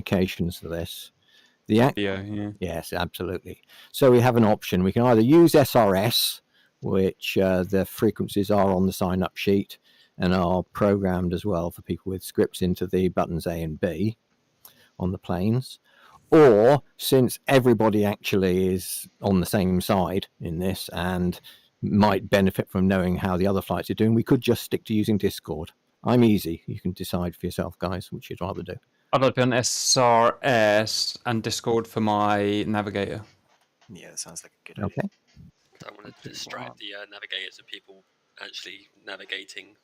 communications for this. Yeah. Yes, absolutely. So we have an option. We can either use SRS, which the frequencies are on the sign-up sheet and are programmed as well for people with scripts into the buttons A and B on the planes. Or, since everybody actually is on the same side in this and might benefit from knowing how the other flights are doing, we could just stick to using Discord. I'm easy. You can decide for yourself, guys, which you'd rather do. I'd like to be on SRS and Discord for my navigator. Yeah, that sounds like a good idea. Okay. I want to distract the navigators of people actually navigating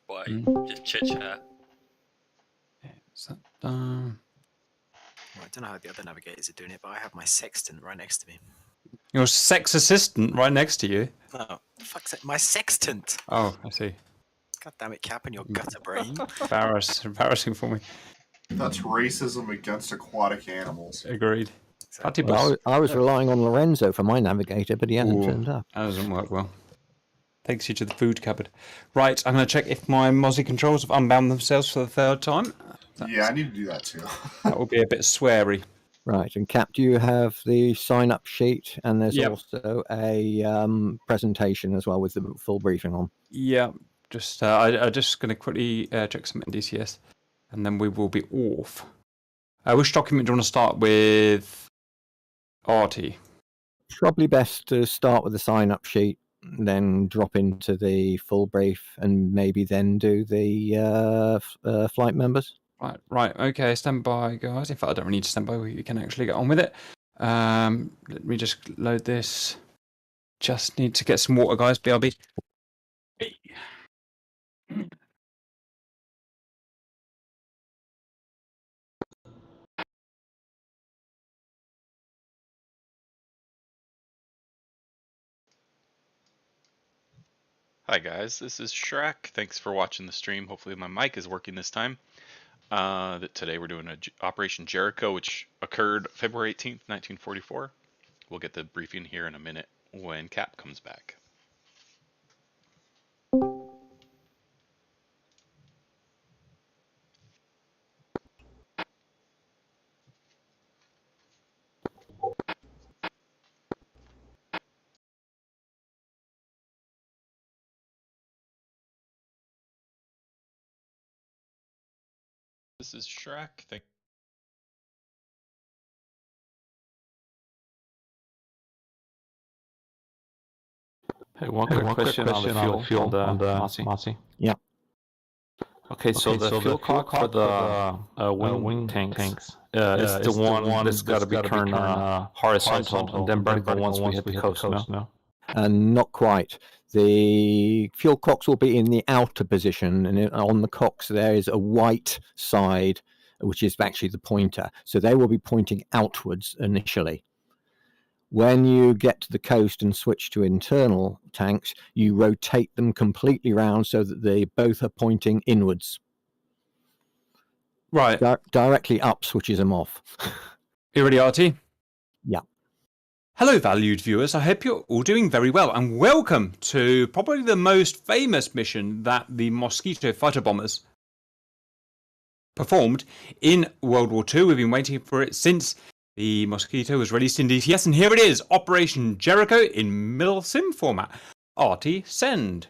by just chit chat. Well, I don't know how the other navigators are doing it, but I have my sextant right next to me. Your sex assistant right next to you? Oh, the fuck's that? My sextant! Oh, I see. God damn it, Cap, and your gutter brain. Embarrassing for me. That's racism against aquatic animals. Agreed. Exactly. Well, I was relying on Lorenzo for my navigator, but he hasn't turned up. That doesn't work well. Takes you to the food cupboard. Right, I'm going to check if my Mozzie controls have unbound themselves for the third time. Yeah, I need to do that too. That will be a bit sweary. Right, and Cap, do you have the sign-up sheet? And there's also a presentation as well with the full briefing on. Yeah, I'm just going to quickly check some NDCS, and then we will be off. Which document do you want to start with, Artie? Probably best to start with the sign-up sheet, then drop into the full brief, and maybe then do the flight members. Right. Okay, stand by, guys. In fact, I don't really need to stand by. We can actually get on with it. Let me just load this. Just need to get some water, guys. BRB. Hi guys, this is Shrack. Thanks for watching the stream. Hopefully my mic is working this time. Today we're doing Operation Jericho, which occurred February 18th, 1944. We'll get the briefing here in a minute when Cap comes back. This is Shrack. Hey, one quick question on the fuel on the Mozzie. Yeah. Okay, so the fuel cock for the wing tanks is the one that's got to be turned horizontal and then vertical once we hit the coast, no? And not quite. The fuel cocks will be in the outer position, and on the cocks there is a white side, which is actually the pointer. So they will be pointing outwards initially. When you get to the coast and switch to internal tanks, you rotate them completely round so that they both are pointing inwards. Right. Directly up switches them off. You ready, Artie? Yeah. Hello, valued viewers. I hope you're all doing very well, and welcome to probably the most famous mission that the Mosquito fighter bombers performed in World War II. We've been waiting for it since the Mosquito was released in DTS, and here it is, Operation Jericho in MilSim format. Artie, send.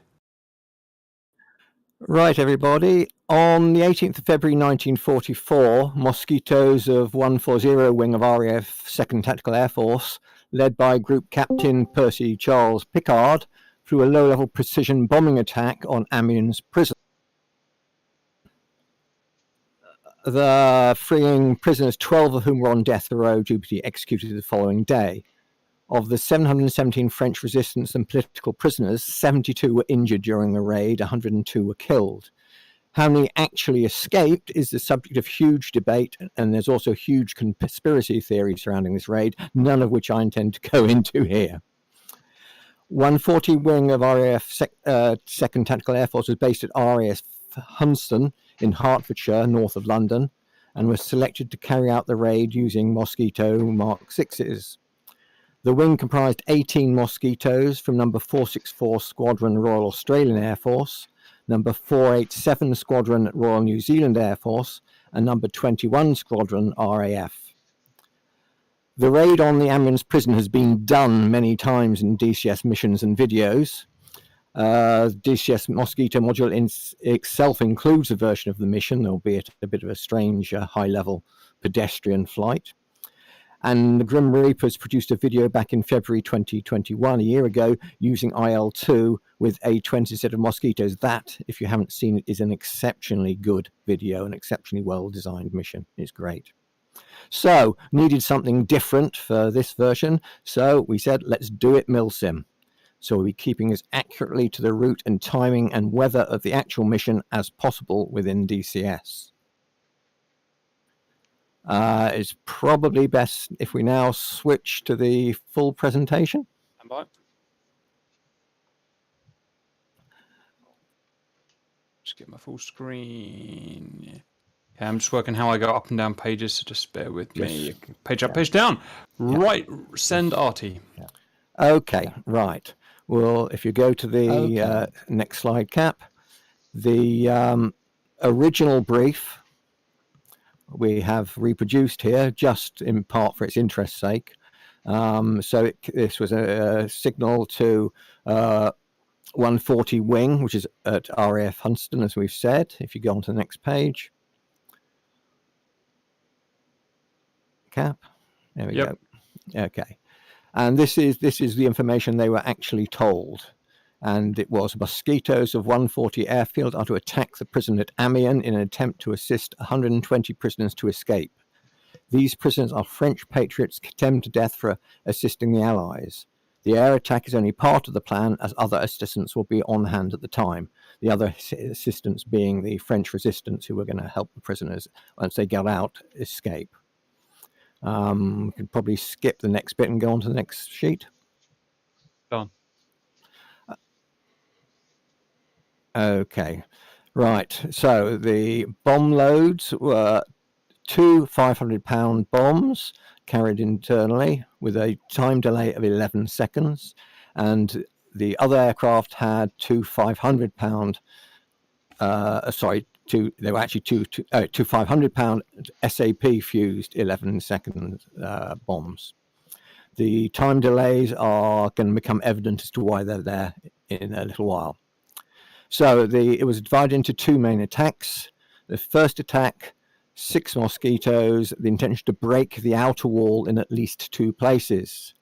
Right, everybody. On the 18th of February 1944, Mosquitoes of 140 Wing of RAF 2nd Tactical Air Force, led by Group Captain Percy Charles Pickard, flew a low-level precision bombing attack on Amiens prison. The freeing prisoners, 12 of whom were on death row, due to be executed the following day. Of the 717 French resistance and political prisoners, 72 were injured during the raid, 102 were killed. How many actually escaped is the subject of huge debate, and there's also huge conspiracy theory surrounding this raid, none of which I intend to go into here. 140 Wing of RAF 2nd Tactical Air Force was based at RAF Hunston in Hertfordshire, north of London, and was selected to carry out the raid using Mosquito Mark 6s. The wing comprised 18 Mosquitoes from number 464 Squadron Royal Australian Air Force, number 487 Squadron Royal New Zealand Air Force, and number 21 Squadron RAF. The raid on the Amiens prison has been done many times in DCS missions and videos. DCS Mosquito module itself includes a version of the mission, albeit a bit of a strange high-level pedestrian flight. And the Grim Reapers produced a video back in February 2021, a year ago, using IL-2 with a 20 set of Mosquitoes. That, if you haven't seen it, is an exceptionally good video, an exceptionally well-designed mission. It's great. So, needed something different for this version, so we said, let's do it milsim. So we'll be keeping as accurately to the route and timing and weather of the actual mission as possible within DCS. It's probably best if we now switch to the full presentation. Stand by. Just get my full screen. Okay, I'm just working how I go up and down pages, so just bear with me. Page up, page down. Right, send Artie. Okay, right. Well, if you go to the next slide, Cap, the original brief we have reproduced here, just in part for its interest's sake. This was a signal to 140 Wing, which is at RAF Huntston, as we've said. If you go on to the next page. Cap, there we go. Okay. And this is the information they were actually told. And it was Mosquitoes of 140 Airfield are to attack the prison at Amiens in an attempt to assist 120 prisoners to escape. These prisoners are French patriots condemned to death for assisting the Allies. The air attack is only part of the plan, as other assistance will be on hand at the time. The other assistance being the French resistance, who were going to help the prisoners, once they got out, escape. We could probably skip the next bit and go on to the next sheet. Done. Okay, right. So the bomb loads were 2 500-pound bombs carried internally with a time delay of 11 seconds. And the other aircraft had 2 500-pound, they were actually two 500-pound SAP fused 11-second bombs. The time delays are going to become evident as to why they're there in a little while. So it was divided into two main attacks. The first attack, 6 Mosquitoes, the intention to break the outer wall in at least 2 places.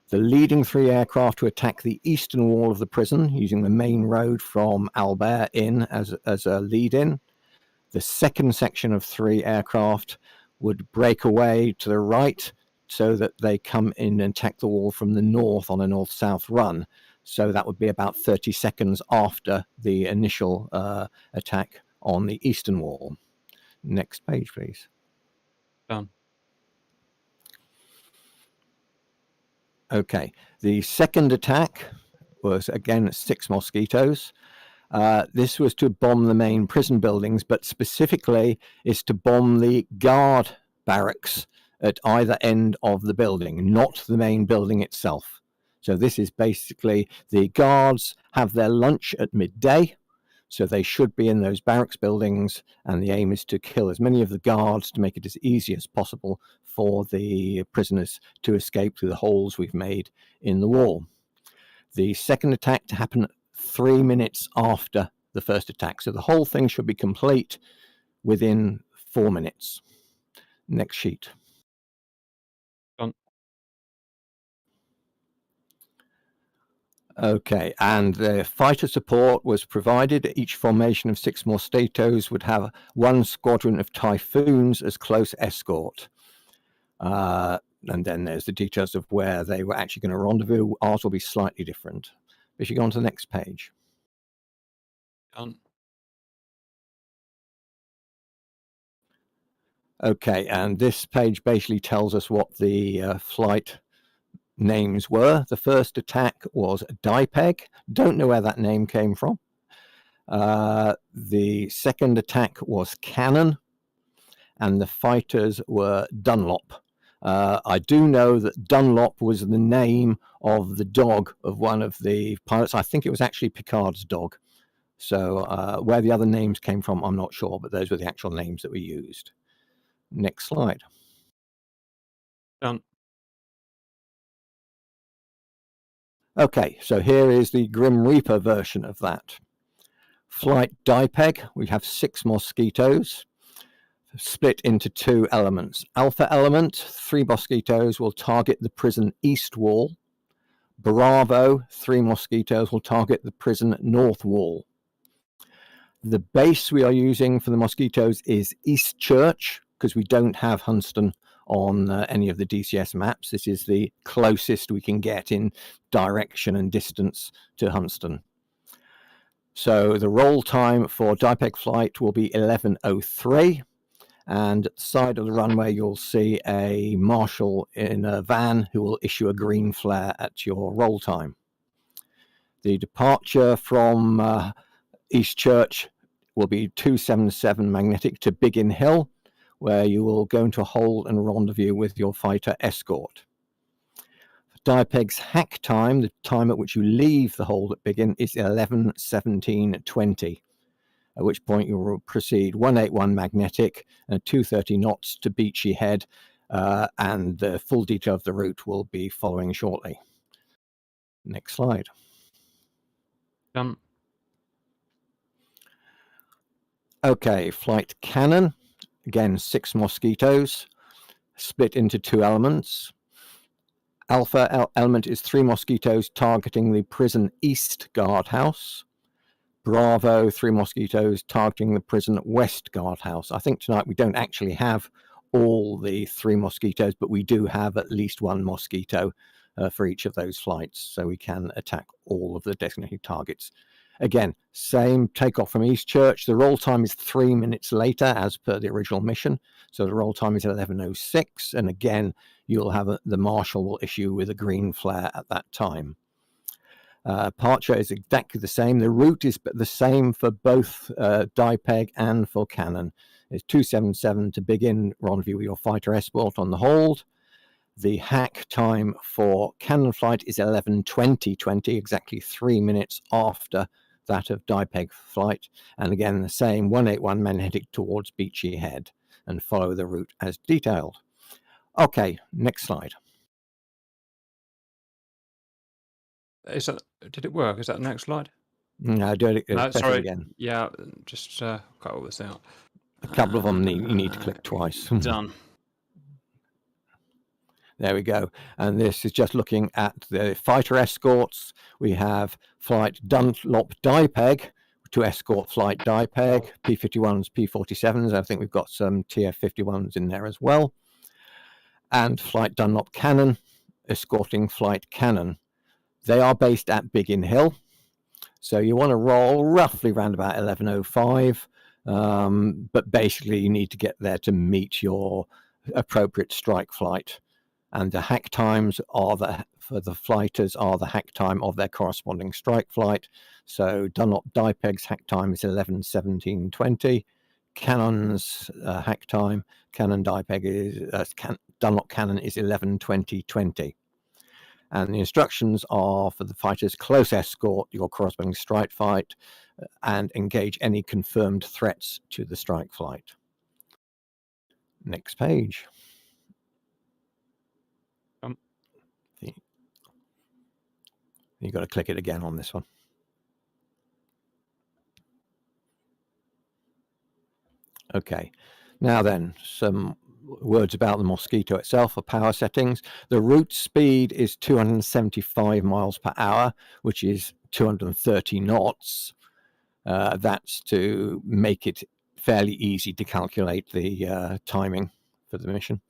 The leading 3 aircraft to attack the eastern wall of the prison using the main road from Albert in as a lead-in. The second section of 3 aircraft would break away to the right so that they come in and attack the wall from the north on a north-south run. So that would be about 30 seconds after the initial attack on the eastern wall. Next page, please. Done. Okay, the second attack was again 6 Mosquitoes. This was to bomb the main prison buildings, but specifically is to bomb the guard barracks at either end of the building, not the main building itself. So this is basically the guards have their lunch at midday, so they should be in those barracks buildings, and the aim is to kill as many of the guards to make it as easy as possible for the prisoners to escape through the holes we've made in the wall. The second attack to happen 3 minutes after the first attack, so the whole thing should be complete within 4 minutes. Next sheet. Done. Okay, and the fighter support was provided. Each formation of 6 Mosquitoes would have 1 squadron of Typhoons as close escort. And then there's the details of where they were actually going to rendezvous. Ours will be slightly different. If you go on to the next page. Done. Okay, and this page basically tells us what the flight names were. The first attack was Dipeg. Don't know where that name came from. The second attack was Cannon, and the fighters were Dunlop. I do know that Dunlop was the name of the dog of one of the pilots. I think it was actually Picard's dog. So where the other names came from, I'm not sure, but those were the actual names that were used. Next slide. Done. Okay, so here is the Grim Reaper version of that. Flight DIPEG, we have 6 mosquitoes split into 2 elements. Alpha element, 3 mosquitoes will target the prison east wall. Bravo, 3 mosquitoes will target the prison north wall. The base we are using for the mosquitoes is East Church, because we don't have Hunston on any of the DCS maps. This is the closest we can get in direction and distance to Hunston. So the roll time for DIPEG flight will be 11:03, and at the side of the runway you'll see a marshal in a van who will issue a green flare at your roll time. The departure from East Church will be 277 magnetic to Biggin Hill, where you will go into a hold and rendezvous with your fighter escort. DIPEG's hack time, the time at which you leave the hold at Biggin, is 11:17:20, at which point you will proceed 181 magnetic and 230 knots to Beachy Head, and the full detail of the route will be following shortly. Next slide. Done. Okay, flight cannon, again 6 mosquitoes, split into 2 elements. Alpha element is 3 mosquitoes targeting the prison east guardhouse. Bravo, 3 mosquitoes targeting the prison west guardhouse. I think tonight we don't actually have all the 3 mosquitoes, but we do have at least 1 mosquito for each of those flights, so we can attack all of the designated targets. Again, same takeoff from East Church. The roll time is 3 minutes later as per the original mission. So the roll time is 11:06. And again, you'll have the marshal will issue with a green flare at that time. Departure is exactly the same. The route is the same for both DIPEG and for cannon. It's 277 to begin rendezvous with your fighter escort on the hold. The hack time for cannon flight is 11:20:20, exactly 3 minutes after that of DIPEG flight. And again, the same 181 magnetic towards Beachy Head and follow the route as detailed. Okay, next slide. Is that, did it work? Is that the next slide? No, do it, No, press sorry. it again. Yeah, just cut all this out. A couple of them you need to click twice. Done. There we go. And this is just looking at the fighter escorts. We have flight Dunlop DIPEG to escort flight DIPEG, P-51s, P-47s. I think we've got some TF-51s in there as well. And flight Dunlop Cannon, escorting flight Cannon. They are based at Biggin Hill. So you want to roll roughly around about 11:05. But basically you need to get there to meet your appropriate strike flight. And the hack times are for the fighters are the hack time of their corresponding strike flight. So Dunlop DIPEG's hack time is 11:17:20. Cannon's hack time, Cannon DIPEG is Dunlop Cannon is 11:20:20. And the instructions are for the fighters: close escort your corresponding strike flight and engage any confirmed threats to the strike flight. Next page. You've got to click it again on this one. Okay, now then, some words about the Mosquito itself for power settings. The route speed is 275 miles per hour, which is 230 knots. That's to make it fairly easy to calculate the timing for the mission.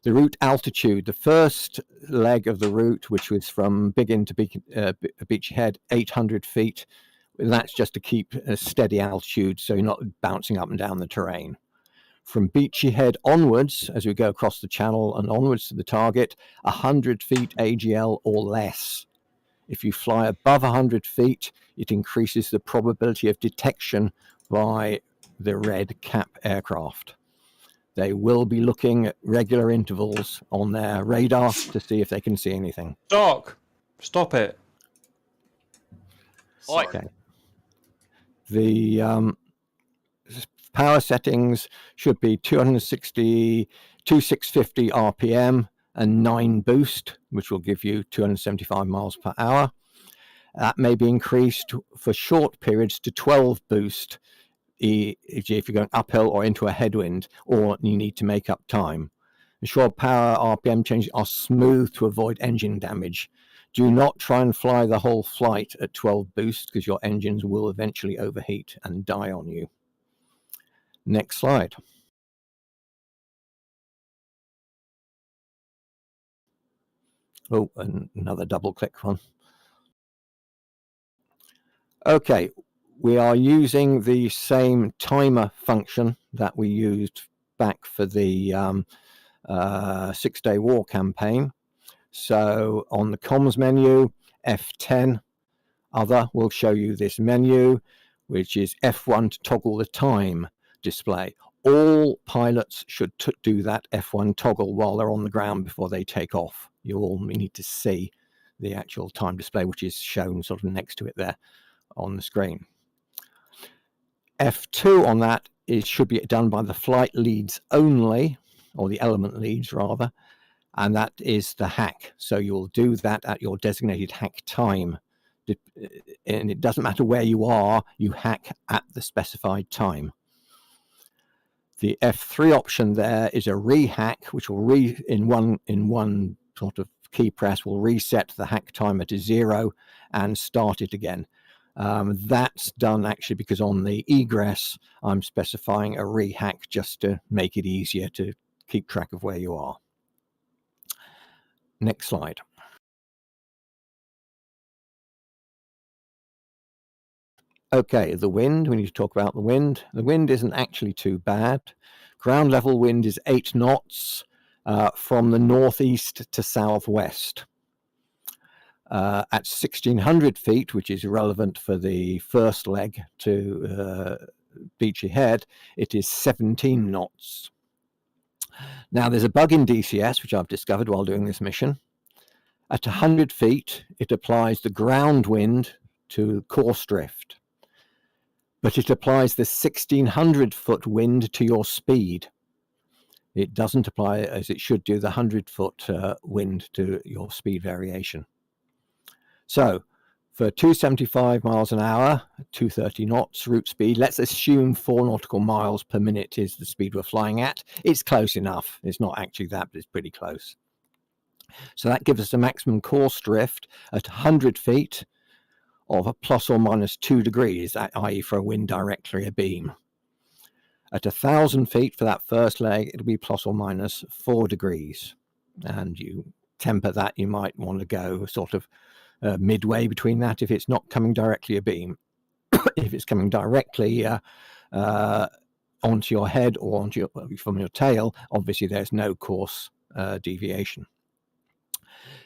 The route altitude, the first leg of the route, which was from Biggin to Beachy Head, 800 feet. That's just to keep a steady altitude so you're not bouncing up and down the terrain. From Beachy Head onwards, as we go across the channel and onwards to the target, 100 feet AGL or less. If you fly above 100 feet, it increases the probability of detection by the red cap aircraft. They will be looking at regular intervals on their radar to see if they can see anything. Doc, stop it. Sorry. Okay. The power settings should be 2650 RPM and 9 boost, which will give you 275 miles per hour. That may be increased for short periods to 12 boost if you're going uphill or into a headwind, or you need to make up time. The short power RPM changes are smooth to avoid engine damage. Do not try and fly the whole flight at 12 boost because your engines will eventually overheat and die on you. Next slide. Oh, and another double click one. Okay, we are using the same timer function that we used back for the 6-Day War campaign. So on the comms menu, F10 other will show you this menu, which is F1 to toggle the time display. All pilots should do that F1 toggle while they're on the ground before they take off. You all need to see the actual time display, which is shown sort of next to it there on the screen. F2 on that should be done by the flight leads only, or the element leads rather, and that is the hack. So you'll do that at your designated hack time. And it doesn't matter where you are, you hack at the specified time. The F3 option there is a rehack, which will in one sort of key press will reset the hack timer to 0 and start it again. That's done actually because on the egress I'm specifying a rehack just to make it easier to keep track of where you are. Next slide. Okay, the wind, we need to talk about the wind. The wind isn't actually too bad. Ground level wind is 8 knots from the northeast to southwest. At 1600 feet, which is relevant for the first leg to Beachy Head, it is 17 knots. Now, there's a bug in DCS, which I've discovered while doing this mission. At 100 feet, it applies the ground wind to course drift, but it applies the 1600-foot wind to your speed. It doesn't apply, as it should do, the 100-foot wind to your speed variation. So for 275 miles an hour, 230 knots route speed, let's assume 4 nautical miles per minute is the speed we're flying at. It's close enough. It's not actually that, but it's pretty close. So that gives us a maximum course drift at 100 feet of a plus or minus 2 degrees, i.e. for a wind directly abeam. At 1,000 feet for that first leg, it'll be plus or minus 4 degrees. And you temper that, you might want to go sort of midway between that if it's not coming directly abeam. If it's coming directly onto your head or onto from your tail, obviously there's no course deviation.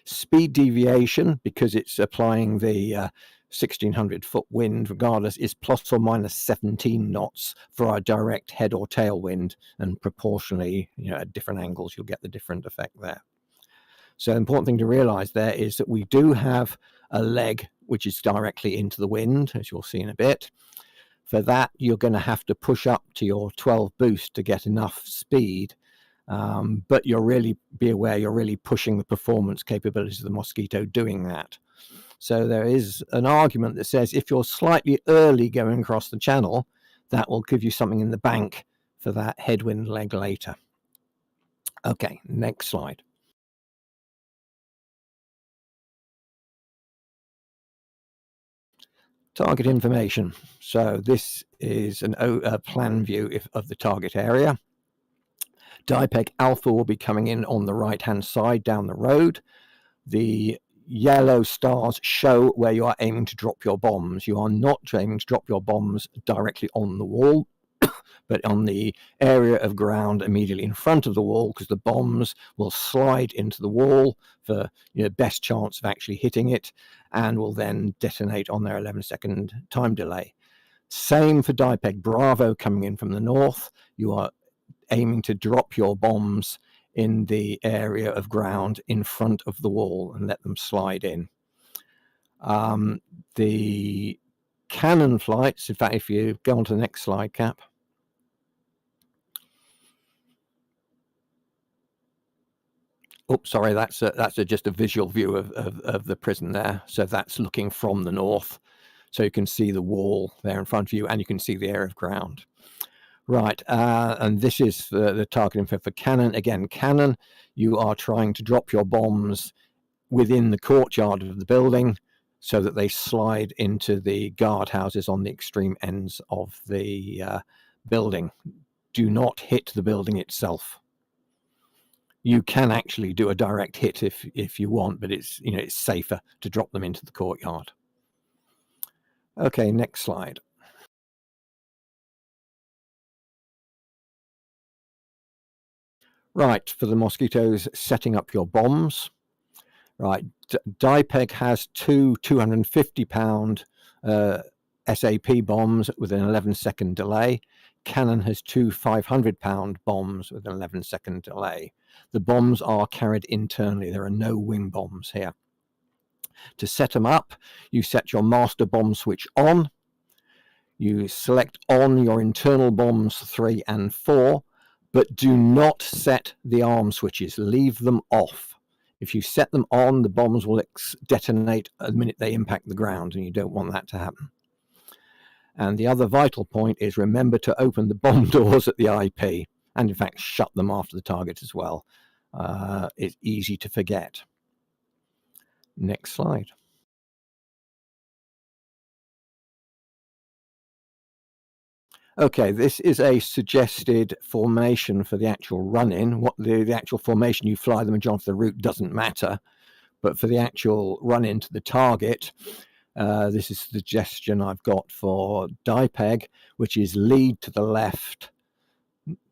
Speed deviation, because it's applying the 1600-foot wind regardless, is plus or minus 17 knots for our direct head or tail wind, and proportionally, at different angles you'll get the different effect there. So the important thing to realize there is that we do have a leg which is directly into the wind, as you'll see in a bit. For that, you're going to have to push up to your 12 boost to get enough speed. But be aware you're really pushing the performance capabilities of the Mosquito doing that. So there is an argument that says if you're slightly early going across the channel, that will give you something in the bank for that headwind leg later. Okay, next slide. Target information. So this is a plan view of the target area. DIPEG Alpha will be coming in on the right-hand side down the road. The yellow stars show where you are aiming to drop your bombs. You are not aiming to drop your bombs directly on the wall, but on the area of ground immediately in front of the wall, because the bombs will slide into the wall for best chance of actually hitting it, and will then detonate on their 11-second time delay. Same for DIPEG Bravo coming in from the north. You are aiming to drop your bombs in the area of ground in front of the wall and let them slide in. The cannon flights, in fact, if you go on to the next slide, Cap. Oh, sorry, that's just a visual view of the prison there. So that's looking from the north. So you can see the wall there in front of you, and you can see the area of ground. Right, and this is the target info for cannon. Again, cannon, you are trying to drop your bombs within the courtyard of the building so that they slide into the guardhouses on the extreme ends of the building. Do not hit the building itself. You can actually do a direct hit if you want, but it's safer to drop them into the courtyard. Okay, next slide. Right, for the mosquitoes, setting up your bombs. Right, DIPEG has two 250-pound SAP bombs with an 11-second delay. Cannon has two 500-pound bombs with an 11-second delay. The bombs are carried internally. There are no wing bombs here. To set them up, you set your master bomb switch on. You select on your internal bombs 3 and 4, but do not set the arm switches. Leave them off. If you set them on, the bombs will detonate the minute they impact the ground, and you don't want that to happen. And the other vital point is remember to open the bomb doors at the IP, and in fact shut them after the target as well. It's easy to forget. Next slide. Okay, this is a suggested formation for the actual run-in. What the actual formation you fly the majority of the route doesn't matter, but for the actual run-in to the target, this is the suggestion I've got for DIPEG, which is lead to the left,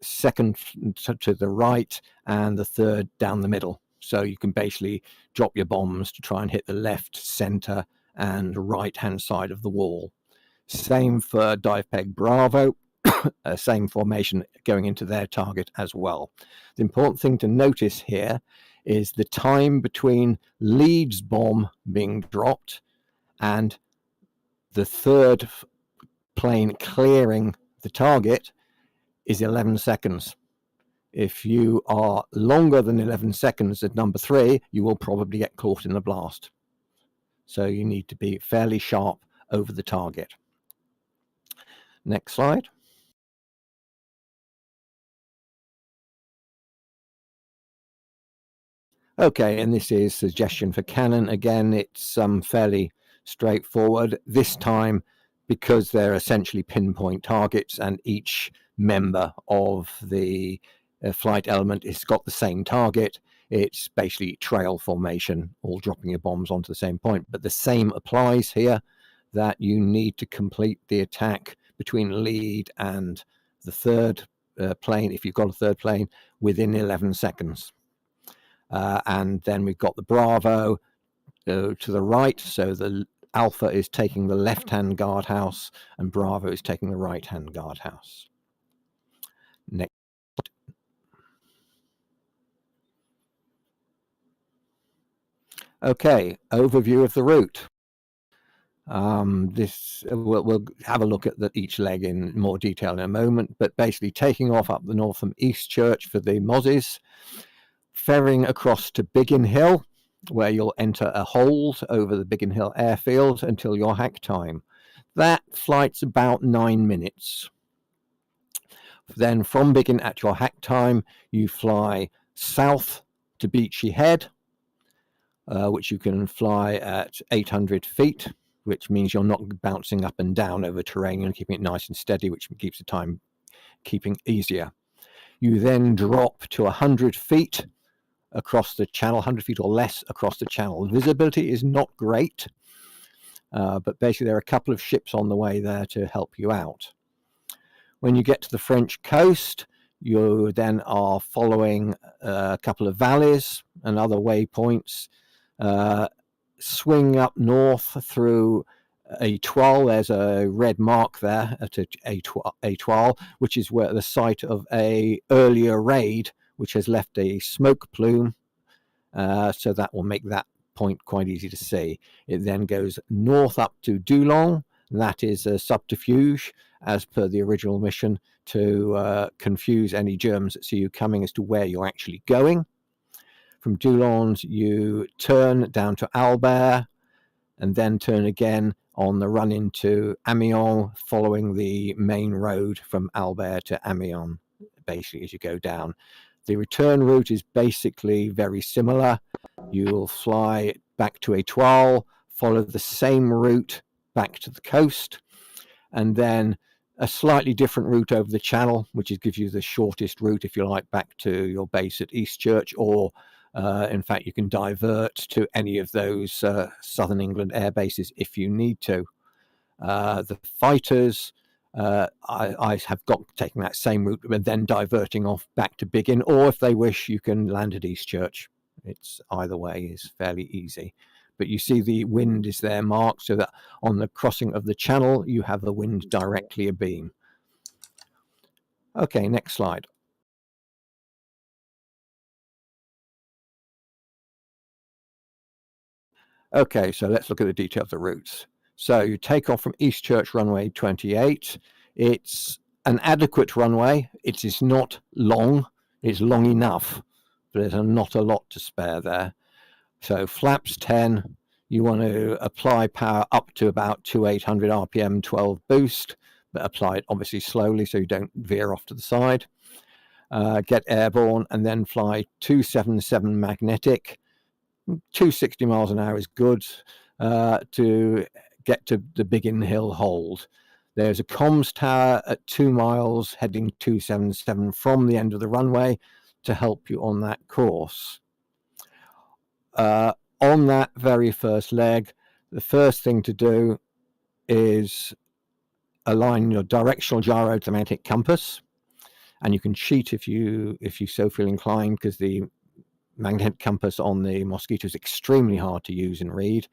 second to the right, and the third down the middle. So you can basically drop your bombs to try and hit the left, center, and right-hand side of the wall. Same for DIPEG Bravo, same formation going into their target as well. The important thing to notice here is the time between lead's bomb being dropped and the third plane clearing the target is 11 seconds. If you are longer than 11 seconds at number 3, you will probably get caught in the blast. So you need to be fairly sharp over the target. Next slide. Okay, and this is suggestion for cannon. Again, it's fairly straightforward. This time, because they're essentially pinpoint targets and each member of the flight element has got the same target, it's basically trail formation, all dropping your bombs onto the same point. But the same applies here, that you need to complete the attack between lead and the third plane, if you've got a third plane, within 11 seconds. And then we've got the Bravo to the right, so the Alpha is taking the left-hand guardhouse and Bravo is taking the right-hand guardhouse. Next. Okay, overview of the route. We'll have a look at each leg in more detail in a moment, but basically taking off up the Northam East Church for the Mozzies, ferrying across to Biggin Hill, where you'll enter a hold over the Biggin Hill airfield until your hack time. That flight's about 9 minutes. Then from Biggin at your hack time, you fly south to Beachy Head, which you can fly at 800 feet, which means you're not bouncing up and down over terrain. You're keeping it nice and steady, which keeps the time keeping easier. You then drop to 100 feet across the channel, 100 feet or less across the channel. Visibility is not great, but basically there are a couple of ships on the way there to help you out. When you get to the French coast, you then are following a couple of valleys and other waypoints, swing up north through Étoile. There's a red mark there at Étoile, which is where the site of a earlier raid, which has left a smoke plume, so that will make that point quite easy to see. It then goes north up to Doulon, That is a subterfuge, as per the original mission, to confuse any Germans that see you coming as to where you're actually going. From Doullens, you turn down to Albert, and then turn again on the run into Amiens, following the main road from Albert to Amiens, basically, as you go down. The return route is basically very similar. You'll fly back to Étoile, follow the same route back to the coast, and then a slightly different route over the channel, which gives you the shortest route, if you like, back to your base at Eastchurch, or in fact, you can divert to any of those southern England air bases if you need to. The fighters, I have got taking that same route, but then diverting off back to Biggin, or if they wish, you can land at Eastchurch. It's either way is fairly easy. But you see the wind is there marked, so that on the crossing of the channel, you have the wind directly abeam. Okay, next slide. Okay, so let's look at the detail of the routes. So you take off from Eastchurch runway 28. It's an adequate runway. It is not long. It's long enough, but there's not a lot to spare there. So flaps 10, you want to apply power up to about 2800 RPM, 12 boost, but apply it obviously slowly so you don't veer off to the side. Get airborne and then fly 277 magnetic. 260 miles an hour is good to get to the Biggin Hill hold. There's a comms tower at 2 miles heading 277 from the end of the runway to help you on that course. On that very first leg, the first thing to do is align your directional gyro to the magnetic compass, and you can cheat if you so feel inclined, because the magnetic compass on the Mosquito is extremely hard to use and read.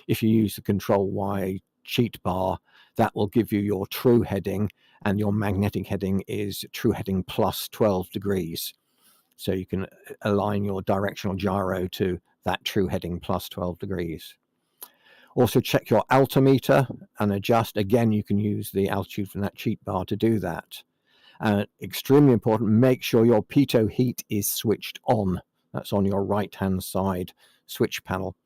If you use the Control Y cheat bar, that will give you your true heading, and your magnetic heading is true heading plus 12 degrees. So you can align your directional gyro to that true heading plus 12 degrees. Also check your altimeter and adjust. Again, you can use the altitude from that cheat bar to do that. And extremely important, make sure your pitot heat is switched on. That's on your right-hand side switch panel.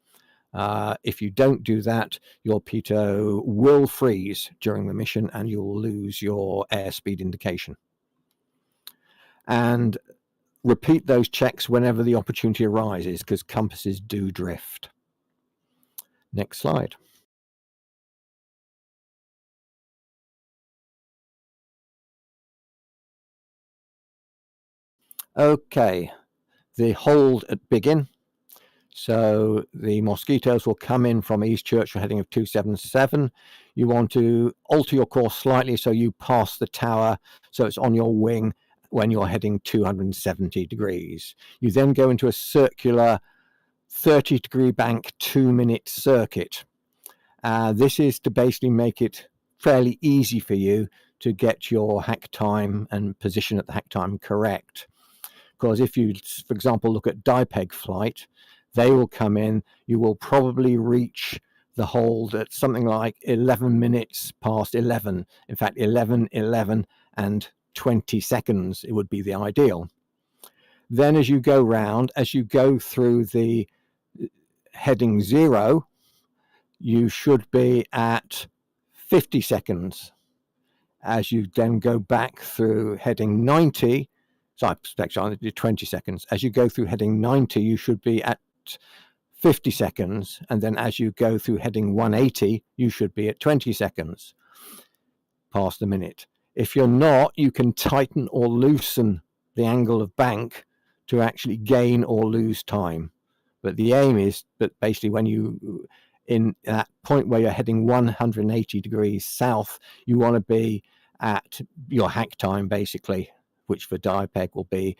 If you don't do that, your pitot will freeze during the mission and you'll lose your airspeed indication. And repeat those checks whenever the opportunity arises, because compasses do drift. Next slide. Okay, the hold at Biggin. So the Mosquitoes will come in from Eastchurch, heading of 277. You want to alter your course slightly so you pass the tower, so it's on your wing when you're heading 270 degrees. You then go into a circular 30-degree bank 2-minute circuit. This is to basically make it fairly easy for you to get your hack time and position at the hack time correct. Because if you, for example, look at DIPEG flight, they will come in, you will probably reach the hold at something like 11 minutes past 11. In fact, 11, 11, and 20 seconds, it would be the ideal. Then as you go round, as you go through the heading 0, you should be at 50 seconds. As you then go back through heading 90, so I expect I do 20 seconds. As you go through heading 90, you should be at 50 seconds. And then as you go through heading 180, you should be at 20 seconds past the minute. If you're not, you can tighten or loosen the angle of bank to actually gain or lose time. But the aim is that basically when you, in that point where you're heading 180 degrees south, you want to be at your hack time basically, which for DIPEG will be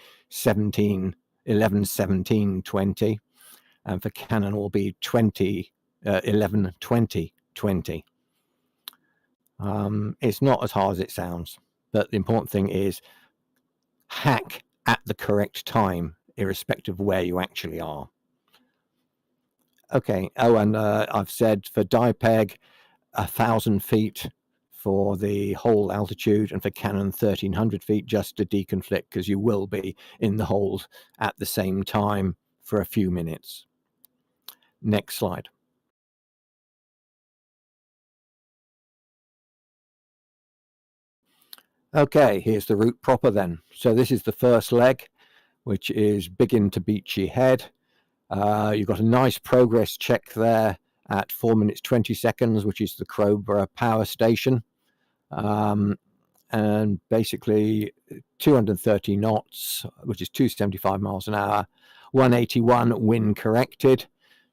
11, 17, 20. And for Canon will be 11, 20, 20. It's not as hard as it sounds, but the important thing is hack at the correct time, irrespective of where you actually are. Okay, oh, and I've said for DIPEG, 1,000 feet for the whole altitude, and for cannon 1,300 feet just to deconflict, because you will be in the hold at the same time for a few minutes. Next slide. Okay, here's the route proper then. So this is the first leg, which is Biggin to Beachy Head. You've got a nice progress check there at 4 minutes 20 seconds, which is the Crowborough Power Station. And basically 230 knots, which is 275 miles an hour, 181 wind corrected.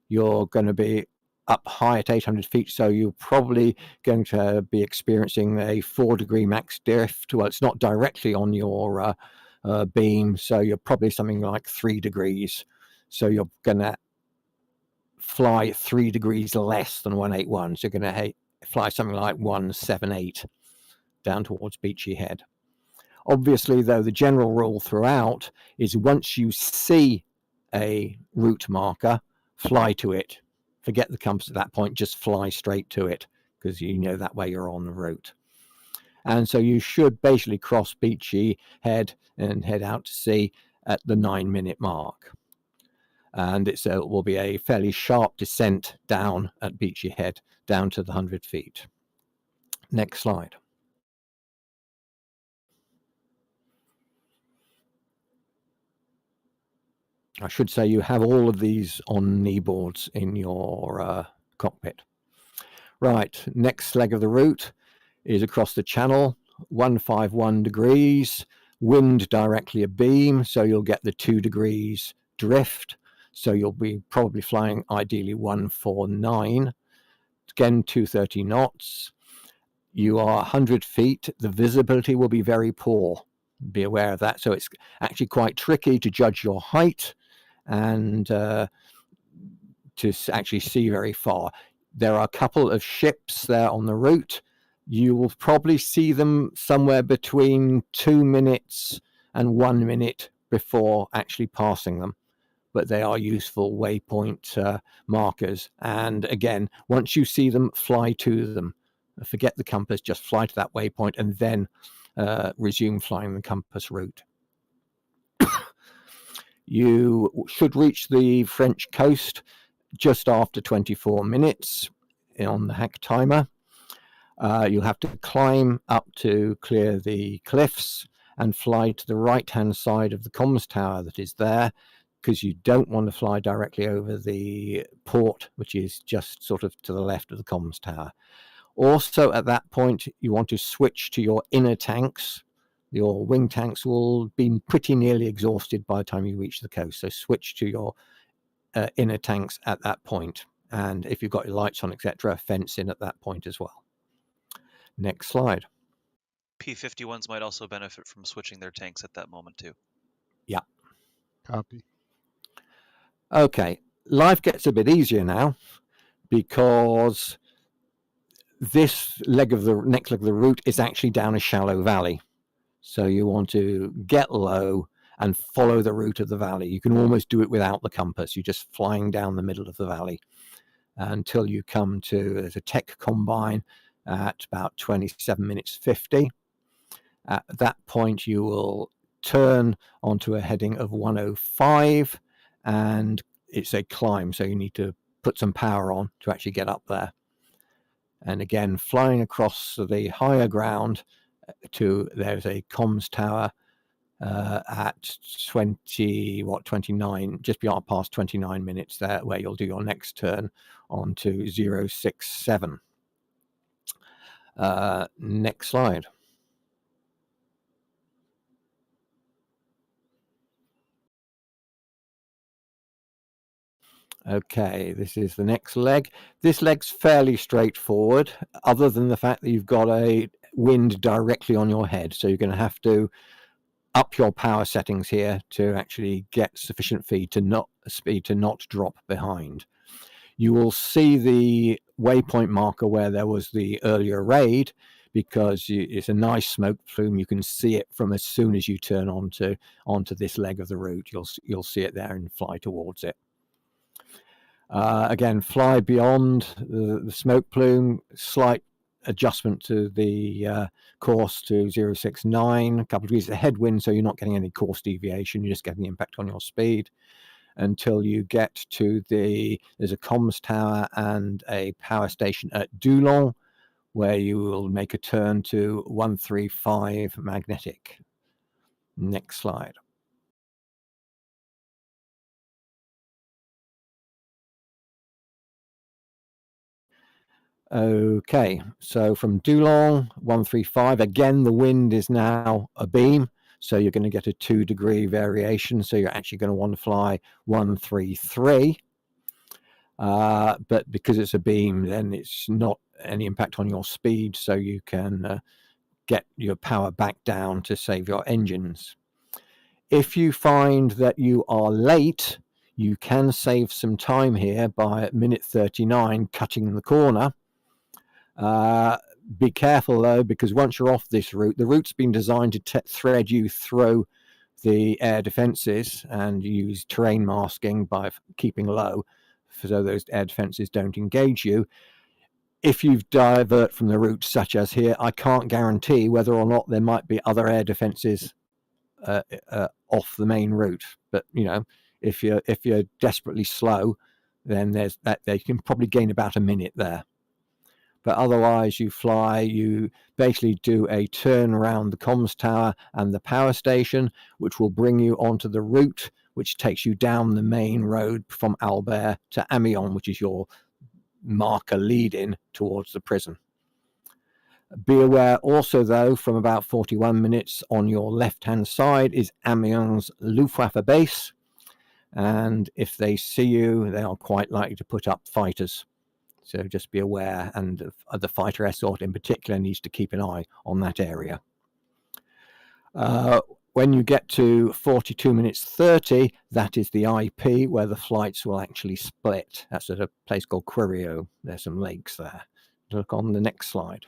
You're going to be up high at 800 feet, so you're probably going to be experiencing a 4-degree max drift. Well, it's not directly on your beam, so you're probably something like 3 degrees. So you're going to fly 3 degrees less than 181. So you're going to fly something like 178 down towards Beachy Head. Obviously, though, the general rule throughout is once you see a route marker, fly to it. Forget the compass at that point, just fly straight to it, because you know that way you're on the route. And so you should basically cross Beachy Head and head out to sea at the 9-minute mark. And it will be a fairly sharp descent down at Beachy Head, down to the 100 feet. Next slide. I should say you have all of these on knee boards in your cockpit. Right, next leg of the route is across the channel, 151 degrees, wind directly abeam, so you'll get the 2 degrees drift. So you'll be probably flying ideally 149, again 230 knots. You are 100 feet, the visibility will be very poor. Be aware of that. So it's actually quite tricky to judge your height and to actually see very far. There are a couple of ships there on the route. You will probably see them somewhere between 2 minutes and 1 minute before actually passing them. But they are useful waypoint markers. And again, once you see them, fly to them. Forget the compass, just fly to that waypoint and then resume flying the compass route. You should reach the French coast just after 24 minutes on the hack timer. You'll have to climb up to clear the cliffs and fly to the right-hand side of the comms tower that is there, because you don't want to fly directly over the port, which is just sort of to the left of the comms tower. Also, at that point, you want to switch to your inner tanks. Your wing tanks will be pretty nearly exhausted by the time you reach the coast. So switch to your inner tanks at that point. And if you've got your lights on, etc., fence in at that point as well. Next slide. P-51s might also benefit from switching their tanks at that moment too. Yeah. Copy. Okay. Life gets a bit easier now, because this next leg of the route is actually down a shallow valley. So you want to get low and follow the route of the valley. You can almost do it without the compass. You're just flying down the middle of the valley until you come to, there's a tech combine at about 27 minutes 50. At that point, you will turn onto a heading of 105, and it's a climb. So you need to put some power on to actually get up there. And again, flying across the higher ground to, there's a comms tower at 29, just beyond past 29 minutes there, where you'll do your next turn onto 067. Next slide. Okay, this is the next leg. This leg's fairly straightforward, other than the fact that you've got a wind directly on your head. So you're going to have to up your power settings here to actually get sufficient speed to not drop behind. You will see the waypoint marker where there was the earlier raid, because it's a nice smoke plume. You can see it from as soon as you turn onto this leg of the route. You'll see it there and fly towards it. Again, fly beyond the smoke plume, slight adjustment to the course to 069, a couple of degrees of headwind, so you're not getting any course deviation, you're just getting the impact on your speed until you get to there's a comms tower and a power station at Doulon, where you will make a turn to 135 magnetic. Next slide. Okay, so from Doulon, 135, again, the wind is now a beam, so you're going to get a 2-degree variation, so you're actually going to want to fly 133. But because it's a beam, then it's not any impact on your speed, so you can get your power back down to save your engines. If you find that you are late, you can save some time here by at minute 39 cutting the corner. Be careful though, because once you're off this route, the route's been designed to thread you through the air defenses and use terrain masking by keeping low so those air defenses don't engage you. If you divert from the route, such as here, I can't guarantee whether or not there might be other air defenses off the main route. But you know, if you're desperately slow, then there's that they can probably gain about a minute there. But otherwise, you basically do a turn around the comms tower and the power station, which will bring you onto the route, which takes you down the main road from Albert to Amiens, which is your marker lead-in towards the prison. Be aware also, though, from about 41 minutes on your left-hand side is Amiens Luftwaffe base. And if they see you, they are quite likely to put up fighters. So just be aware, and the fighter escort in particular needs to keep an eye on that area. When you get to 42 minutes 30, that is the IP where the flights will actually split. That's at a place called Quirio. There's some lakes there. Look on the next slide.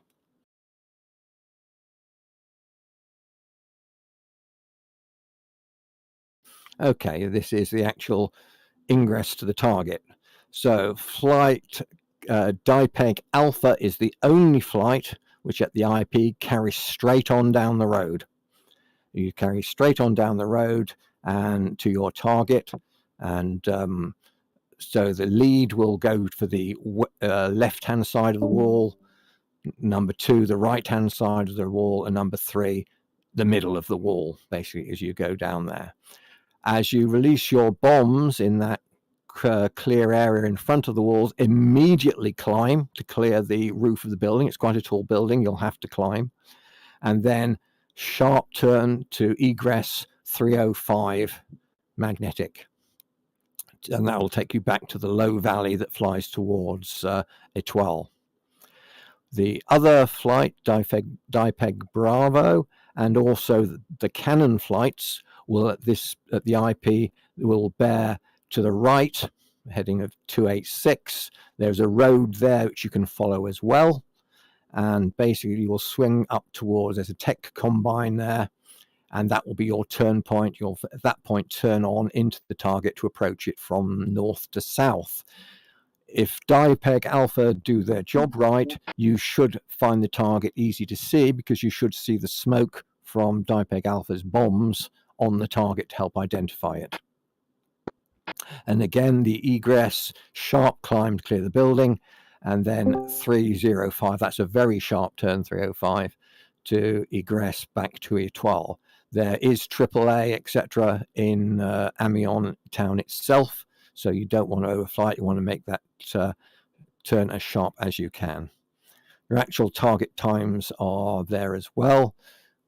Okay, this is the actual ingress to the target. So flight Dipeg Alpha is the only flight which at the IP carries straight on down the road. You carry straight on down the road and to your target, and so the lead will go for the left-hand side of the wall, number 2 the right-hand side of the wall, and number 3 the middle of the wall, basically, as you go down there. As you release your bombs in that clear area in front of the walls, immediately climb to clear the roof of the building. It's quite a tall building, you'll have to climb. And then sharp turn to egress 305 magnetic. And that will take you back to the low valley that flies towards Étoile. The other flight, Dipeg Bravo, and also the cannon flights will at the IP will bear to the right, heading of 286. There's a road there which you can follow as well. And basically you will swing up towards, there's a tech combine there, and that will be your turn point. You'll at that point turn on into the target to approach it from north to south. If Dipeg Alpha do their job right, you should find the target easy to see, because you should see the smoke from Dipeg Alpha's bombs on the target to help identify it. And again, the egress, sharp climb to clear the building, and then 305, that's a very sharp turn, 305, to egress back to Étoile. There is AAA, etc. in Amiens town itself, so you don't want to overfly it. You want to make that turn as sharp as you can. Your actual target times are there as well,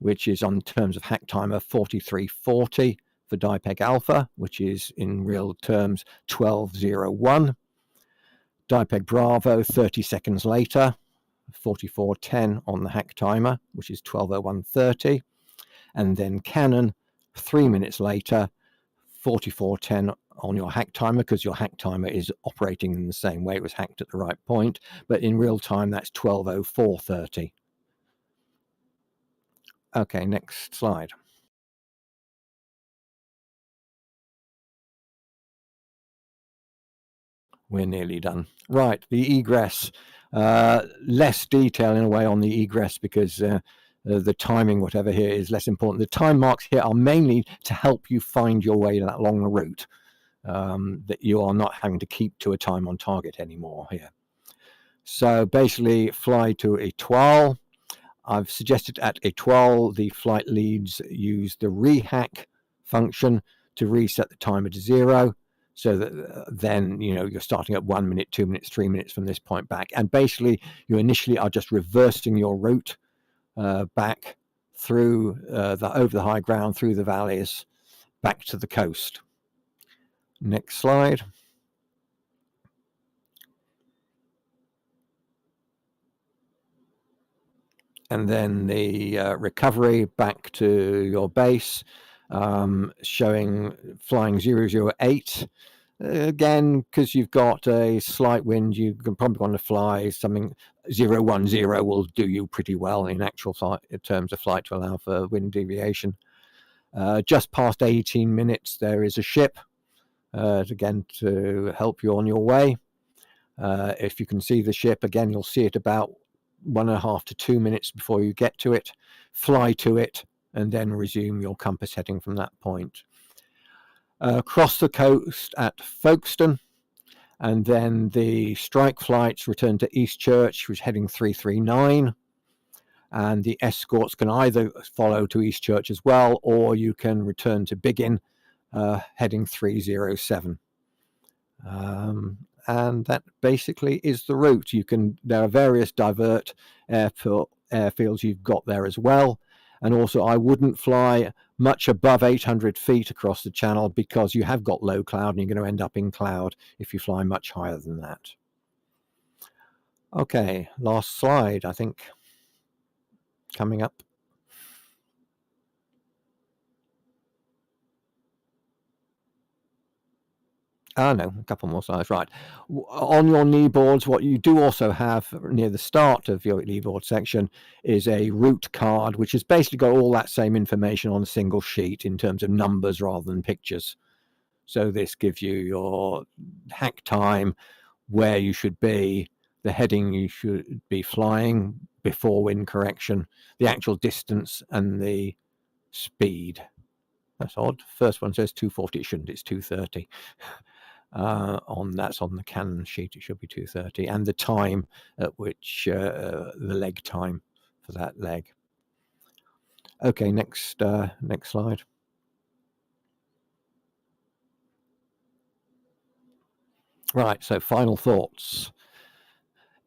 which is on terms of hack timer 4340 for Dipeg Alpha, which is in real terms 1201. Dipeg Bravo 30 seconds later, 4410 on the hack timer, which is 1201.30. And then Cannon 3 minutes later, 4410 on your hack timer, because your hack timer is operating in the same way. It was hacked at the right point, but in real time that's 1204.30. Okay, next slide. We're nearly done. Right, the egress. Less detail in a way on the egress because the timing, whatever here, is less important. The time marks here are mainly to help you find your way along the route, that you are not having to keep to a time on target anymore here. So basically, fly to Étoile. I've suggested at Étoile, the flight leads use the rehack function to reset the timer to 0. So that then, you're starting at 1 minute, 2 minutes, 3 minutes from this point back. And basically, you initially are just reversing your route back through over the high ground, through the valleys, back to the coast. Next slide. And then the recovery back to your base, showing flying 008. Again, because you've got a slight wind, you can probably want to fly something 010 will do you pretty well in actual flight, in terms of flight, to allow for wind deviation. Just past 18 minutes, there is a ship, again, to help you on your way. If you can see the ship, again, you'll see it about 1.5 to 2 minutes before you get to it. Fly to it, and then resume your compass heading from that point. Cross the coast at Folkestone, and then the strike flights return to Eastchurch, which is heading 339, and the escorts can either follow to Eastchurch as well, or you can return to Biggin, heading 307. And that basically is the route. There are various divert airfields you've got there as well. And also, I wouldn't fly much above 800 feet across the channel, because you have got low cloud and you're going to end up in cloud if you fly much higher than that. Okay, last slide, I think, coming up. No, a couple more slides. Right. On your knee boards, what you do also have near the start of your knee board section is a route card, which has basically got all that same information on a single sheet in terms of numbers rather than pictures. So this gives you your hack time, where you should be, the heading you should be flying before wind correction, the actual distance, and the speed. That's odd. First one says 240. It shouldn't. It's 230. That's on the Canon sheet. It should be 230, and the time at which the leg time for that leg. Okay, next slide. Right, so final thoughts.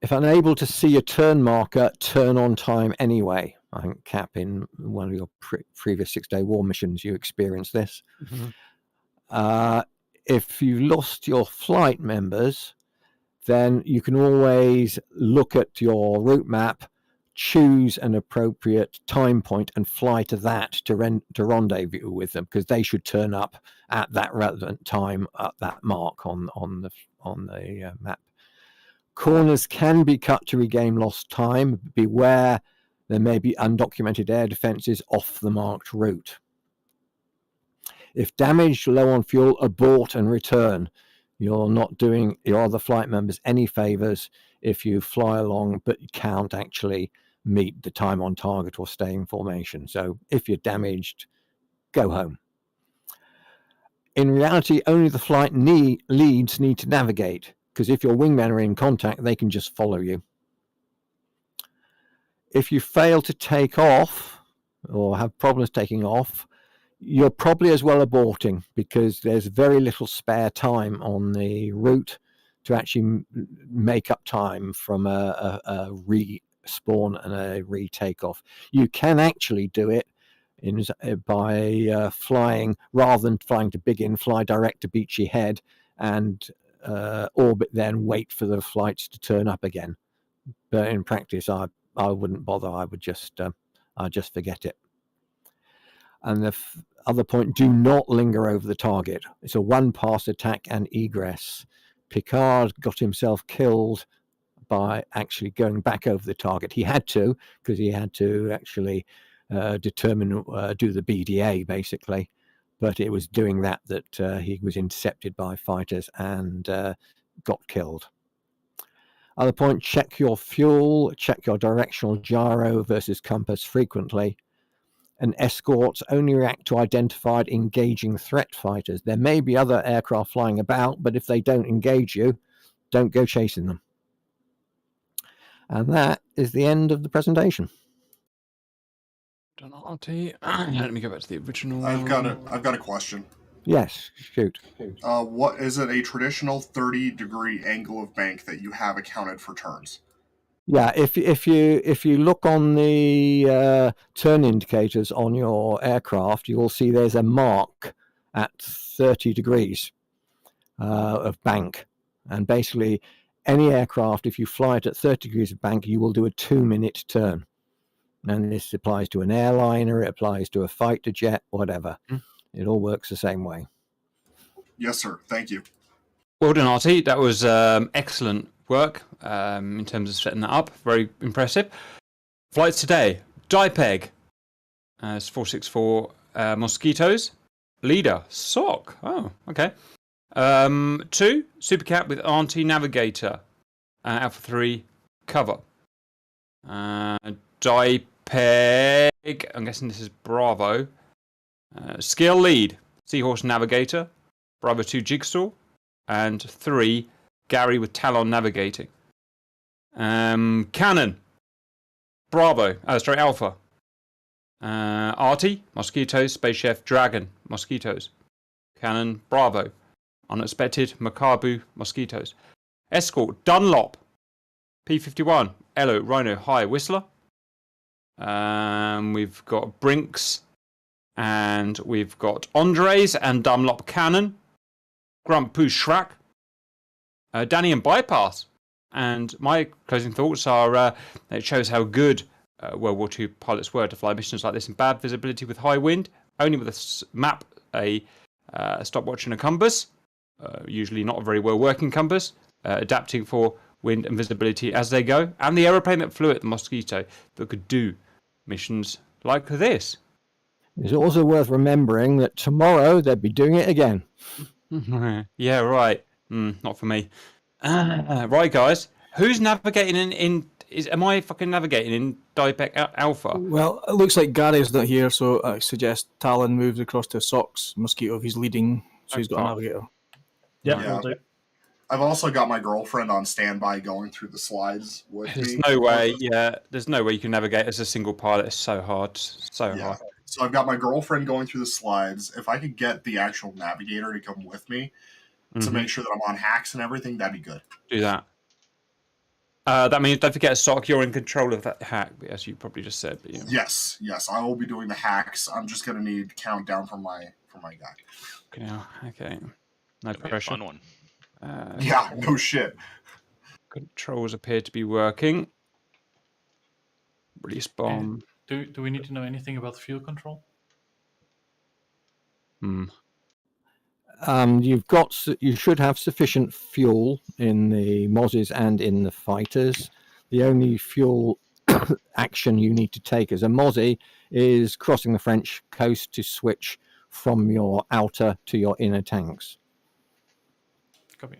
If unable to see a turn marker, turn on time anyway. I think, Cap, in one of your previous 6-day war missions, you experienced this. Mm-hmm. If you lost your flight members, then you can always look at your route map, choose an appropriate time point, and fly to that to rendezvous with them, because they should turn up at that relevant time at that mark on the map. Corners can be cut to regain lost time. Beware, there may be undocumented air defenses off the marked route. If damaged, low on fuel, abort and return. You're not doing your other flight members any favors if you fly along but you can't actually meet the time on target or stay in formation. So if you're damaged, go home. In reality, only the flight leads need to navigate, because if your wingmen are in contact, they can just follow you. If you fail to take off or have problems taking off, you're probably as well aborting, because there's very little spare time on the route to actually make up time from a respawn and a retake-off. You can actually do it by flying, rather than flying to Biggin, fly direct to Beachy Head and orbit, then wait for the flights to turn up again. But in practice, I wouldn't bother. I would just forget it. And the other point, do not linger over the target. It's a one-pass attack and egress. Picard got himself killed by actually going back over the target. He had to, because he had to actually do the BDA, basically. But it was doing that he was intercepted by fighters and got killed. Other point, check your fuel, check your directional gyro versus compass frequently. And escorts only react to identified engaging threat fighters. There may be other aircraft flying about, but if they don't engage you, don't go chasing them. And that is the end of the presentation. Done RT. Let me go back to the original. I've got a question. Yes, shoot. What is it? A traditional 30-degree angle of bank that you have accounted for turns? Yeah, if you look on the turn indicators on your aircraft, you will see there's a mark at 30 degrees of bank, and basically any aircraft, if you fly it at 30 degrees of bank, you will do a 2-minute turn. And this applies to an airliner, it applies to a fighter jet, whatever. It all works the same way. Yes, sir. Thank you. Well done, RT. That was excellent work in terms of setting that up. Very impressive. Flights today. Dipeg. It's 464 Mosquitoes. Leader. Sock. Oh, okay. 2. Supercat with RT Navigator. Alpha 3. Cover. Dipeg. I'm guessing this is Bravo. Scale Lead. Seahorse Navigator. Bravo 2 Jigsaw. And 3, Gary with Talon navigating. Cannon, Bravo, Alpha. Artie, Mosquitoes, Space Chef, Dragon, Mosquitoes. Cannon, Bravo. Unexpected, Macabu, Mosquitoes. Escort, Dunlop, P51, Elo, Rhino, High, Whistler. We've got Brinks, and we've got Andres and Dunlop Cannon. Grunt Poo Shrack, Danny and Bypass. And my closing thoughts are it shows how good World War II pilots were to fly missions like this in bad visibility with high wind, only with a map, a stopwatch and a compass, usually not a very well working compass, adapting for wind and visibility as they go, and the aeroplane that flew at the Mosquito that could do missions like this. It's also worth remembering that tomorrow they'll be doing it again. Yeah, right. Not for me. Right, guys. Who's navigating in am I fucking navigating in Dipec Alpha? Well, it looks like Gary's not here, so I suggest Talon moves across to Socks Mosquito if he's leading, so he's got a navigator. Yep, Yeah. will do. I've also got my girlfriend on standby going through the slides with There's me. no way. Yeah, there's no way you can navigate as a single pilot. It's so hard. So hard. So I've got my girlfriend going through the slides. If I could get the actual navigator to come with me to make sure that I'm on hacks and everything, that'd be good. Do that. That means don't forget, Sock, you're in control of that hack, as you probably just said. But, yeah. Yes, I will be doing the hacks. I'm just gonna need countdown from my guy. Okay. No That'd be a pressure. fun one. Yeah, no shit. Controls appear to be working. Release bomb. Do we need to know anything about fuel control? You should have sufficient fuel in the Mozzies and in the fighters. The only fuel action you need to take as a Mozzie is crossing the French coast to switch from your outer to your inner tanks. Copy.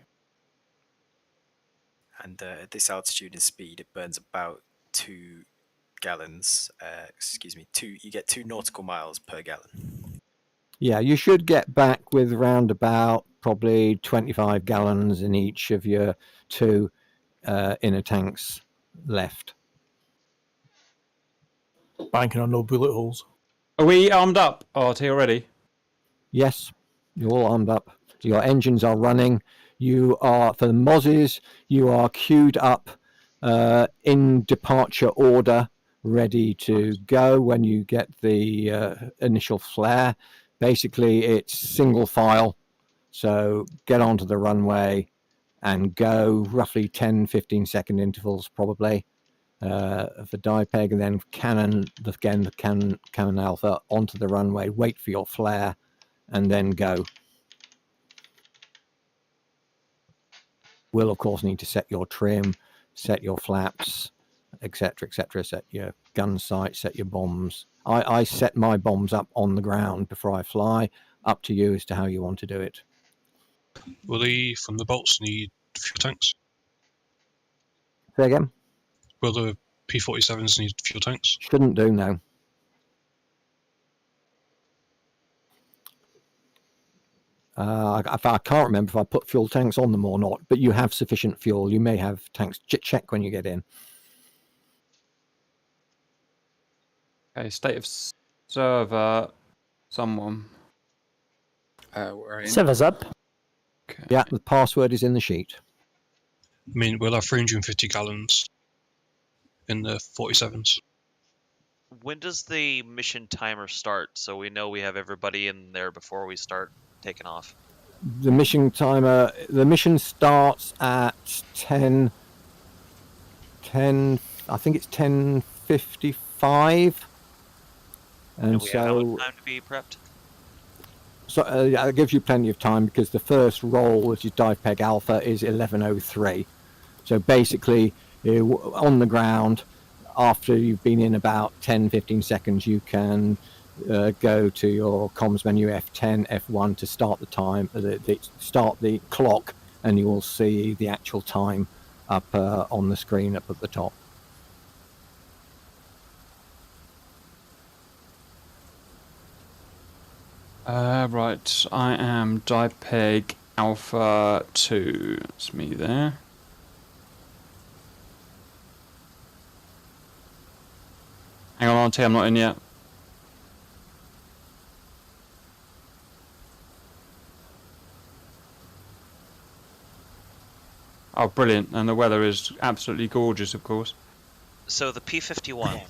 And at this altitude and speed, it burns about 2 gallons. You get 2 nautical miles per gallon. Yeah, you should get back with round about probably 25 gallons in each of your 2 inner tanks left. Banking on no bullet holes. Are we armed up, RT, already? Yes, you're all armed up. Your engines are running. You are, for the Mozzies, you are queued up in departure order, ready to go when you get the initial flare. Basically, it's single file. So get onto the runway and go, roughly 10-15 second intervals probably for Dipeg, and then Cannon Alpha onto the runway, wait for your flare, and then go. Will, of course, need to set your trim, set your flaps, etc., etc., set your gun sight, set your bombs. I set my bombs up on the ground before I fly. Up to you as to how you want to do it. Will he, from the bolts, need fuel tanks? Say again? Will the P-47s need fuel tanks? Shouldn't do, no. I can't remember if I put fuel tanks on them or not, but you have sufficient fuel. You may have tanks. Check when you get in. Okay, state of server. Someone. We're in. Server's up. Okay. Yeah, the password is in the sheet. I mean, we'll have 350 gallons in the 47s. When does the mission timer start? So we know we have everybody in there before we start taking off. The mission timer. The mission starts at 10. I think it's 10:55. And we have enough time to be prepped? So that gives you plenty of time because the first roll, which is dive peg alpha, is 11:03. So basically, on the ground, after you've been in about 10-15 seconds, you can go to your comms menu F10, F1 to start the time, start the clock, and you will see the actual time up on the screen up at the top. Right, I am DIPEG Alpha 2. It's me there. Hang on, Auntie, I'm not in yet. Oh, brilliant. And the weather is absolutely gorgeous, of course. So the P-51.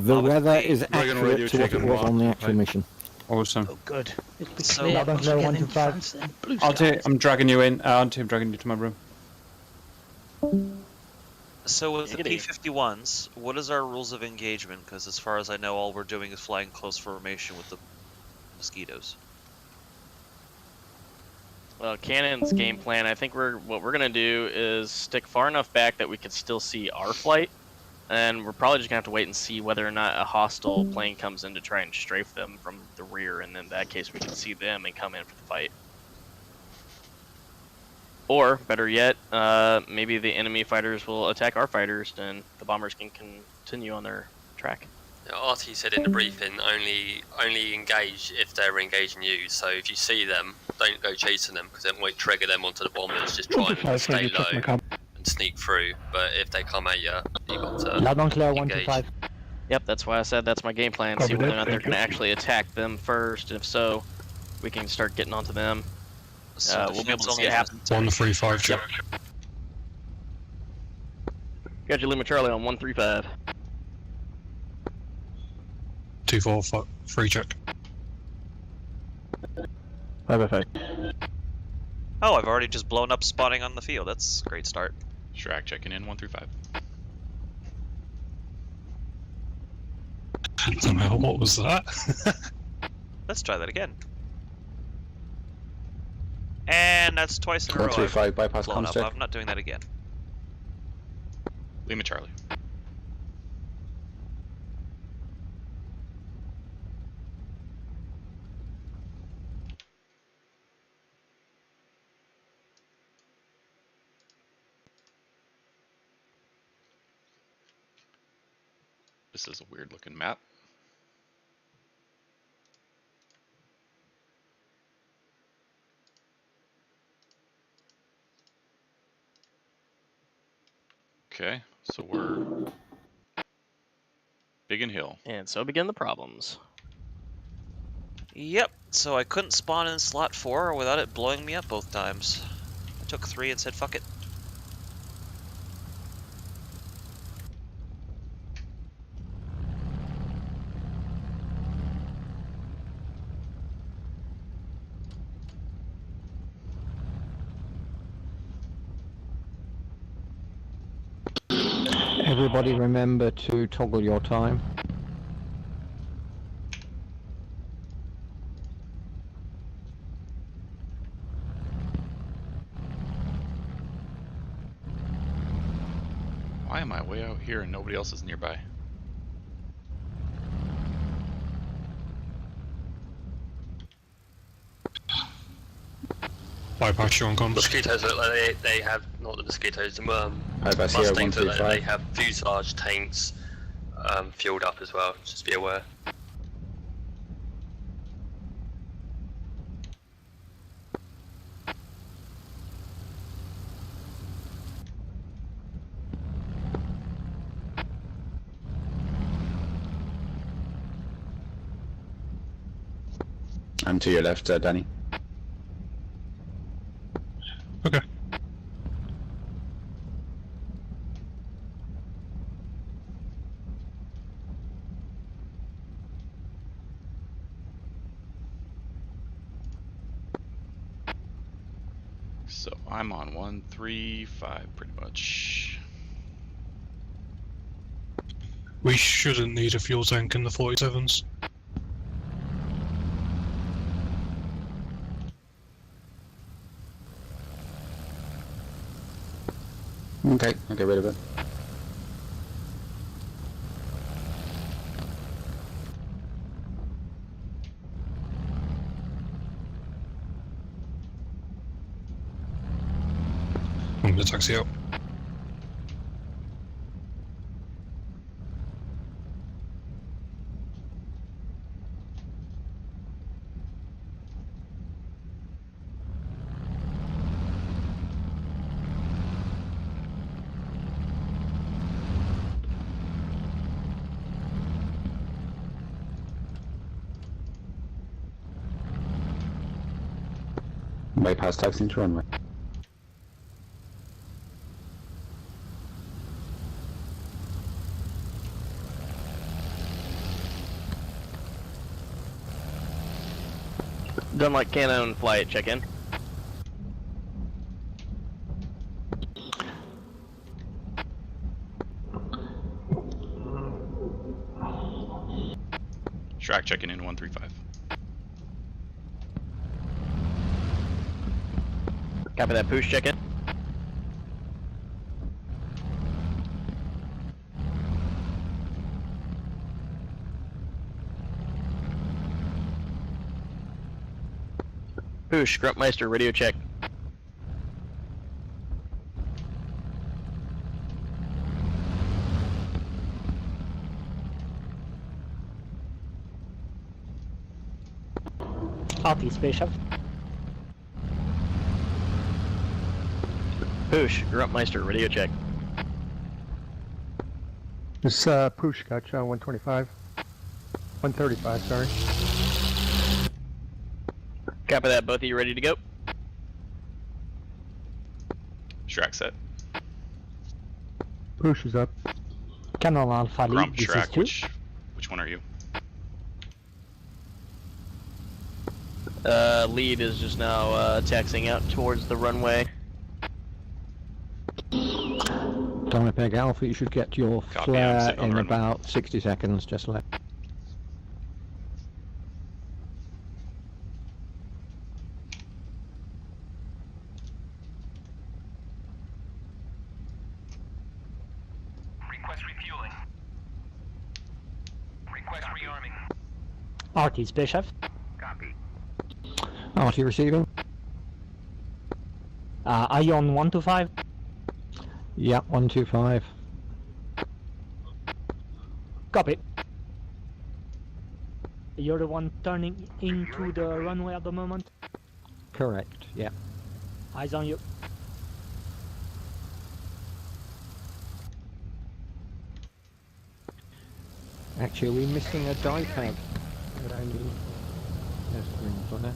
The weather is accurate to what it was on the actual mission. Awesome. Oh, good. It'll be So- clear Now once we get into France then. Blue Auntie, skies. I'm dragging you in. Auntie, I'm dragging you to my room. So with the P-51s, what is our rules of engagement? Because as far as I know, all we're doing is flying close formation with the mosquitoes. Well, Cannon's game plan, I think what we're gonna do is stick far enough back that we can still see our flight, and we're probably just gonna have to wait and see whether or not a hostile plane comes in to try and strafe them from the rear, and in that case we can see them and come in for the fight. Or, better yet, maybe the enemy fighters will attack our fighters, and the bombers can continue on their track. Artie said in the briefing, only engage if they're engaging you. So if you see them, don't go chasing them because it might trigger them onto the bombers. Just try and stay low and sneak through. But if they come at you, you got to Loud and clear, engage. 125. Yep, that's why I said that's my game plan. See whether or not they're going to actually attack them first. If so, we can start getting onto them. So We'll be able to see it defense happen. 135 check. Got you, Lima Charlie on 135. 243 check. 505. Oh, I've already just blown up spawning on the field. That's a great start. Shrack checking in 1 through 5. What was that? Let's try that again. And that's twice in a row. 135 bypass Blown comms up. check. I'm not doing that again. Lima Charlie. This is a weird looking map. Okay, so we're Biggin Hill. And so begin the problems. Yep, so I couldn't spawn in slot 4 without it blowing me up both times. I took 3 and said fuck it. Everybody remember to toggle your time. Why am I way out here and nobody else is nearby? Bypass you on comms. Mosquitoes look like they have, not the mosquitoes, the Bypass here, Mustangs look like 135. they have fuselage tanks fueled up as well, just be aware. I'm to your left, Danny. Okay. So I'm on 135 pretty much. We shouldn't need a fuel tank in the 47s. Okay, I'll get rid of it. I'm gonna taxi out. Bypass taxi to runway. Done like cannon flight, check in. Shrack checking in 135. Copy that, push, check in. Push, Gruntmeister, radio check. Copy, Spaceship. Push, Gruntmeister, radio check. This push got you on 125. 135, sorry. Copy that, both of you ready to go? Shrack set. Push is up. Cannon Alpha lead, Grump, this is Shrack, 2. which one are you? Lead is just now taxiing out towards the runway. Winnipeg Alpha, you should get your Copy, I'm flare sitting on in the about 60 seconds, just let. Request refueling. Request rearming. RT, Spaceship. Copy. RT receiving? Are you on 125? Yeah, 125. Copy. You're the one turning into the runway at the moment? Correct, yeah. Eyes on you. Actually, are we missing a die peg? There's green flare.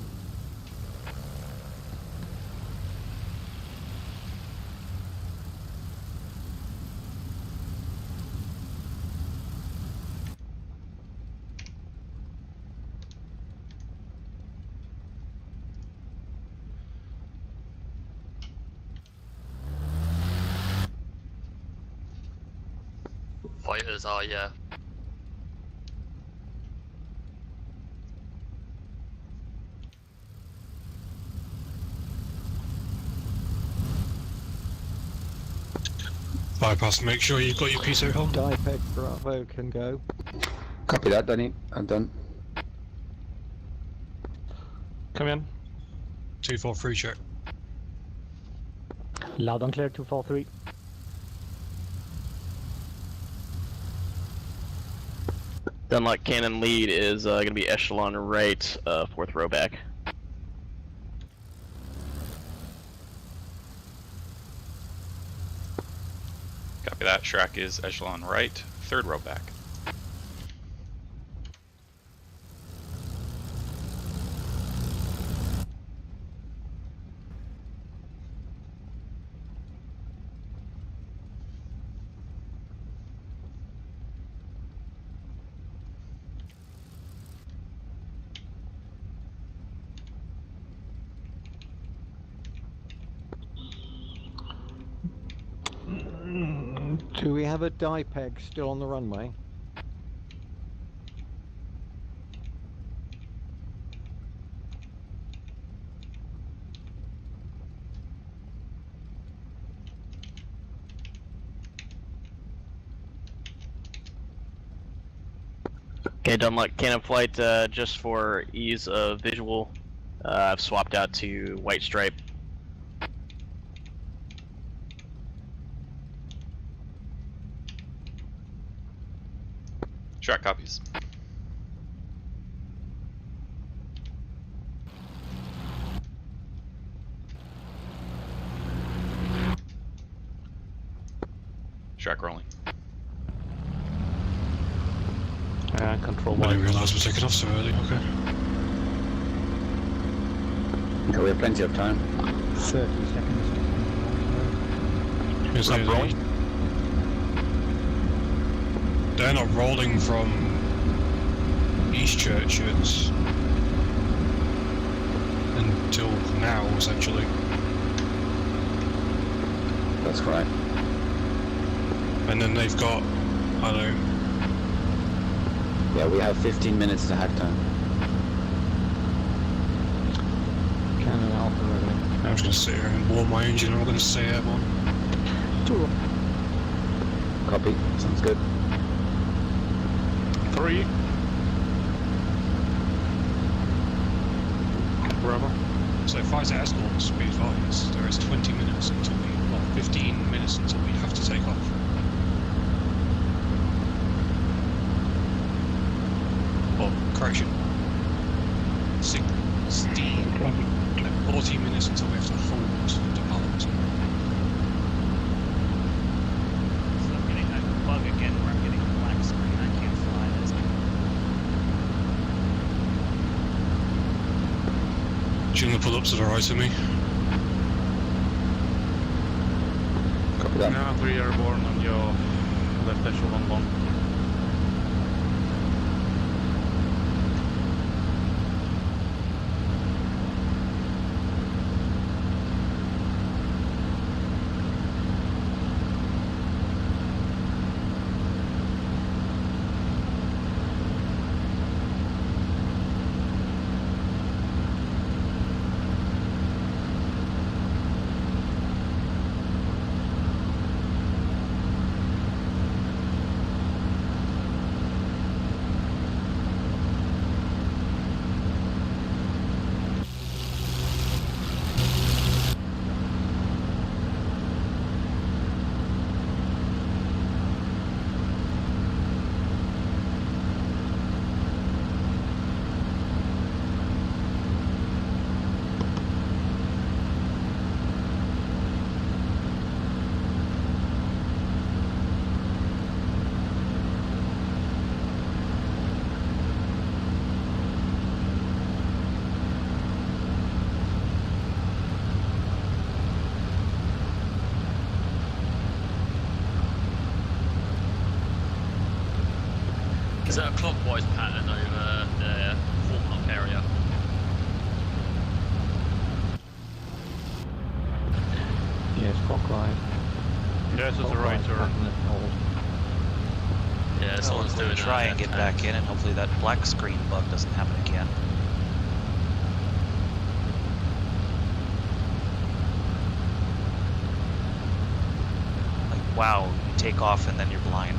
Fighters are, yeah. Bypass, make sure you've got your piso held. Die peg Bravo can go. Copy that, Danny. I'm done. Come in. 243 check. Loud and clear 243. Dunlop cannon lead is going to be echelon right, 4th row back. Copy that. Shrack is echelon right, 3rd row back. Do we have a die peg still on the runway? Okay, Dunlop cannon flight, just for ease of visual, I've swapped out to white stripe. Shrack copies. Shrack rolling. Control I didn't realise we're taking off so early, okay. Okay, we have plenty of time. 30 seconds. Is that rolling? They're not rolling from East Churches until now, essentially. That's right. And then they've got, I don't know. Yeah, we have 15 minutes to hack time. Cannon Alpha ready. I'm just going to sit here and warm my engine and we're going to stay airborne. 2. Copy. Sounds good. 3. Bravo. So fighter escorts, be advised, there is 20 minutes until we, well, 15 minutes until we have to take off. Well, correction. 14 minutes until we have to hold the pilot. So I'm getting that bug again where I'm getting a black screen. I can't fly this. Jim, the pull up to the right of me. Copy that. Now 3 airborne on your left echelon long. Is that a clockwise pattern over the warm-up area? Yes, clockwise. Yes, it's a right turn. Yeah, someone's doing that. Try and get back in, and hopefully that black screen bug doesn't happen again. Like, wow, you take off and then you're blind.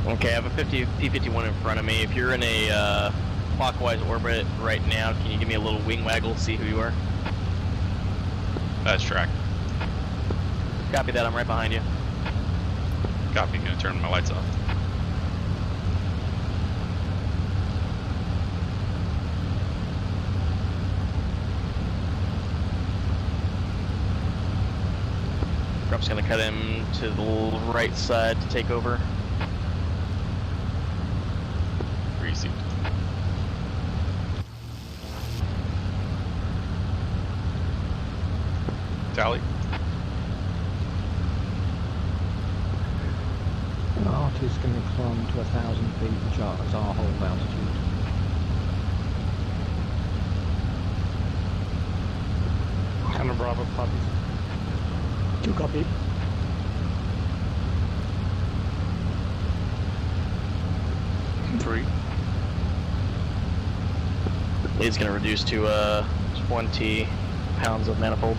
Okay, I have a P-51 in front of me. If you're in a clockwise orbit right now, can you give me a little wing waggle, see who you are? That's Shrack. Copy that. I'm right behind you. Copy. Gonna turn my lights off. Grump's gonna cut him to the right side to take over. Received. Tally. Art is going to climb to 1,000 feet, which is our hold altitude. Tanner Bravo copies. 2 copy. Three. Lead's gonna reduce to 20 pounds of manifold.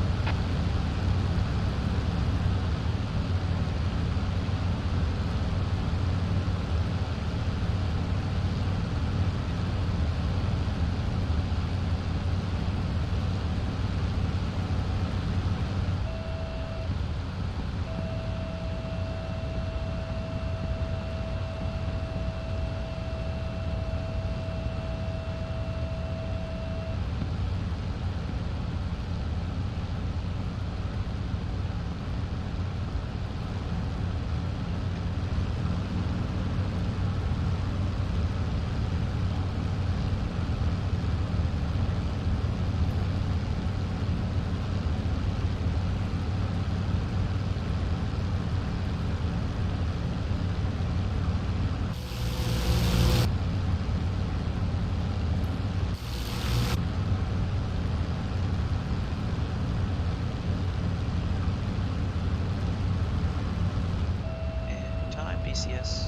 BCS.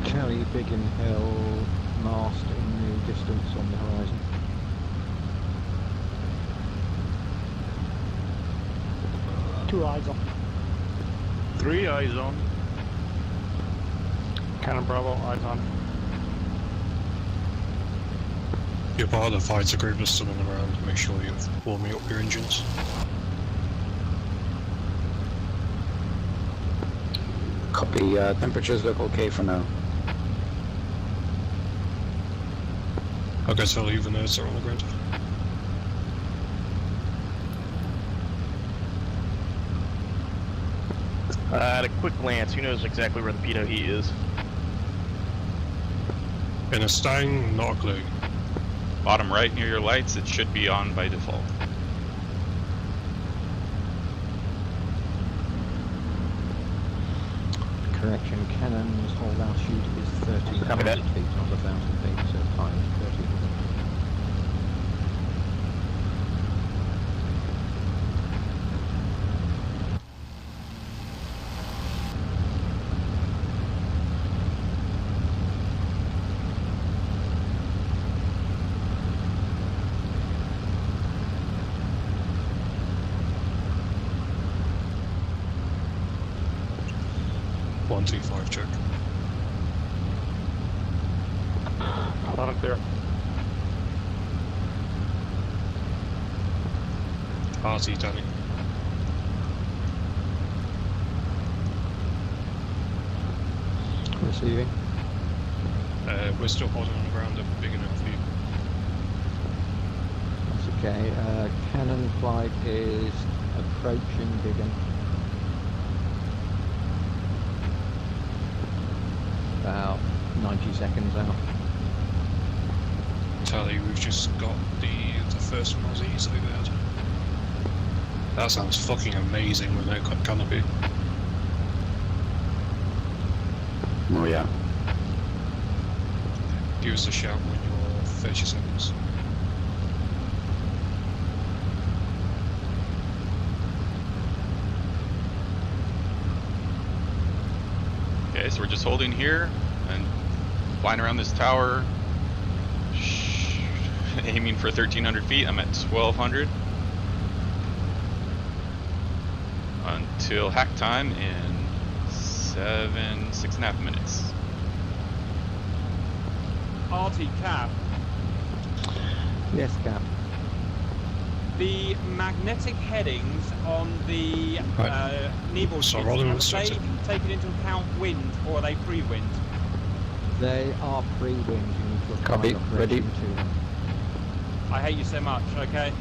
Charlie, Biggin Hill, mast in the distance on the horizon. Two eyes on. 3 eyes on. Cannon Bravo, eyes on. You're part of the fighter group that's still in around. Make sure you're warming up your engines. Copy, temperatures look okay for now. I'll go tell you the nerds are on the ground. At a quick glance, who knows exactly where the pitot heat is? In a Mustang, not a clue. Bottom right near your lights, it should be on by default. Correction, cannon's hold altitude is 30,000 feet, not 1,000 feet, so times 30. .125 check. Loud and clear. RT Danny. Receiving. We're still holding on the ground up big enough for you. That's okay. Cannon flight is approaching Biggin. About 90 seconds out. Tally, we've just got the first Mozzies overhead. That sounds fucking amazing with no canopy. Oh yeah. Give us a shout when you're 30 seconds. Okay, so we're just holding here and flying around this tower, aiming for 1,300 feet. I'm at 1,200. till hack time in 6.5 minutes. RT Cap, Yes, Cap. the magnetic headings on the kneeboard So skids, rolling have with they sweater. taken into account wind or are they pre-wind? They are pre-wind. You need to apply Copy. operation Ready. to them. I hate you so much, okay?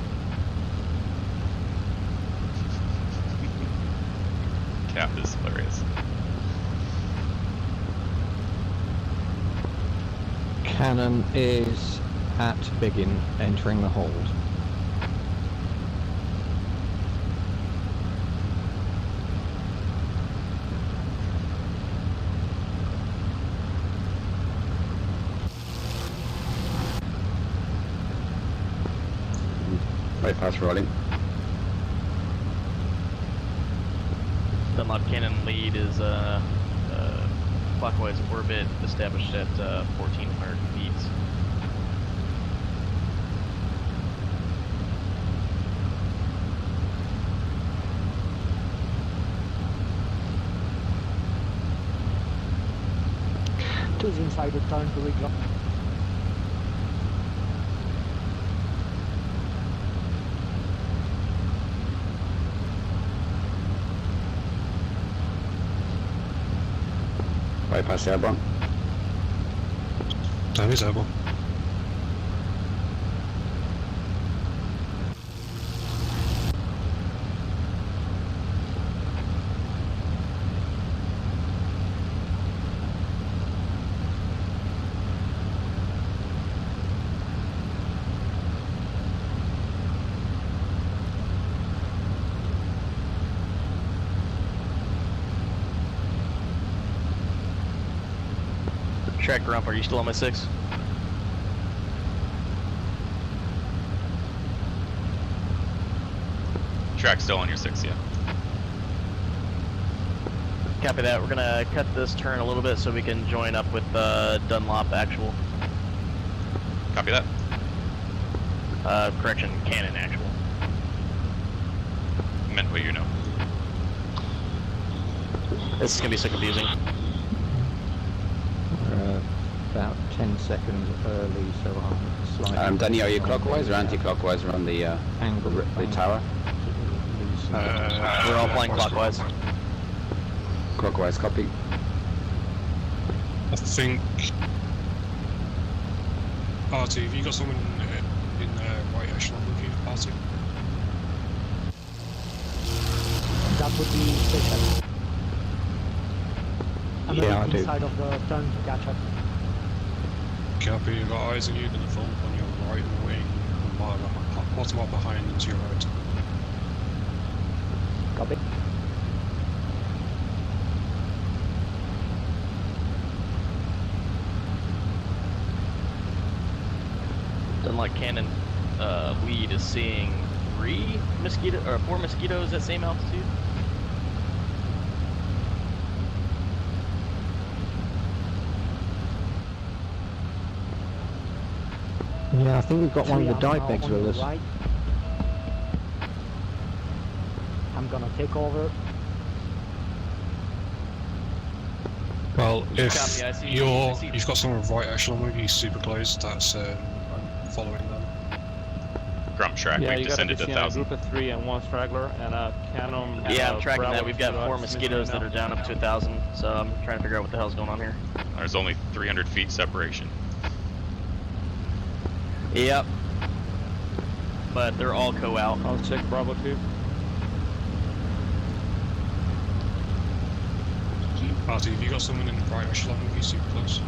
Cap is hilarious. Cannon is at Biggin, entering the hold. Bypass rolling. Dunlop cannon lead is clockwise orbit established at 1,400 feet. Two's inside the turn to rig. Bypass airborne. Time is airborne. Shrack Grump, are you still on my 6? Track still on your 6, yeah. Copy that. We're gonna cut this turn a little bit so we can join up with Dunlop actual. Copy that. Correction, cannon actual. Meant what you know. This is gonna be so confusing. We're about 10 seconds early, so I'm slightly... Danny, are you clockwise or anti-clockwise around the angle the tower? We're all flying clockwise. Clockwise, copy. I think. RT, have you got someone in right echelon with you, RT? That would be Fisher. I'm Yeah, I do. inside of the turn to catch up. Copy, you've got eyes on you, gonna fall on your right wing, and bottom up behind and to your right. Copy. Dunlop cannon lead is seeing 4 mosquitoes at same altitude. Yeah, I think we've got one of the dive pegs with us. Right. I'm gonna take over. Well, if Copy, I see you've got someone with right echelon with you, super close, that's I'm following them. Grump Shrack, Yeah, we've you got a descended to BC on a 1,000. group of 3 and 1 straggler and a cannon. Yeah, I'm and a tracking Bravo that. We've got to 4 Smith mosquitoes right that are now. down up to 1,000, so I'm trying to figure out what the hell's going on here. There's only 300 feet separation. Yep. But they're all co-out. I'll check Bravo 2. RT, have you got someone in right echelon with you, super close?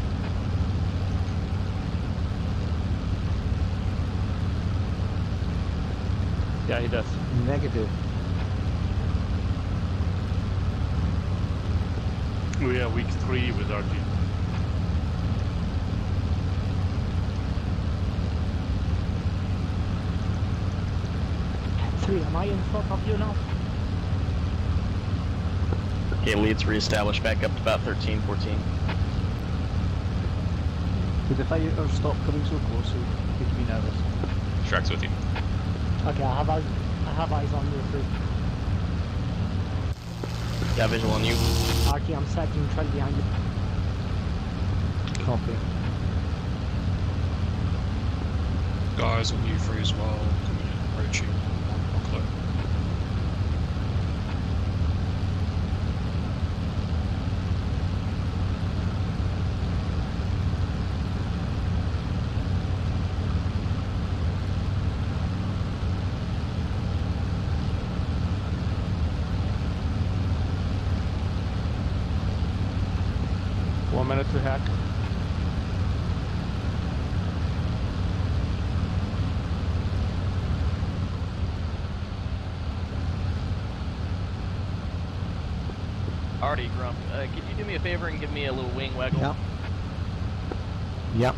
Yeah, he does. Negative. We are week 3 with RT. Am I in front of you now? Okay, leads reestablished back up to about 13, 14. Did the fighter stop coming so close so we could be nervous? Shrack's with you. Okay, I have eyes on you three. Got visual on you. RT, I'm setting trail behind you. Copy. Guys on you three as well, coming in, approaching 1 o'clock. Minute to hack. Already, Grump. Could you do me a favor and give me a little wing waggle? Yep. Yep.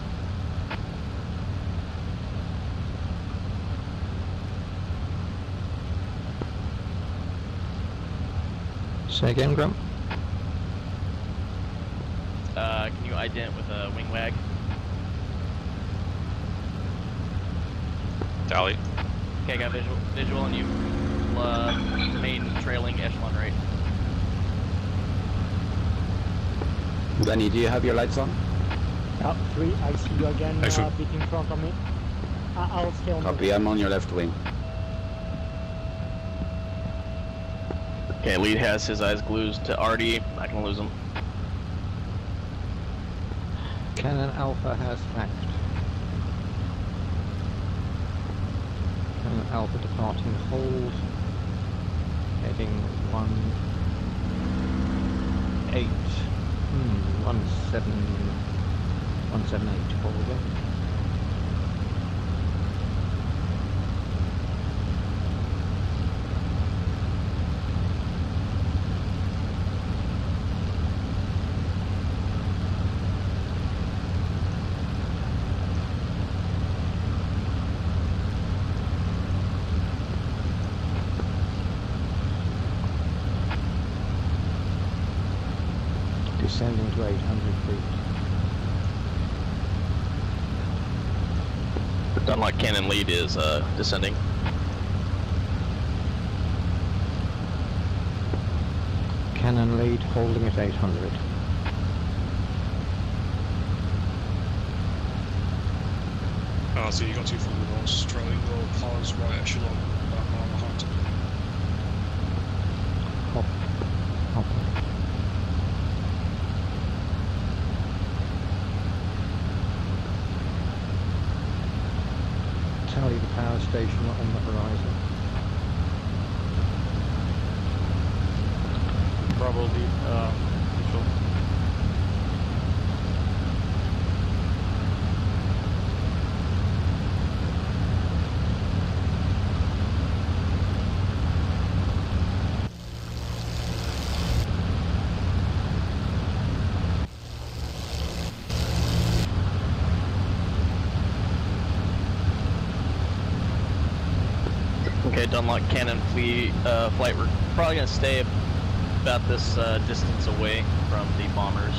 Say again, Grump. Can you ident with a wing wag? Tally. Okay, got visual on you. Main trailing echelon right. Danny, do you have your lights on? 3, I see you again, bit in front of me. I'll stay on Copy, I'm on your left wing. Okay, lead has his eyes glued to RD. Not gonna lose him. Cannon Alpha has fact. Cannon Alpha departing hold. Heading 178 probably. Descending to 800 feet. Unlock cannon lead is descending. Cannon lead holding at 800. So you got 2 full doors, trailing your pause right echelon, about a mile behind. Tally the power station on the horizon. Bravo lead, visual. Okay, Dunlock cannon flight. We're probably gonna stay about this distance away from the bombers.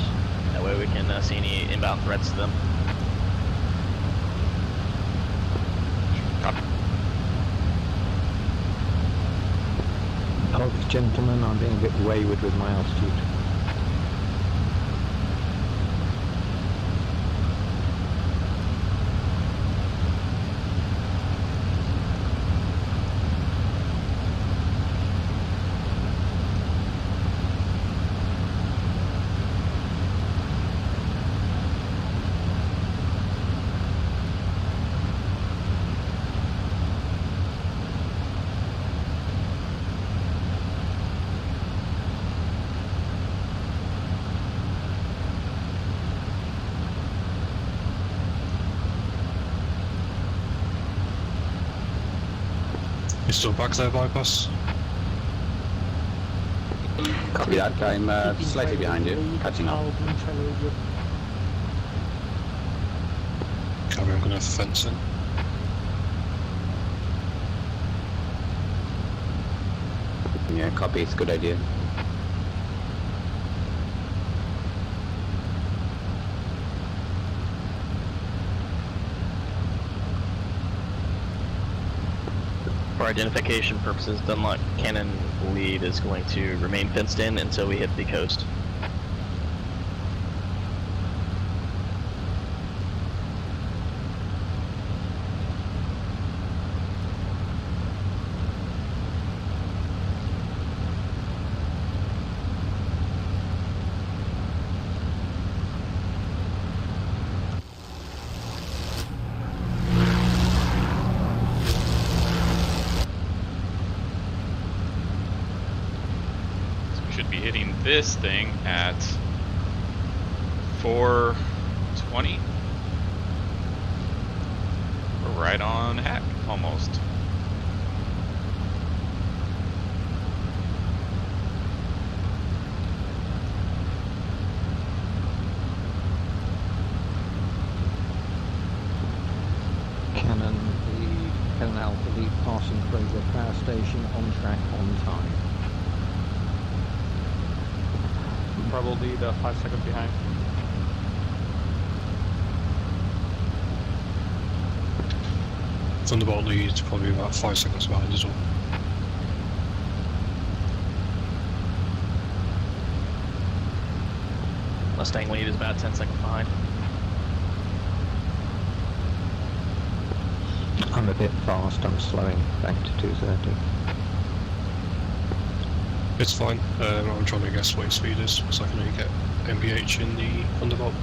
That way we can see any inbound threats to them. Copy. Oh, gentlemen, I'm being a bit wayward with my altitude. You're still back there, bypass? Copy that, I'm slightly behind you, catching up. Copy, I'm gonna fence in. Yeah, copy, it's a good idea. For identification purposes, Dunlop Cannon lead is going to remain fenced in until we hit the coast. This thing at 420. We're right on hack, almost. Cannon Alpha lead passing through the power station on track on time. Probably 5 seconds behind. Thunderbolt lead probably about 5 seconds behind as well. Mustang lead is about 10 seconds behind. I'm a bit fast, I'm slowing back to 230. It's fine. I'm trying to guess what your speed is, so I can only get MPH in the Thunderbolt.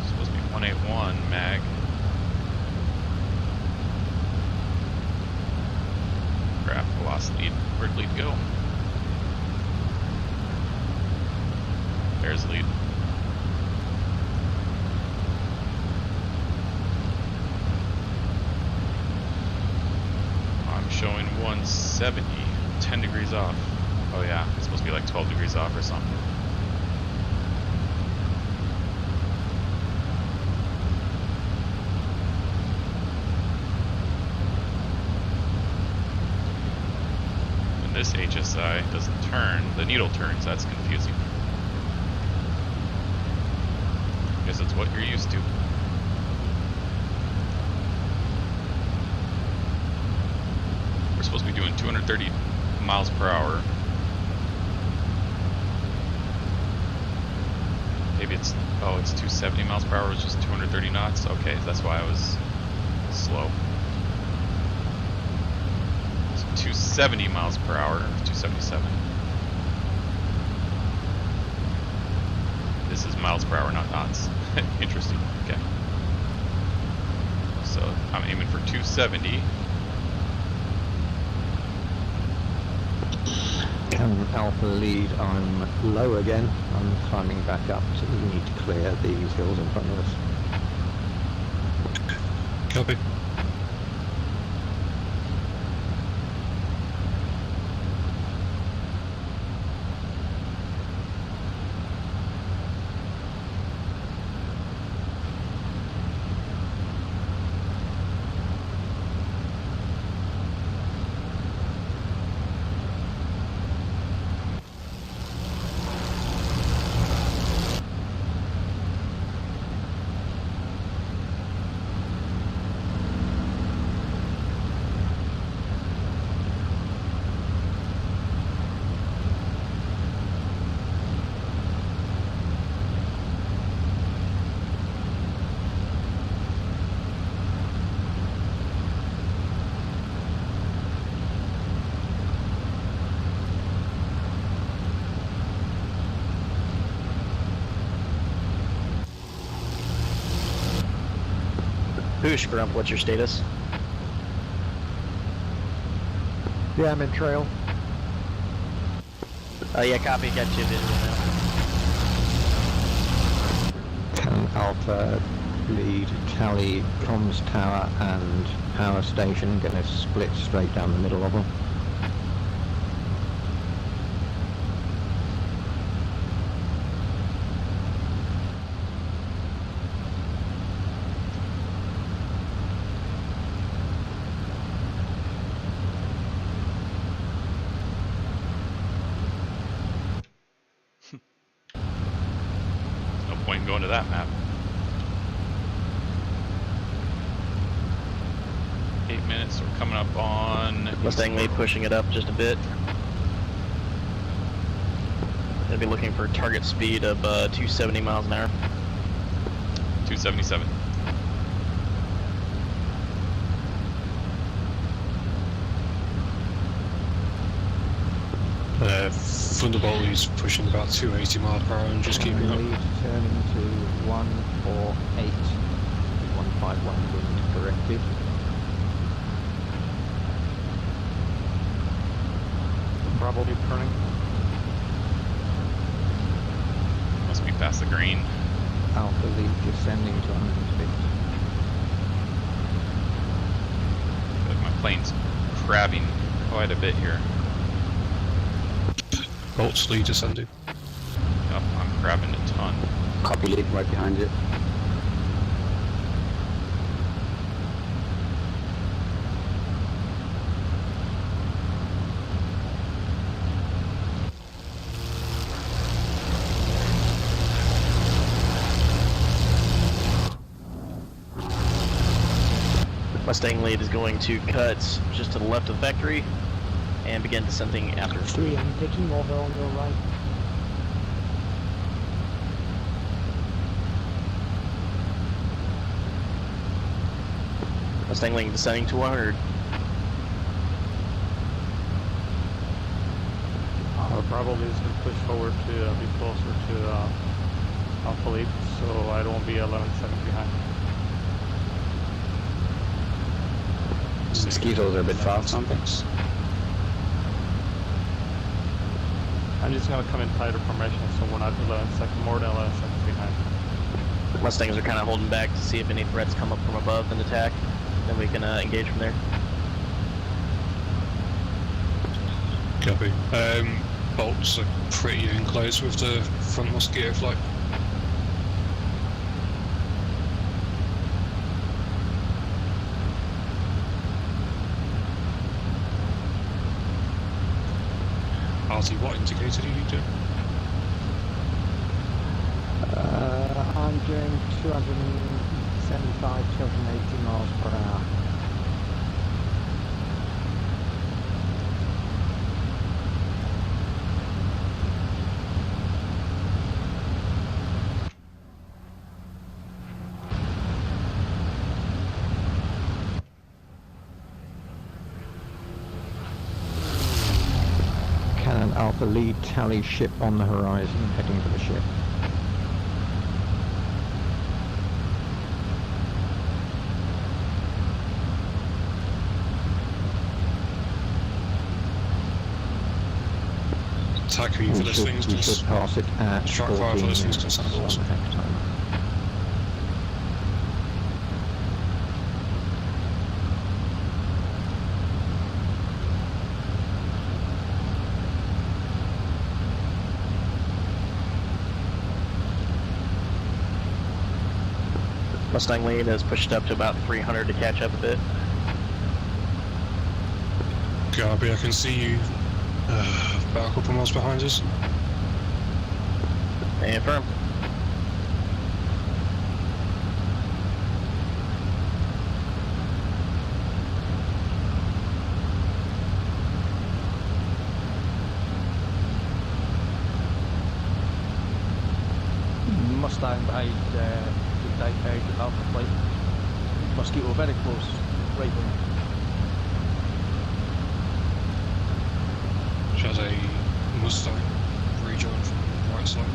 It's supposed to be 181 mag. Crap, lost lead. Where'd lead go? There's lead. Showing 170, 10 degrees off. Oh yeah, it's supposed to be like 12 degrees off or something. And this HSI doesn't turn, the needle turns, that's confusing. Guess it's what you're used to. Supposed to be doing 230 miles per hour. Maybe it's, oh, it's 270 miles per hour, it's just 230 knots. Okay, that's why I was slow. So 270 miles per hour, 277. This is miles per hour, not knots. Interesting, okay. So I'm aiming for 270. Alpha lead, I'm low again. I'm climbing back up, so we need to clear these hills in front of us. Copy. Boosh, Grump, what's your status? Yeah, I'm in trail. Oh yeah, copy, got you visual now. Alpha lead, tally, comms tower and power station, gonna split straight down the middle of them. No point in going to that map. 8 minutes. We're coming up on Mustang lead pushing it up just a bit. Gonna be looking for a target speed of 270 miles an hour. 277. Thunderbolt is pushing about 280 miles per hour and just keeping up. Lead turning to 148. 151 wind corrected. Probably turning. Must be past the green. Alpha lead descending to 150. But my plane's crabbing quite a bit here. Bolt's lead descending. Yep, I'm crabbing a ton. Copy lead right behind it. Mustang lead is going to cut just to the left of the factory and begin descending after. 3, I'm taking over on your right. Mustang lead descending to 100. Probably is going to push forward to be closer to Alpha Lead, so I don't be 11 seconds behind. Mosquitoes are a bit fast, something. I'm just going to come in tighter formation, so we're not 11 seconds, more than 11 seconds behind. Mustangs are kind of holding back to see if any threats come up from above and attack. Then we can engage from there. Copy. Bolts are pretty in close with the front mosquito flight. RT, what indicator do you do? I'm doing 275, 280 miles per hour. Cannon Alpha lead tally ship on the horizon, heading for the ship. Attacking for this thing's We should pass it at Shrack fire for this thing's going to sound awesome. Mustang lead has pushed up to about 300 to catch up a bit. Garby, I can see you about a couple miles behind us. And firm. Mustang behind Alpha flight. Mosquito very close, right there. She has a Mustang rejoin from the right side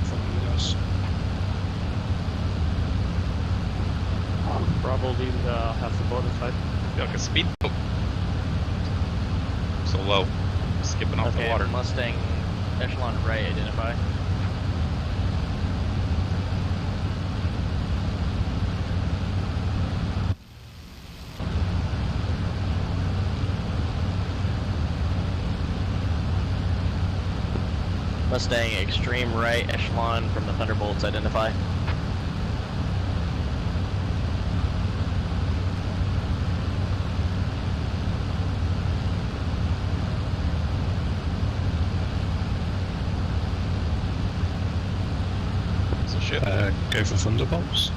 from you guys. Probably has the border side. Feel like a speedboat. So low. Skipping off the water. Mustang echelon right, identify. Mustang extreme right echelon from the Thunderbolts, identify. It's a ship. Go for Thunderbolts.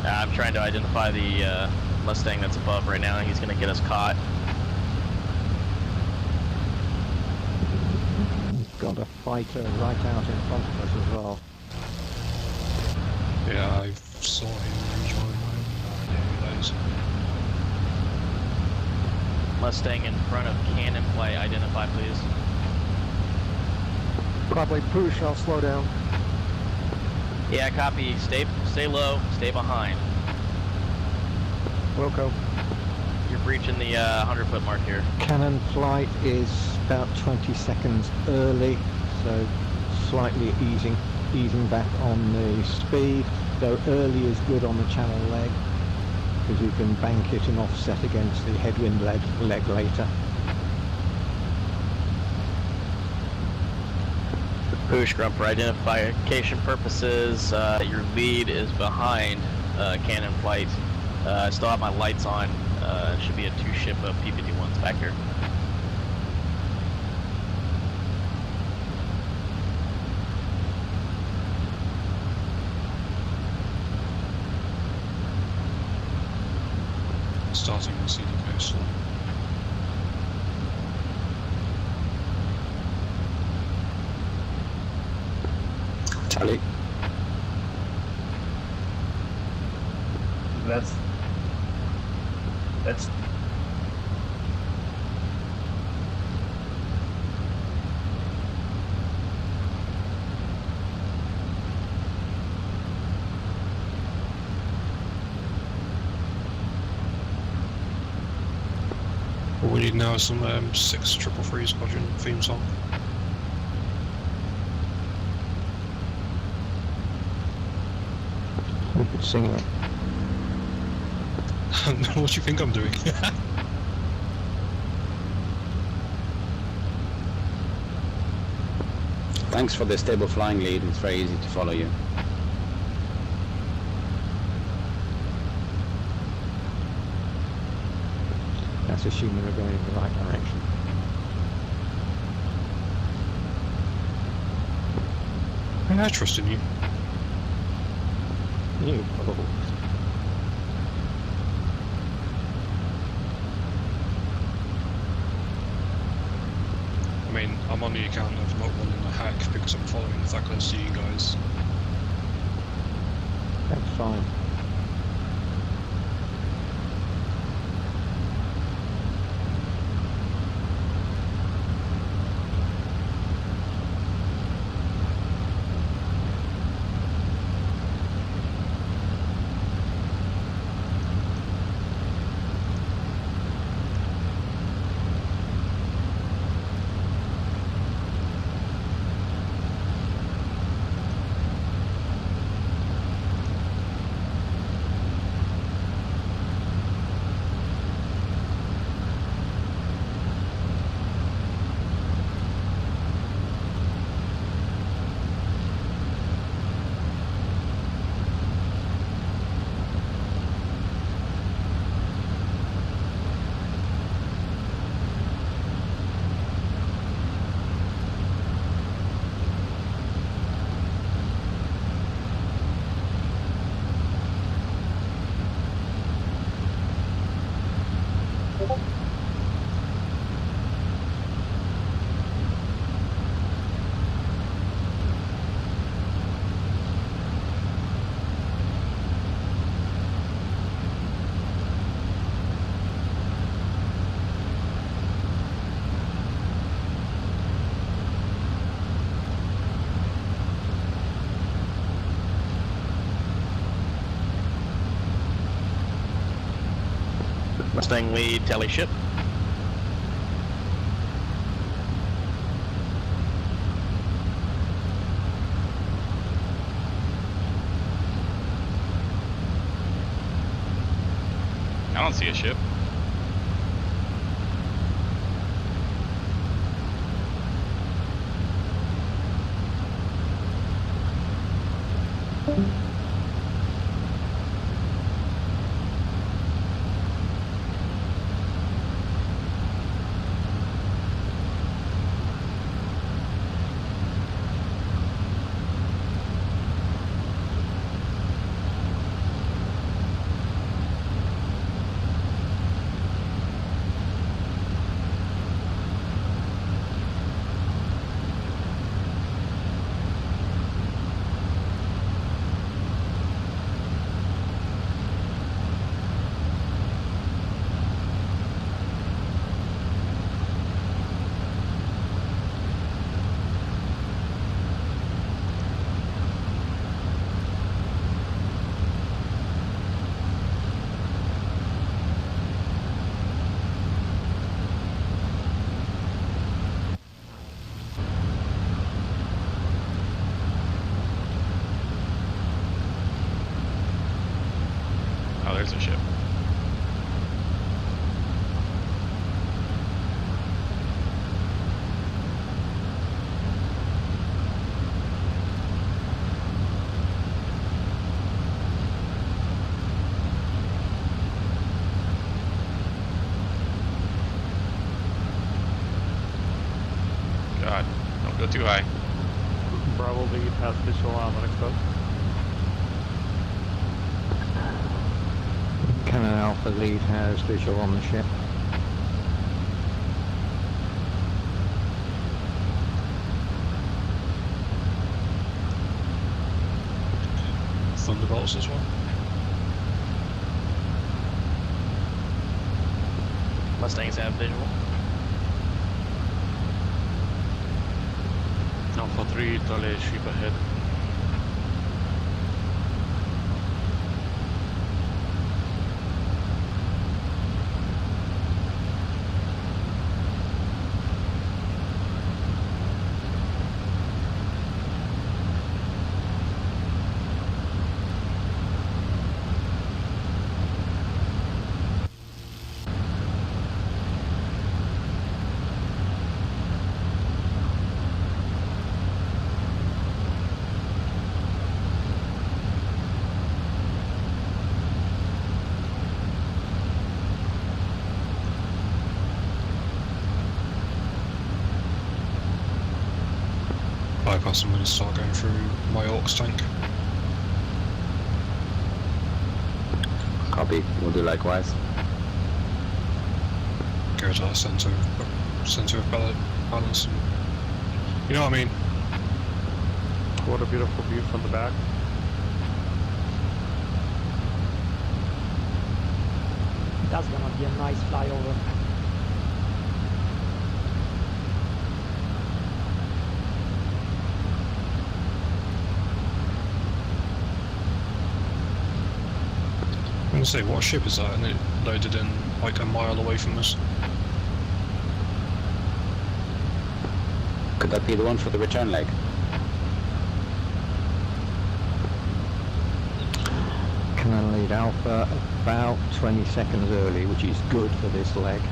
I'm trying to identify the Mustang that's above right now. He's going to get us caught. Got a fighter right out in front of us as well. Yeah, I saw him rejoin. Mustang in front of cannon flight. Identify, please. Probably push. I'll slow down. Yeah, copy. Stay low. Stay behind. Wilco. You're breaching the 100-foot mark here. Cannon flight is about 20 seconds early, so slightly easing back on the speed. So early is good on the channel leg, because you can bank it and offset against the headwind leg later. Push, Grump, for identification purposes, your lead is behind cannon flight. I still have my lights on. Should be a 2-ship of P-51s back here. Starting to see the coastline. Tally. That's What we need now is some 633 Squadron theme song. We could sing it. What do you think I'm doing? Thanks for the stable flying lead. It's very easy to follow you. That's assuming we're going in the right direction. I trust in you. You probably. I mean, I'm on the account of not wanting to hack because I'm following that close to you guys. That's fine. Mustang lead, tally ship. I don't see a ship. as a ship. God, don't go too high. Bravo lead has visual on unexposed. Cannon Alpha lead has visual on the ship. Thunderbolts as well. Mustangs have visual. Alpha 3, Italy, ship ahead. Bypass, I'm going to start going through my Orcs tank. Copy, we'll do likewise. Go to our centre of balance. And, you know what I mean? What a beautiful view from the back. That's gonna be a nice flyover. I'm going to say, what ship is that? And it loaded in like a mile away from us. Could that be the one for the return leg? Cannon lead Alpha about 20 seconds early, which is good for this leg.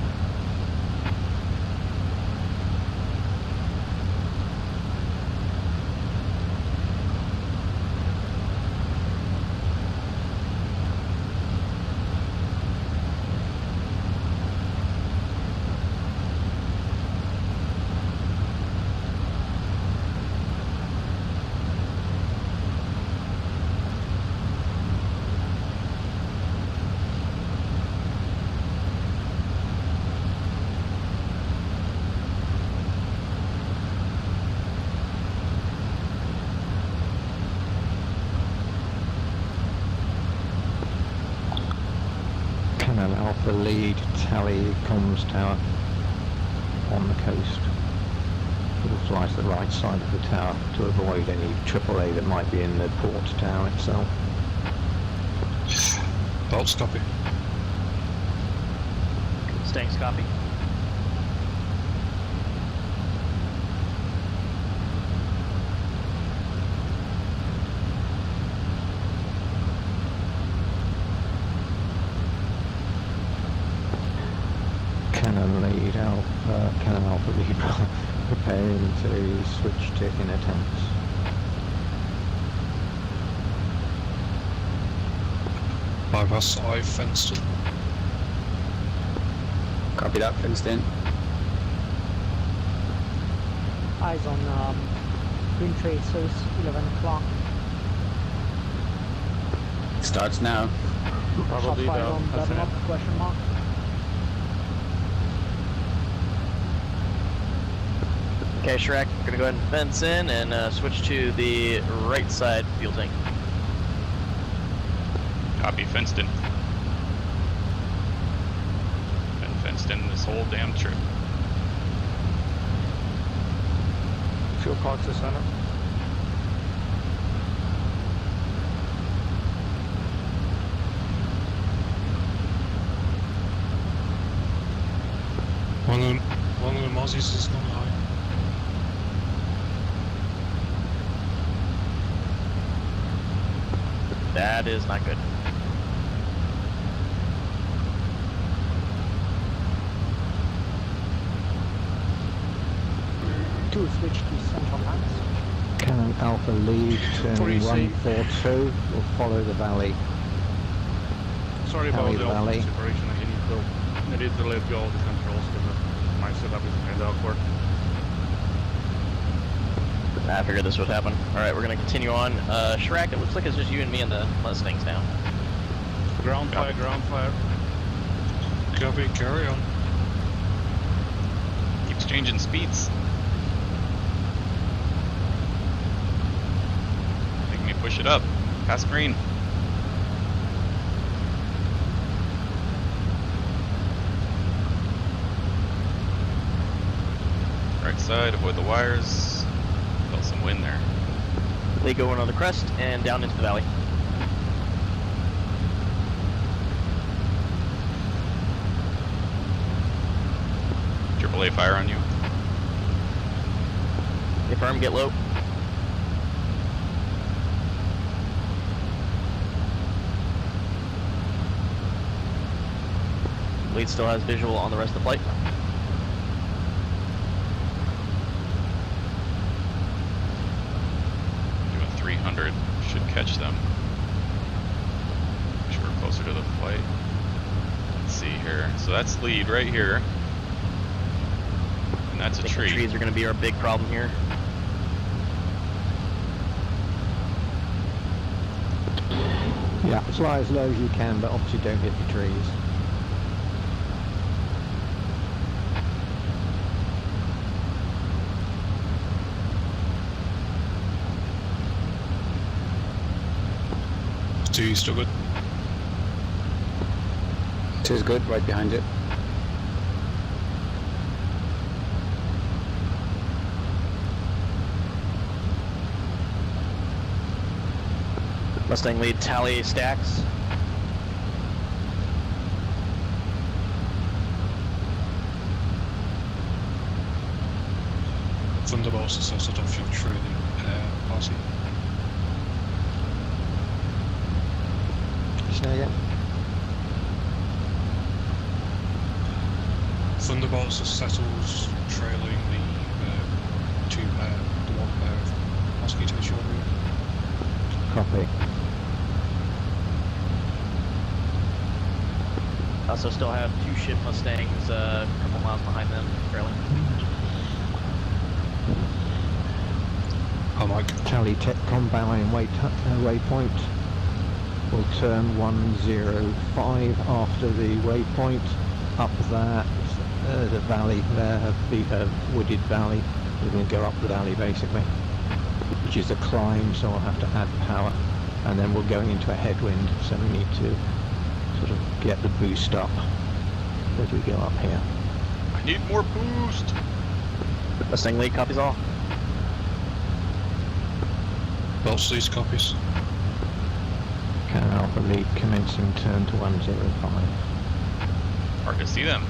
Cannon Alpha lead, tally comms tower on the coast. It will fly to the right side of the tower to avoid any AAA that might be in the port tower itself. Bolts, copy. Mustangs, copy. Cannon lead Alpha, Cannon Alpha lead preparing to switch to inner tanks. Bypass, I fenced in. Copy that, fenced in. Eyes on Green Tracers, 11 o'clock. Starts now. Shot fired on Dunlop, question mark. Okay, Shrack, gonna go ahead and fence in and switch to the right side fuel tank. Copy, fenced in. Been fenced in this whole damn trip. Fuel cogs to center. One of the Mozzies is not high. That is not good. 2, switch to central hands. Cannon Alpha lead, turning 142, will follow the valley. Sorry about the open separation. I need to let go of the controls because my setup is kind of awkward. I figured this would happen. Alright, we're going to continue on. Shrack, it looks like it's just you and me and the Mustangs now. Ground fire, ground fire. Copy, carry on. Keeps changing speeds. Make me push it up. Past green. Right side, avoid the wires. Felt some wind there. They go in on the crest and down into the valley. AAA fire on you. Affirm, get low. Lead still has visual on the rest of the flight. Doing 300. Should catch them. Make sure we're closer to the flight. Let's see here. So that's lead right here. And that's a tree. The trees are going to be our big problem here. Yeah, fly as low as you can, but obviously don't hit the trees. Two still good. Two's good, right behind it. Mustang lead tally stacks. Thunderbolts assessed off your trailing posse. Say again? Thunderbolts are settled trailing the one pair of mosquitoes you're moving. Copy. Also still have two ship Mustangs a couple miles behind them, trailing. Oh, Mike. Tally Techcom bowing waypoint. We'll turn 105 after the waypoint. Up that, the valley there, the wooded valley. We're going to go up the valley basically, which is a climb, so I'll have to add power. And then we're going into a headwind, so we need to sort of get the boost up as we go up here. I need more boost! Mustang lead copies all. Bolts these copies. Cannon Alpha lead commencing turn to 105. Hard to see them.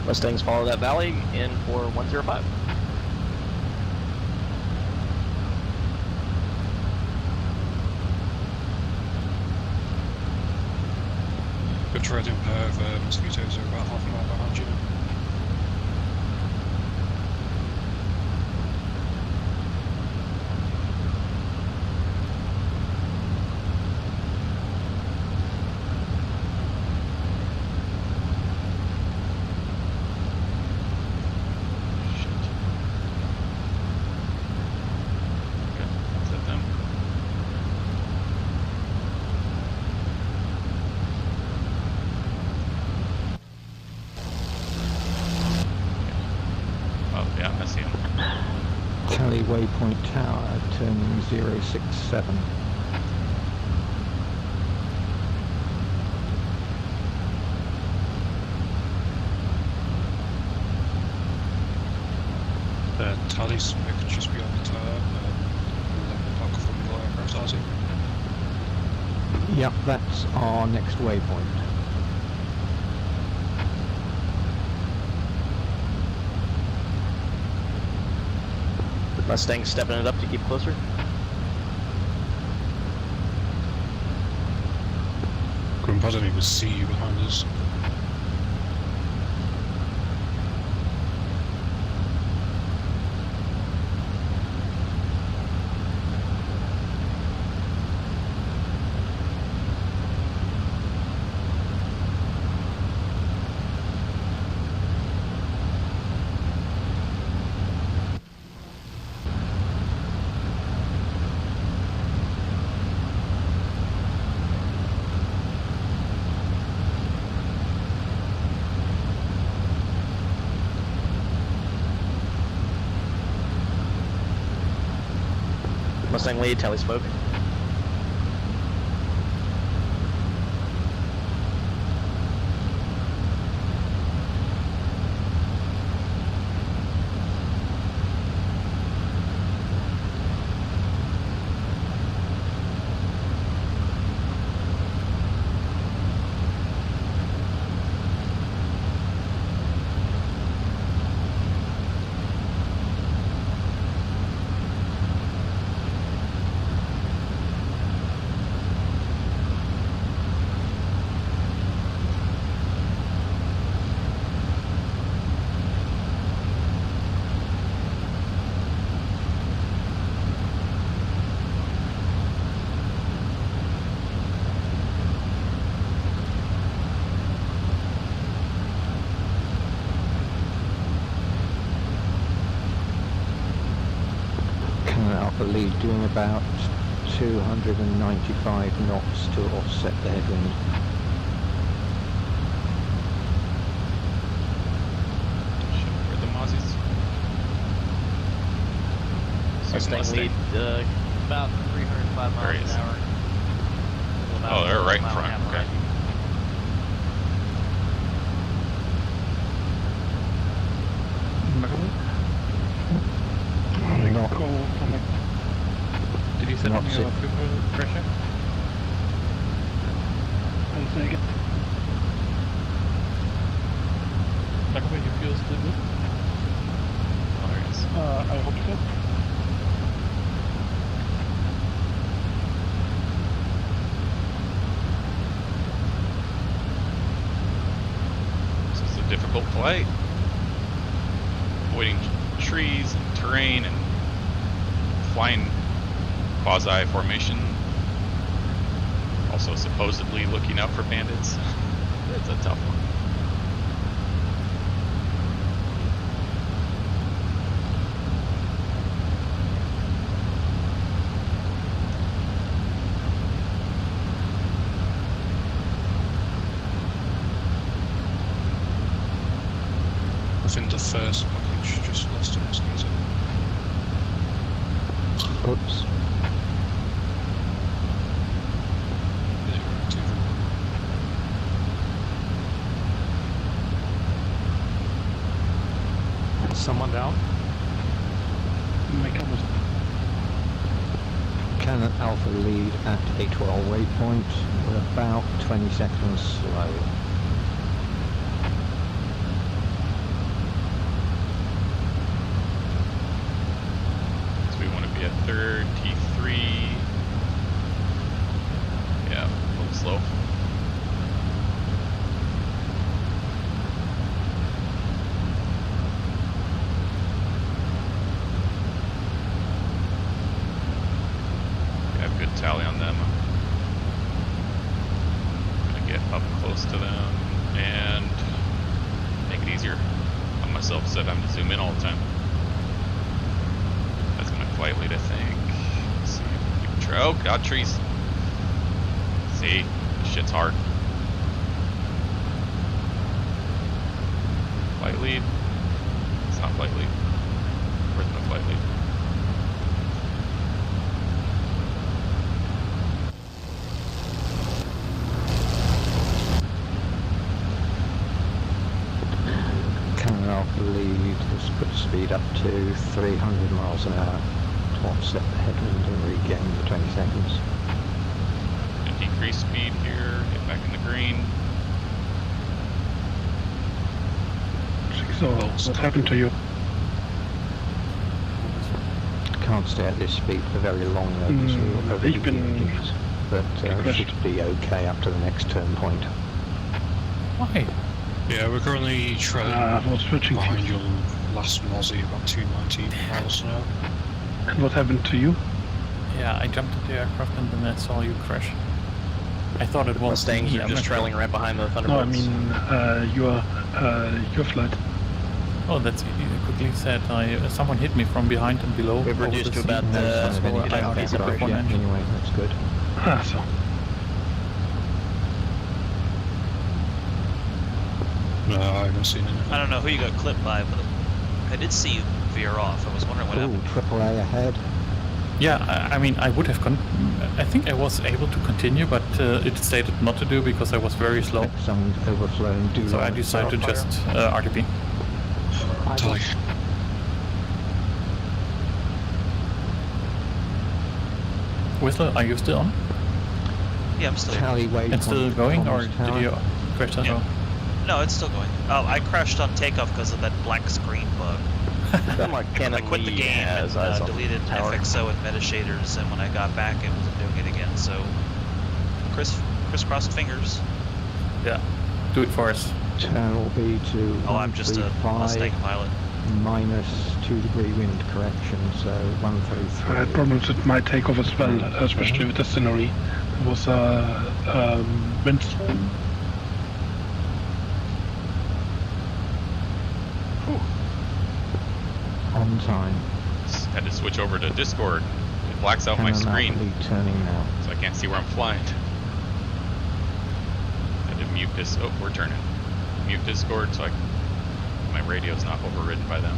Mustangs follow that valley in for 105. Good trading pair of mosquitoes are about half a mile behind you. Tally waypoint tower turning 067. Tally smoke just beyond the tower, left block from your aircraft RC. Yep, that's our next waypoint. Mustang stepping it up to keep closer. Grump, I don't even see you behind us. Mustang lead, Tally smoke. Alpha lead doing about 295 knots to offset the headwind. Where the Mozzies? Mustang lead, about 305 miles an hour. Oh, they're right in front. Okay. Did you set anything about fuel pressure? One second. Back when your fuel's still good? Oh, there it is. I hope so. This is a difficult flight. Avoiding trees and terrain and flying quasi formation. Also supposedly looking out for bandits. It's a tough one. I think the first package just lost a mosquito. Oops. Someone down? Cannon Alpha lead at A12 waypoint. We're about 20 seconds slow. So we want to be at 33. Yeah, a little slow. Tally on them. I'm gonna get up close to them and make it easier on myself so that I'm to zoom in all the time. That's my flight lead, I think. Let's see. Oh, God, trees. See, this shit's hard. Flight lead. It's not flight lead. Where's my flight lead? lead, just put speed up to 300 miles an hour to offset the headwind and regain the 20 seconds. And decrease speed here, get back in the green. So, what happened to you? Can't stay at this speed for very long though, because we'll overheat the engines, but should be okay up to the next turn point. Why? Yeah, we're currently switching behind your last Mozzie, about 290 miles an hour. And what happened to you? Yeah, I jumped into the aircraft and then I saw you crash. I thought it was Mustangs are just trailing right behind the Thunderbolts. No, I mean your flight. Oh, that's quickly said. Someone hit me from behind and below. We've reduced to about anyway, that's good. So. No, I haven't seen it. I don't know who you got clipped by, but I did see you veer off. I was wondering what happened. AAA ahead. Yeah, I mean, I would have I think I was able to continue, but it stated not to do because I was very slow. Some overflowing. So I decided to just RTP. Tally. Whistler, are you still on? Yeah, I'm still. Tally and still going, or did you crash as well? No, it's still going. Oh, I crashed on takeoff because of that black screen bug. I quit the game and deleted FXO and metashaders, and when I got back, it wasn't doing it again. So, crisscrossed fingers. Yeah, do it for us. Turn will be to I'm just a Mustang pilot. Minus 2-degree wind correction, so 133. I had problems with my takeoff as well, especially with the scenery. There was a windstorm. On time. Had to switch over to Discord. It blacks out my screen, turning now. so I can't see where I'm flying. Had to mute this. Oh, we're turning. Mute Discord so my radio's not overridden by them.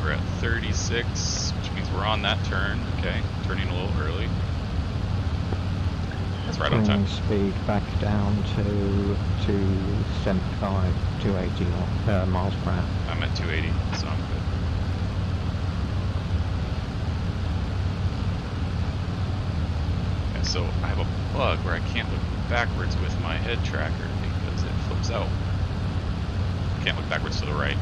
We're at 36, which means we're on that turn. Okay, turning a little early. That's right on time. Speed back down to 275, 280 miles per hour. I'm at 280, so I'm good. Yeah, so I have a bug where I can't look backwards with my head tracker because it flips out. I can't look backwards to the right.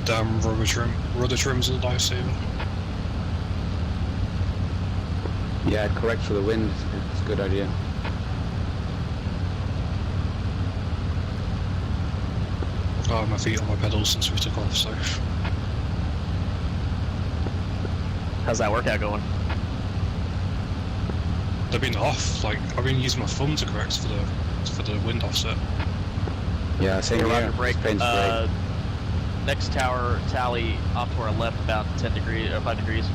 Damn rudder trims and dive saving. Yeah, correct for the wind. It's a good idea. I've got my feet on my pedals since we took off, so. How's that workout going? They've been off. Like I've been using my thumb to correct for the wind offset. Yeah, same here. Break. Next tower tally off to our left about 10 degrees or 5 degrees.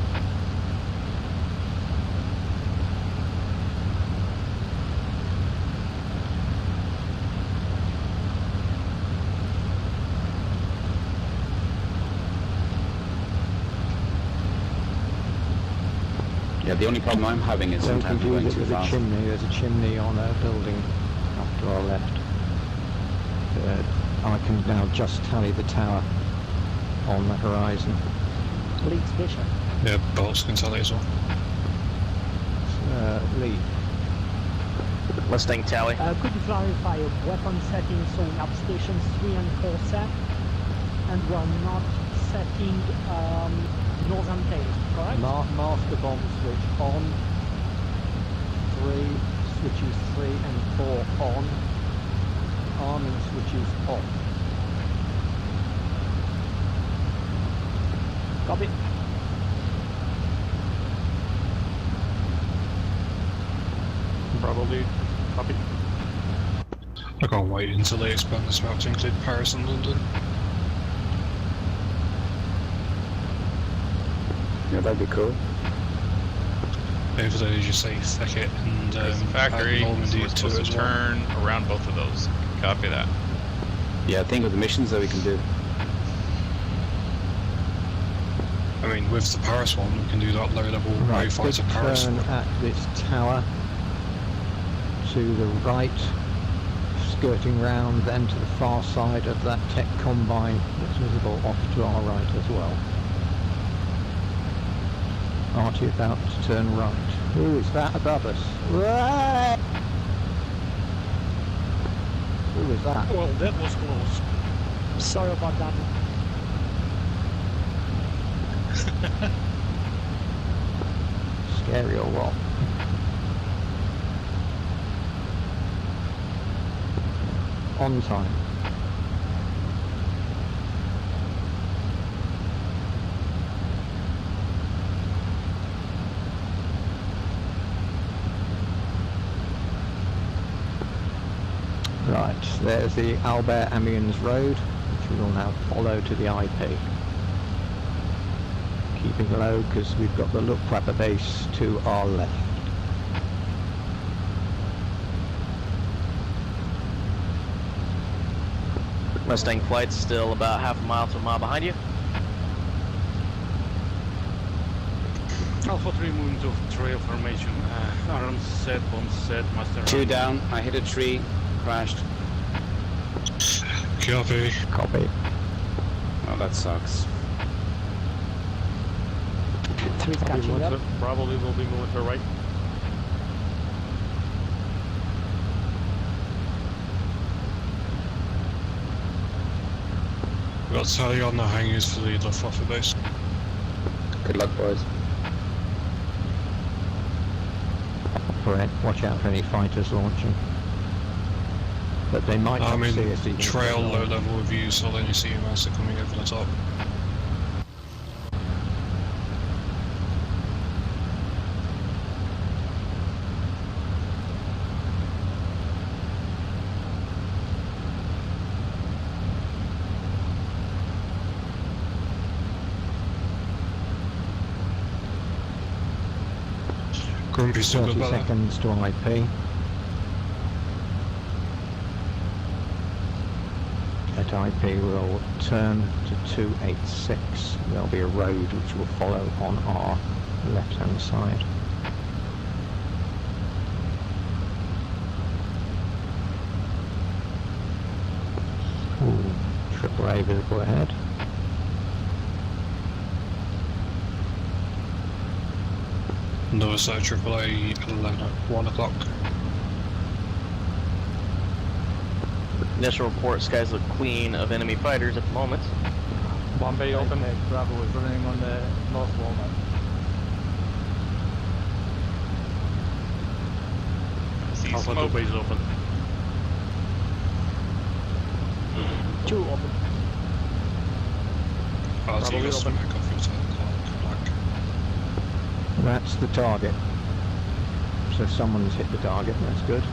Yeah, the only problem I'm having is sometimes going too fast. There's a chimney on a building up to our left. I can now just tally the tower on the horizon. Leeds Bishop. Yeah, Bolts can tally as well. Lee. Mustang tally. Could you clarify weapon settings on up stations 3 and 4 set? And we're not setting northern tail, correct? Master bomb switch on. 3 switches 3 and 4 on. Arming switches off. Copy. Bravo lead. Copy. I can't wait until they expand this map to include Paris and London. Yeah, that'd be cool. If they just say thicket and factory, Normandy so we're to supposed as to well. turn around both of those. Copy that. Yeah, I think with the missions that we can do. I mean, with the Paris one, we can do that low-level Right, big fighter Paris turn one. at this tower to the right, skirting round, then to the far side of that tech combine that's visible off to our right as well. Artie about to turn right. Who is that above us? Whoa! Who is that? Well, that was close. Sorry about that. Scary or what? On time. Right, there's the Albert Amiens Road, which we will now follow to the IP. Keeping low because we've got the Luftwaffe base to our left. Mustang flight's still about half a mile to a mile behind you. Alpha 3 moving to trail formation. Arms set, bombs set, master. 2 down. I hit a tree, crashed. Copy. Copy. Oh, that sucks. Three's catching up. Probably will be moving to the right. We've got Sally on the hangars for the Luftwaffe base. Good luck, boys. Right, watch out for any fighters launching. But they might not I'm see in us even trail if they're low level review, so I'll only see them as they're coming over the top. Grumpy still 30 good better. seconds to IP. At IP we'll turn to 286. There'll be a road which will follow on our left hand side. Ooh, AAA visible ahead. Another set of AAA 11 at 1 o'clock. Initial report, skies look clean of enemy fighters at the moment. Bombay open. Bravo is running on the north wall now. See Alpha smoke. 2 base open. 2 open. I'll see you Probably back off your 10 o'clock. Black. That's the target. So someone's hit the target, that's good.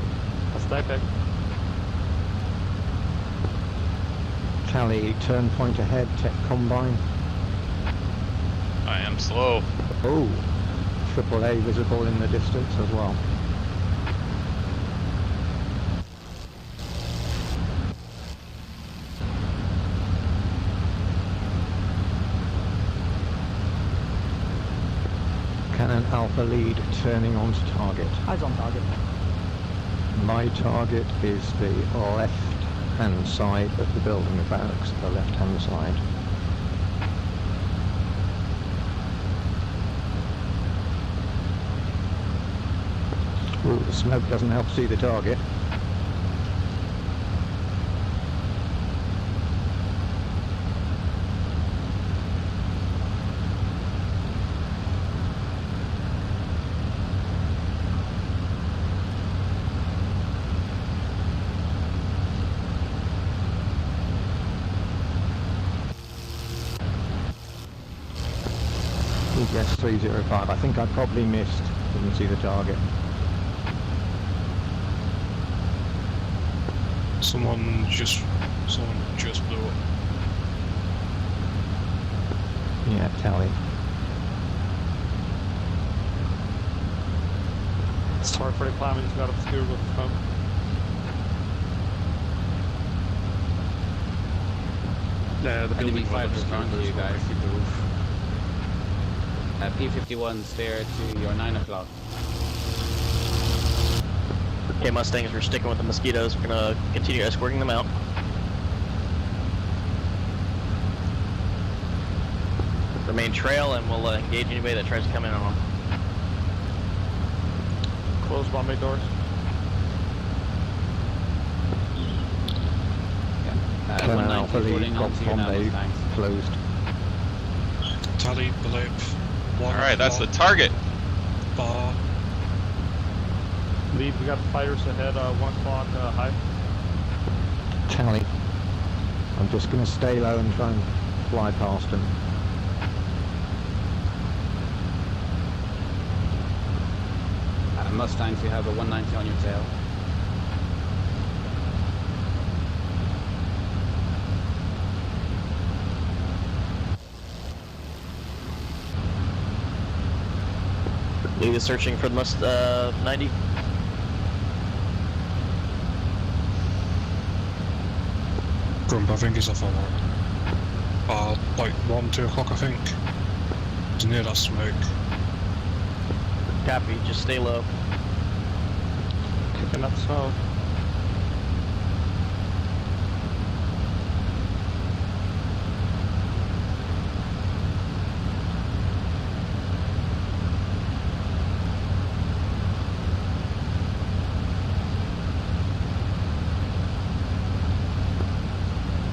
That's that. Tally, turn point ahead, tech combine. I am slow. Oh, AAA visible in the distance as well. Cannon Alpha lead turning onto target. Eyes on target. My target is the left hand side of the building, the barracks, the left hand side. Ooh, the smoke doesn't help see the target. Yes, 305. I think I probably missed. Didn't see the target. Someone just blew up. Yeah, tally. Sorry for the climate, just got obscured with the smoke. Yeah, the Enemy building fighters was around you guys, hit the roof. P-51s there to your 9 o'clock. Okay, Mustangs, we're sticking with the mosquitoes. We're gonna continue escorting them out. Remain trail, and we'll engage anybody that tries to come in on them. Close bombay doors. Colonel Alpha Lead, got bombay closed. Tally, below. Alright, that's the target. Bar. Lead, we got fighters ahead, 1 o'clock, high. Tally. I'm just going to stay low and try and fly past them. Mustangs, you have a 190 on your tail. Lead is searching for the 90. Grump, I think he's off on one. Like 1, 2 o'clock, I think. He's near that smoke. Copy, just stay low. Kicking up smoke.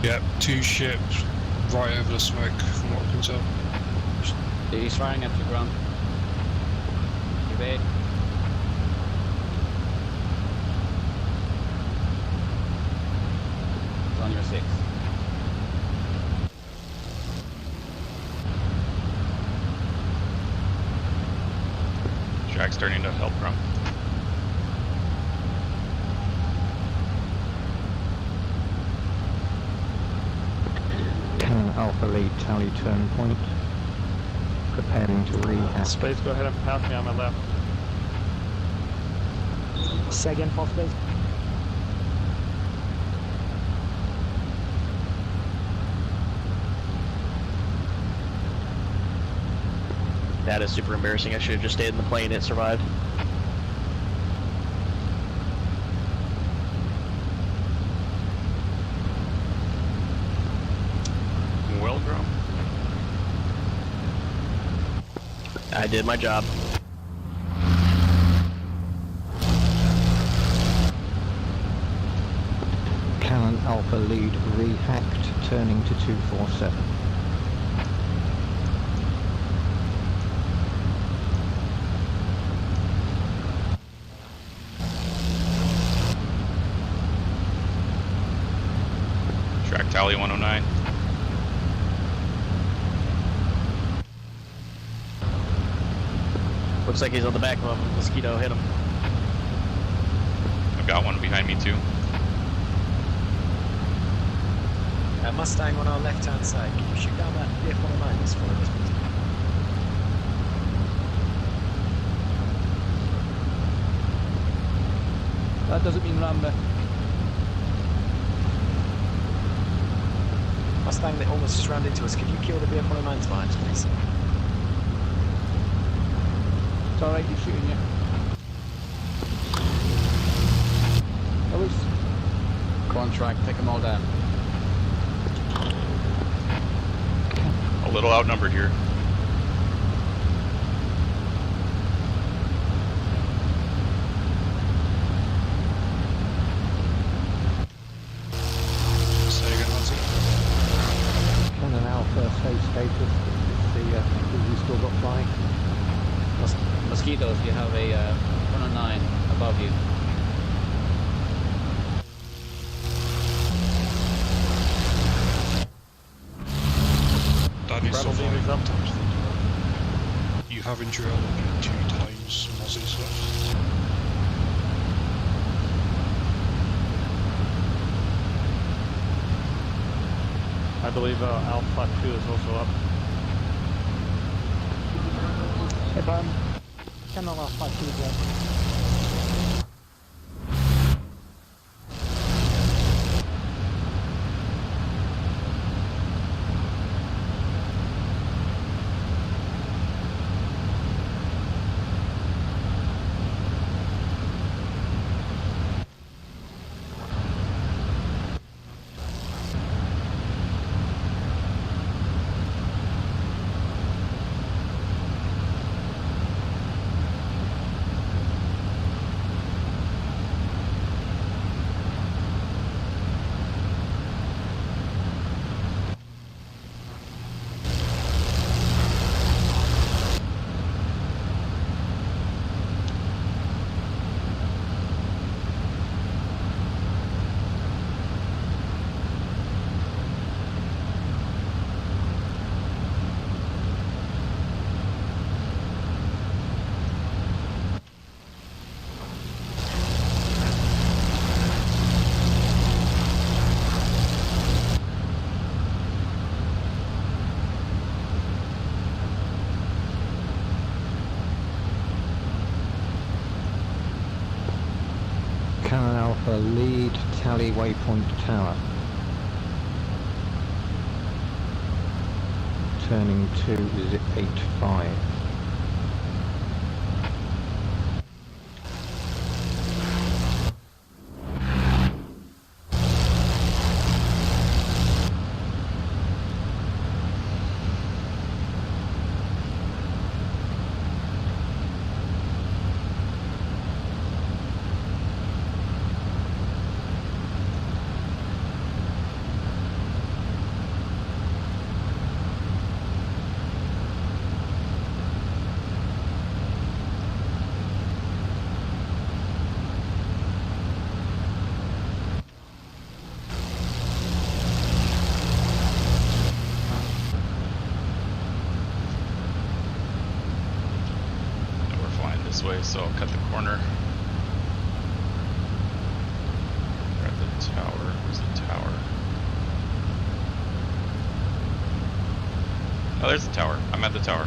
Yep, 2 ships right over the smoke from what I can tell. He's firing at the ground. Evade. It's on your 6. Shrack's turning to help Grump. Cannon Alpha Lead, tally turn point. Preparing to rehash. Space, go ahead and pass me on my left. Second for space. That is super embarrassing. I should have just stayed in the plane. It survived. Well grown. I did my job. Cannon Alpha Lead rehacked, turning to 247. Shrack tally 109. Looks like he's on the back of a mosquito. Hit him. I've got one behind me too. Mustang on our left-hand side. Can you shoot down that BF-109 that's following us? That doesn't mean Rambo. Mustang that almost just ran into us. Could you kill the BF-109s behind us, please? It's alright, he's shooting you. Contract, take them all down. A little outnumbered here. Say again, Nancy. Cannon Alpha, safe status. The you still got flying. Mosquitoes, you have a 109 above you. That is survived. You have in drill 2 times Mozzies left. believe Alpha 2 is also up. Channel Alpha 2 is up. Cannon Alpha lead, tally waypoint tower. Turning to zip 85. This way, so I'll cut the corner. We're at the tower. Where's the tower? Oh, there's the tower. I'm at the tower.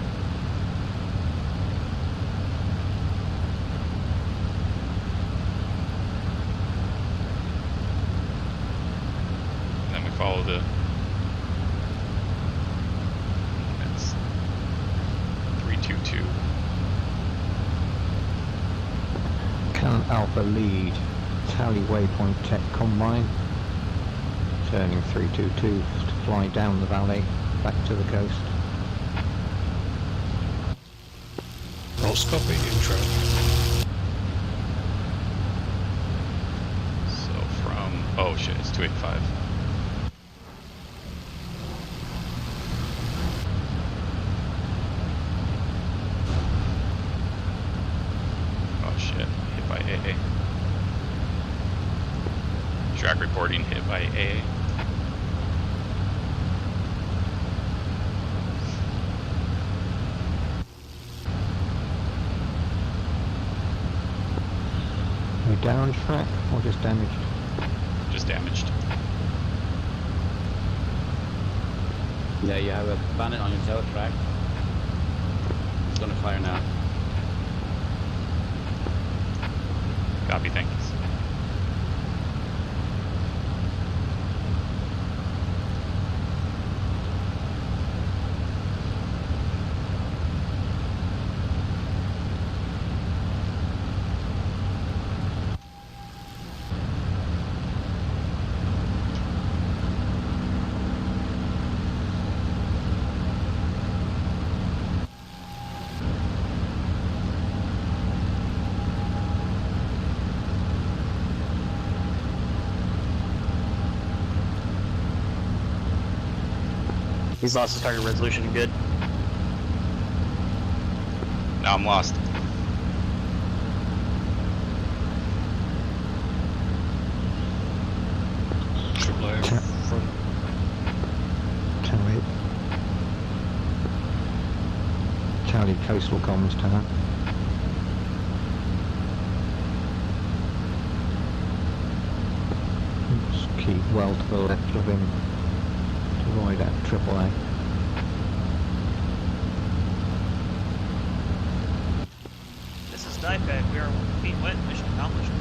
And then we follow the... It's 322. Cannon Alpha lead, tally waypoint tech combine, turning 322 to fly down the valley, back to the coast. Ross copy, intro. So from, oh shit, it's 285. Oh shit. By AA. Shrack reporting hit by AA. Are you down, Shrack, or just damaged? Just damaged. Yeah, you have a bandit on your tail track. It's gonna fire now. Copy, thanks. He's lost his target resolution. Good. Now I'm lost. Tally. Tally coastal comms tower. Just keep well to the left of him. To deployed at AAA. This is DIPAC. We are 1 feet wet. Mission accomplished.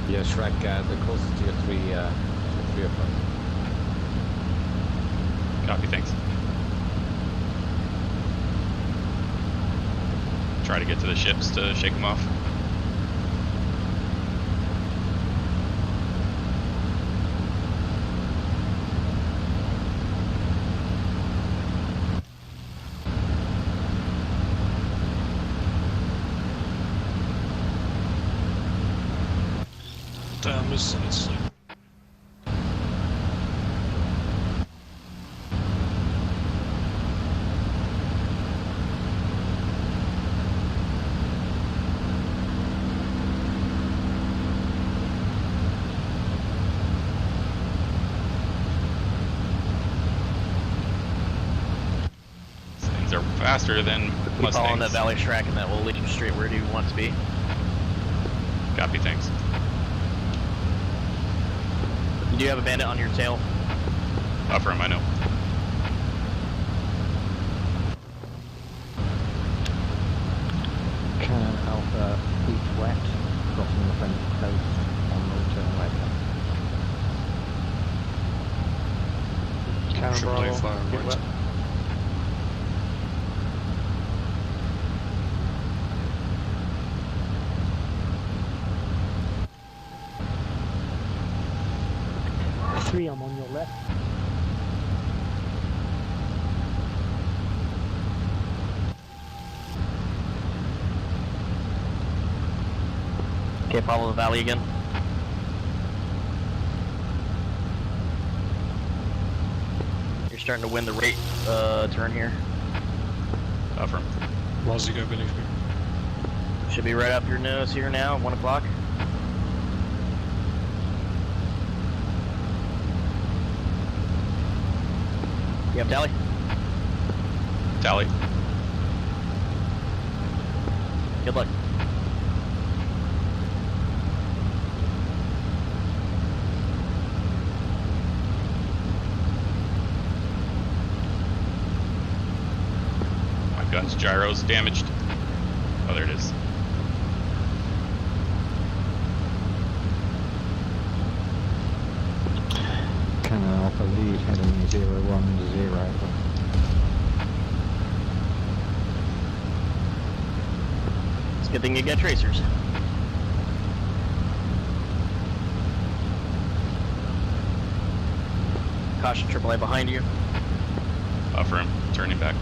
Yeah, Shrack, the closest to your three o'clock. Copy, thanks. Try to get to the ships to shake them off. Damn, it's Things are faster than Keep following that Mustangs. valley Shrack, and that will lead you straight where you want to be. Copy, thanks. You do have a bandit on your tail. Affirm, I know. Cannon Alpha Beach Wet, crossing the French coast on the return leg. Cannon Triple A Bravo. fire Get right. wet. Three, I'm on your left. Okay, follow the valley again. You're starting to win the rate turn here. Affirm. Mozzie, go beneath me. Should be right up your nose here now, 1 o'clock. You have tally? Tally. Good luck. My gun's gyro's damaged. Oh, there it is. Cannon Alpha lead heading 010. It's a good thing you got tracers. Caution AAA behind you. Affirm. Turning back.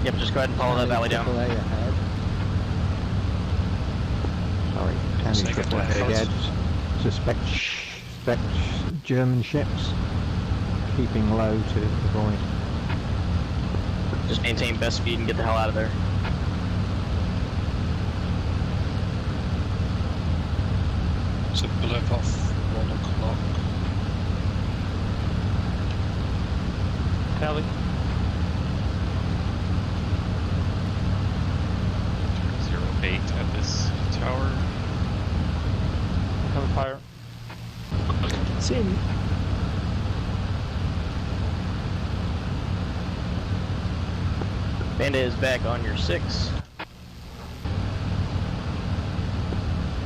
Yep, just go ahead and follow that valley down. AAA ahead. Sorry, Tandy AAA ahead. Suspect German ships. Keeping low to avoid. Just maintain best speed and get the hell out of there. It's a blip off 1 o'clock. Tally. 08 at this tower. Cover fire. Same. Bandit is back on your 6.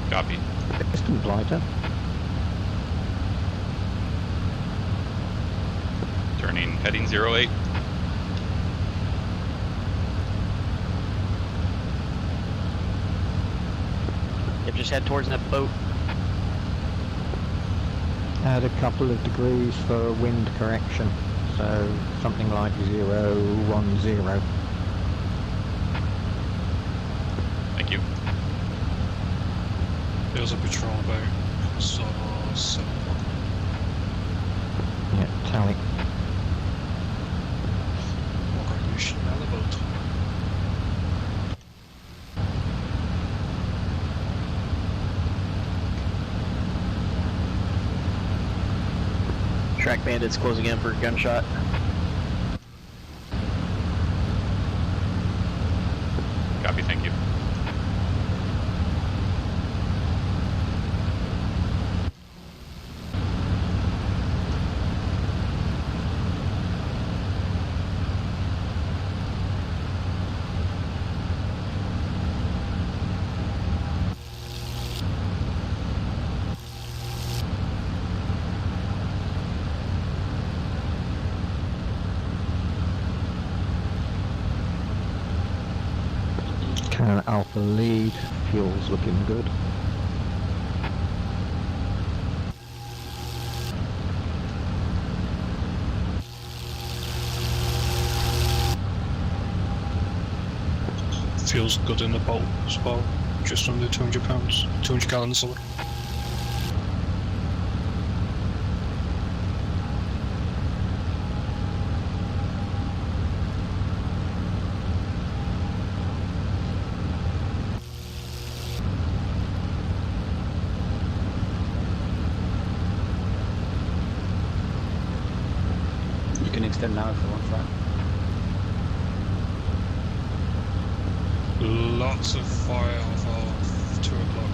Copy. Distant blighter. Turning, heading 08. Yep, just head towards that boat. Add a couple of degrees for wind correction. So something like 010. Thank you. There's a patrol boat. So 7 o'clock. Yeah, tally. What are you shooting at the boat? Track bandits closing in for a gunshot. Copy, thank you. Cannon Alpha lead, fuel's looking good. Fuel's good in the boat as well, just under 200 pounds, 200 gallons, sorry. You can extend now if you want, Shrack. Lots of fire off of 2 o'clock.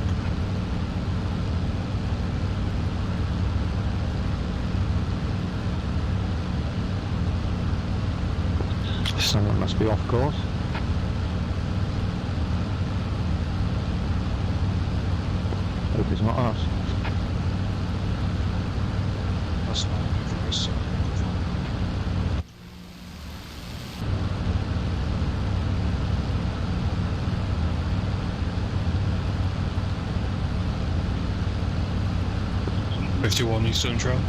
Someone must be off course. Hope it's not us. That's not for us. 51 Eastern Trail.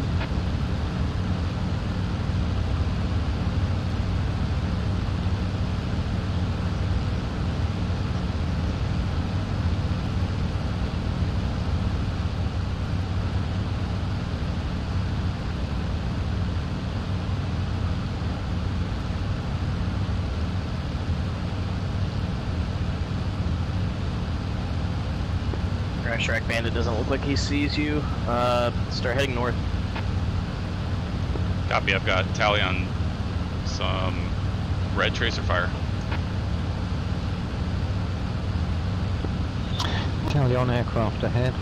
Shrack Bandit doesn't look like he sees you. Start heading north. Copy, I've got tally on some red tracer fire. Tally on aircraft ahead.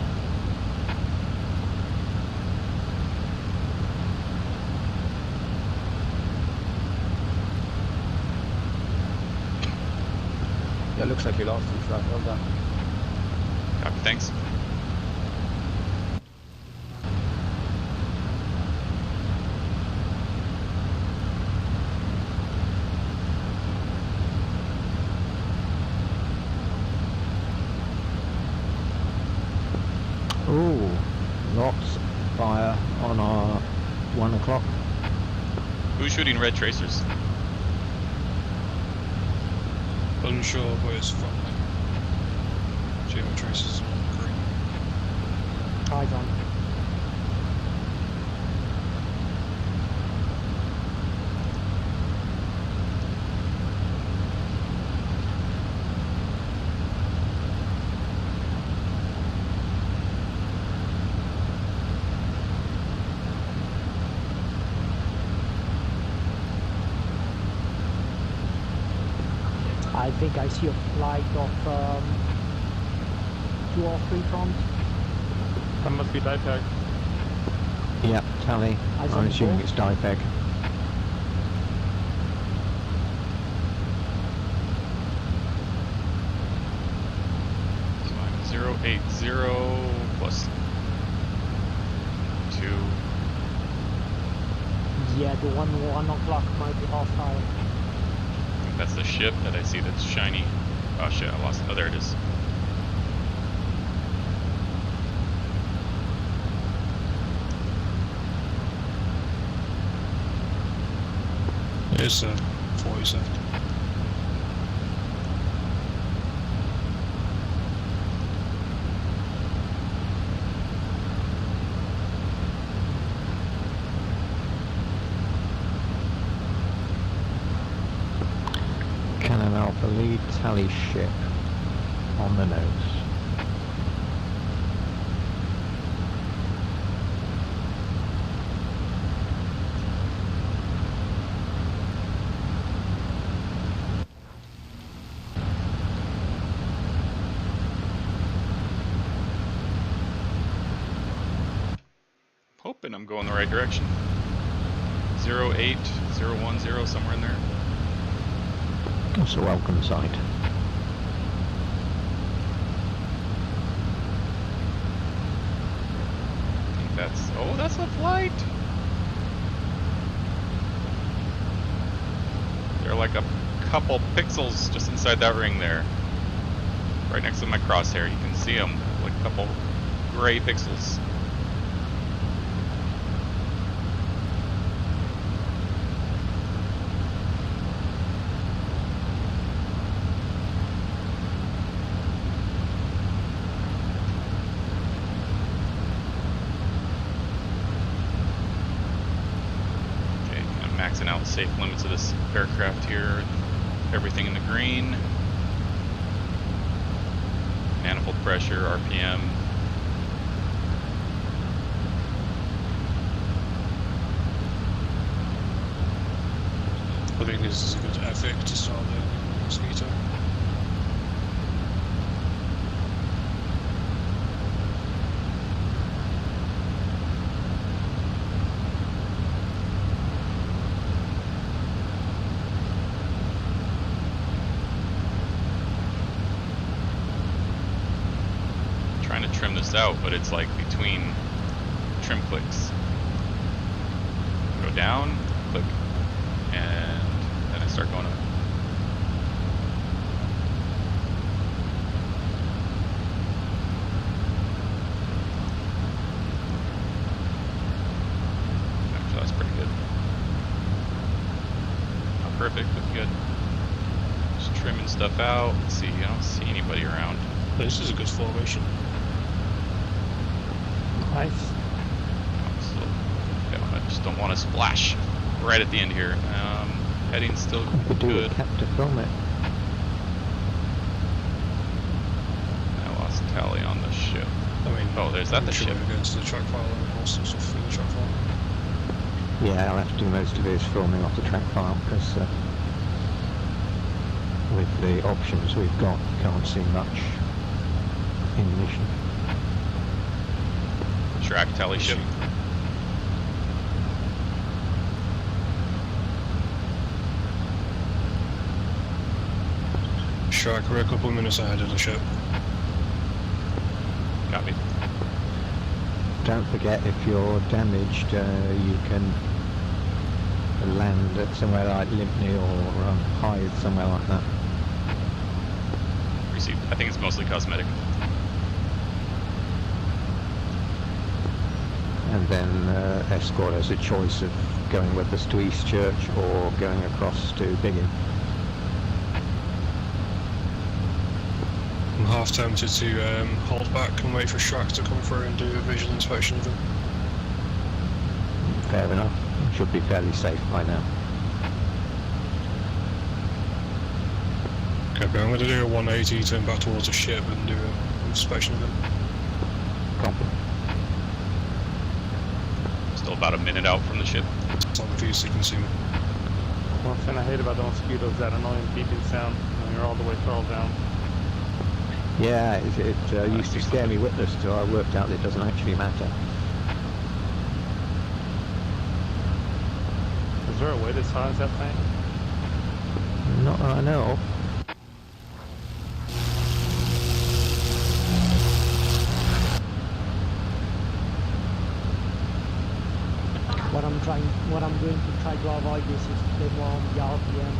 Yeah, it looks like you lost him, Shrack. Well done. Copy, thanks. Ooh, lots of fire on our 1 o'clock. Who's shooting red tracers? Unsure where it's from. Geo tracers on green. Eyes on. I think I see a flight of 2 or 3 front. That must be DIPEG. Yep, tally. Eyes I'm on assuming board. it's DIPEG. So I'm 080 plus 2. Yeah, the 1 o'clock might be hostile. I think that's the ship that I see that's shiny. Oh shit, I lost it. Oh, there it is. It's 47. Cannon Alpha lead, tally ship on the nose. Hoping I'm going the right direction. 08, 010, somewhere in there. That's a welcome sight. I think that's, oh, that's the flight. They're like a couple pixels just inside that ring there. right next to my crosshair. You can see them, like a couple gray pixels. Okay, kind of maxing out safe limits of this aircraft here. Everything in the green. Manifold pressure, RPM. I think this is a good epic to start the Mosquito. Trying to trim this out, but it's like between trim clicks. Go down, click, and then I start going up. Actually, that's pretty good. Not perfect, but good. Just trimming stuff out. Let's see, I don't see anybody around. This is a good formation. Nice. I just don't want to splash right at the end here. Heading's still good. To film it. I lost tally on the ship. I mean, oh, there's that the ship. Against the track file and also stuff in the track file. Yeah, I'll have to do most of his filming off the track file because with the options we've got, can't see much in mission. Shrack tally ship. Shrack, we're a couple of minutes ahead of the ship. Copy. Don't forget, if you're damaged, you can land at somewhere like Limpney or Hythe, somewhere like that. Received. I think it's mostly cosmetic. And then Escort has a choice of going with us to East Church or going across to Biggin. I'm half tempted to hold back and wait for Shrack to come through and do a visual inspection of them. Fair enough. Should be fairly safe by now. Okay, I'm going to do a 180, turn back towards the ship and do an inspection of them. Copy. Still about a minute out from the ship. It's on the view so you can see me. One thing I hate about the Mosquito is that annoying beeping sound when you're all the way throttled down. Yeah, it used to scare me witless till I worked out that it doesn't actually matter. Is there a way to silence that thing? Not that I know of. What I'm going to try to avoid this is to play more on the RPM.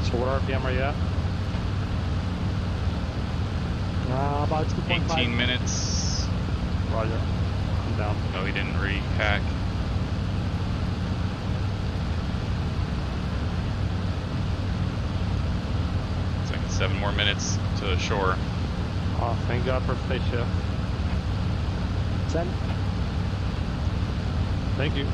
So what RPM are you at? About 2.5. 18 minutes. Roger. I'm down. No, he didn't repack. It's like 7 more minutes to shore. Oh, thank God for space shift. Send. Thank you.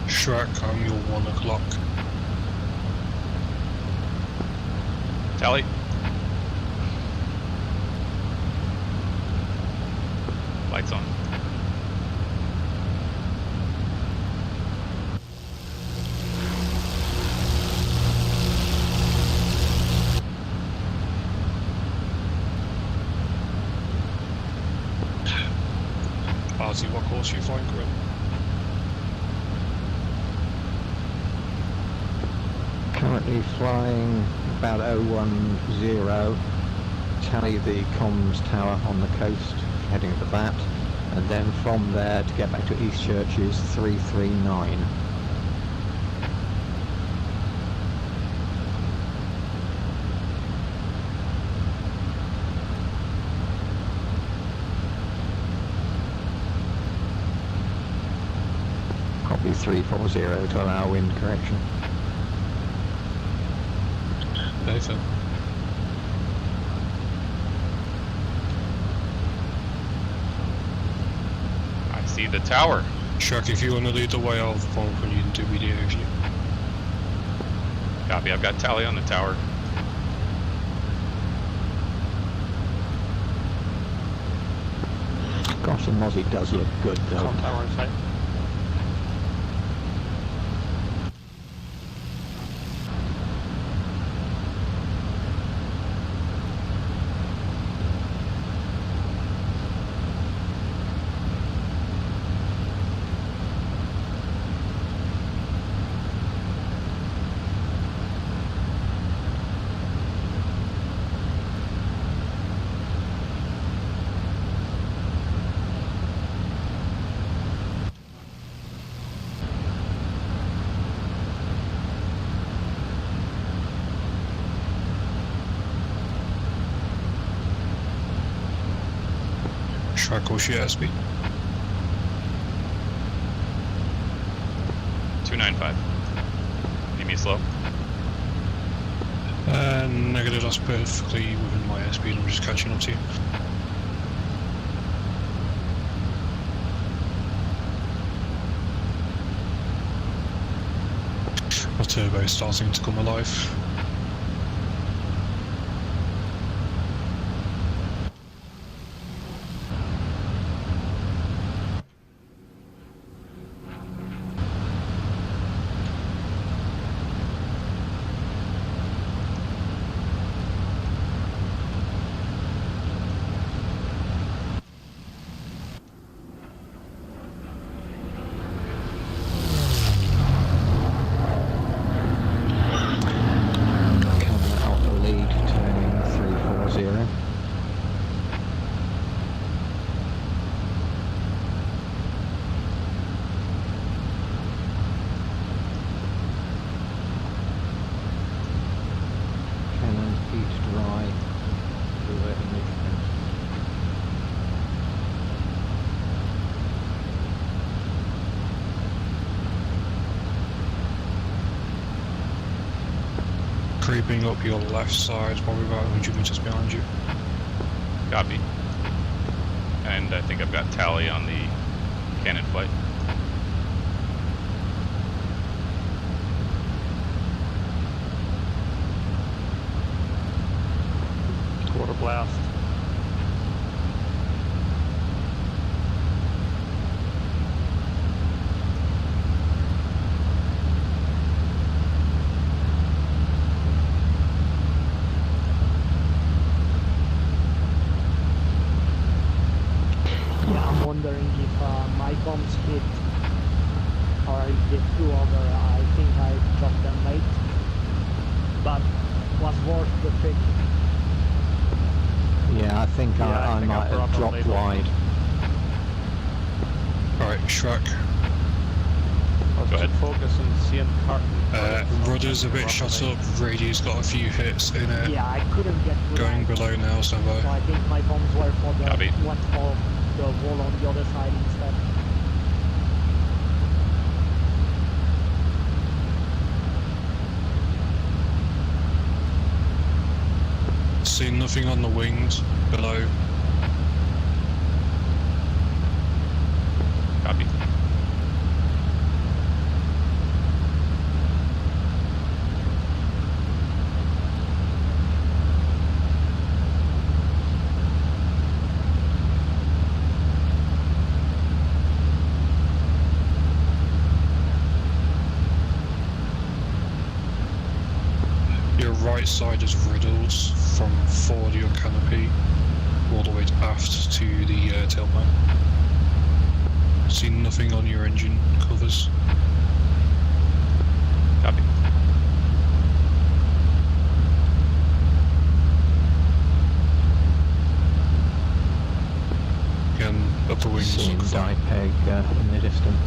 Shrack, I'm your 1 o'clock. Tally. Lights on. course you're flying, Grill. Currently flying about 010. Tally the comms tower on the coast, heading for that, and then from there to get back to East Church is 339. Probably 340 to allow wind correction. Nathan. I see the tower. Shrack, if you want to lead the way, I'll follow when you do video of you. Copy, I've got Tally on the tower. Gosh, the Mozzie does look good though. Tower in sight. Shrack, what's your airspeed? 295. Need me slow? Negative, that's perfectly within my airspeed, I'm just catching up to you. My turbo is starting to come alive. Creeping up your left side, probably about 100 meters behind you. Copy. And I think I've got Tally on the cannon flight. Quarter blast. Wondering if my bombs hit or if they flew over. I think I dropped them late, but was worth the trick. Yeah, I think I might have dropped wide. Alright, Shrack. Go ahead. Focus on CM Carton. Rudder's a bit shot up, radio's got a few hits in it. Yeah, I couldn't get going below now, stand by. So I think my bombs were for the went for the wall on the other side instead. See nothing on the wings below. Copy. Right side is riddled from forward your canopy. 3 all the way to aft to the tailplane. See nothing on your engine covers. Copy. Again, upper wings. Seeing Dipeg in the distance.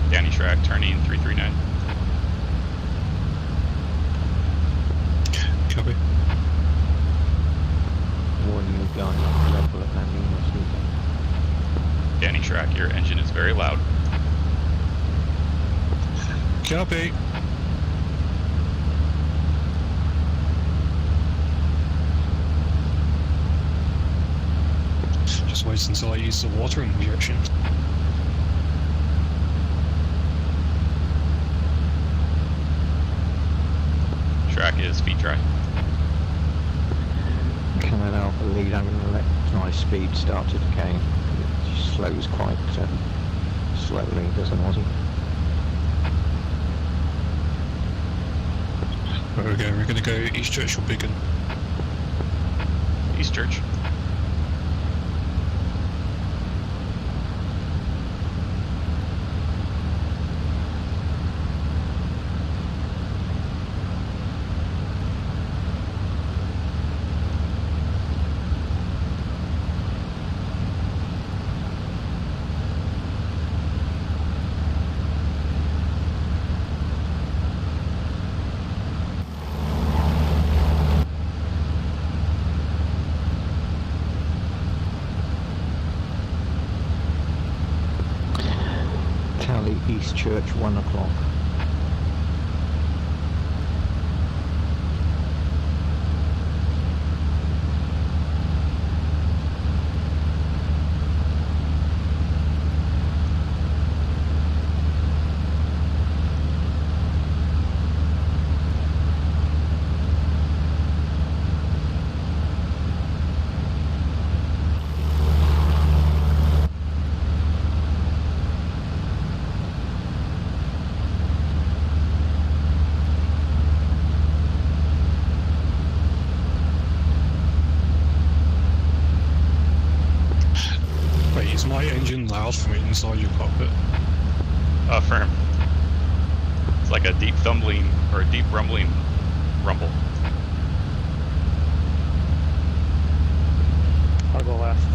Danny Shrack, turning 339. Copy. Warning you guys, level at landing or something. Danny Shrack, your engine is very loud. Copy. Just wait until I use the water injection. Shrack is feet dry. Coming out the lead, I'm going to let my speed start to decay. It slows quite slowly, doesn't Aussie? Okay, we're going to go East Church or Biggin. East Church. Tally East Church, 1 o'clock. Wait, is my engine loud from inside your cockpit? Affirm. It's like a deep thumbling or a deep rumbling rumble. I'll go last.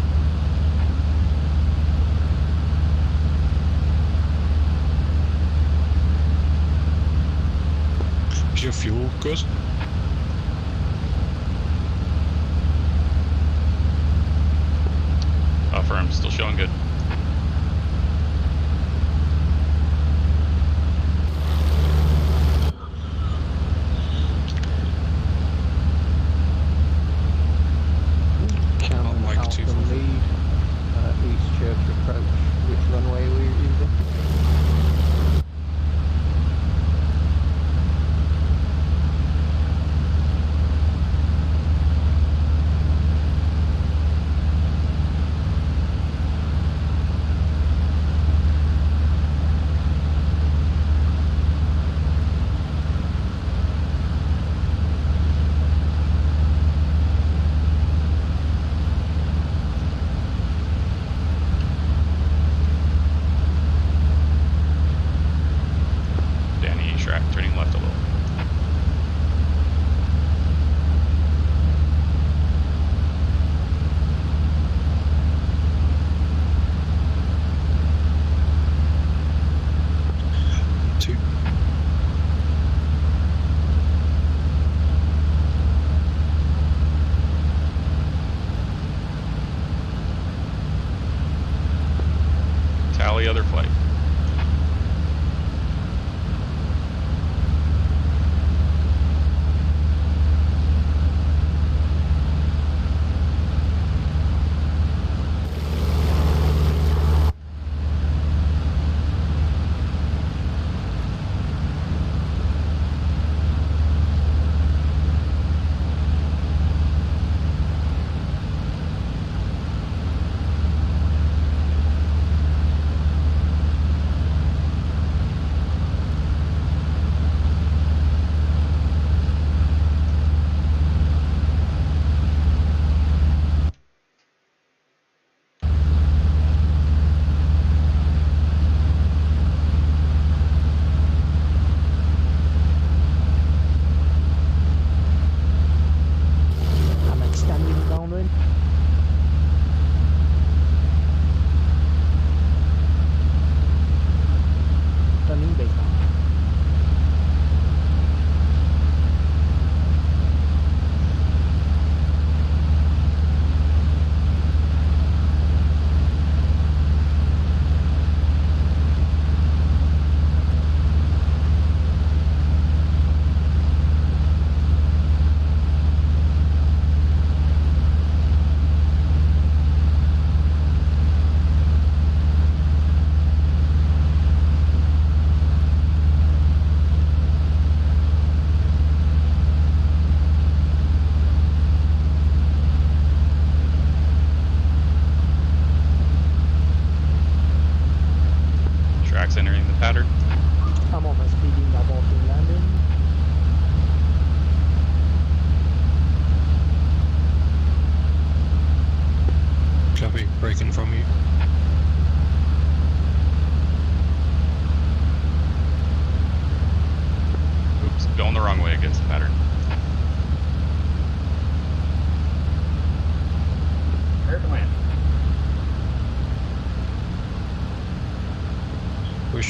Is your fuel good? Affirm, still showing good. Cameron Alpha lead, East Church approach. Which runway were you using?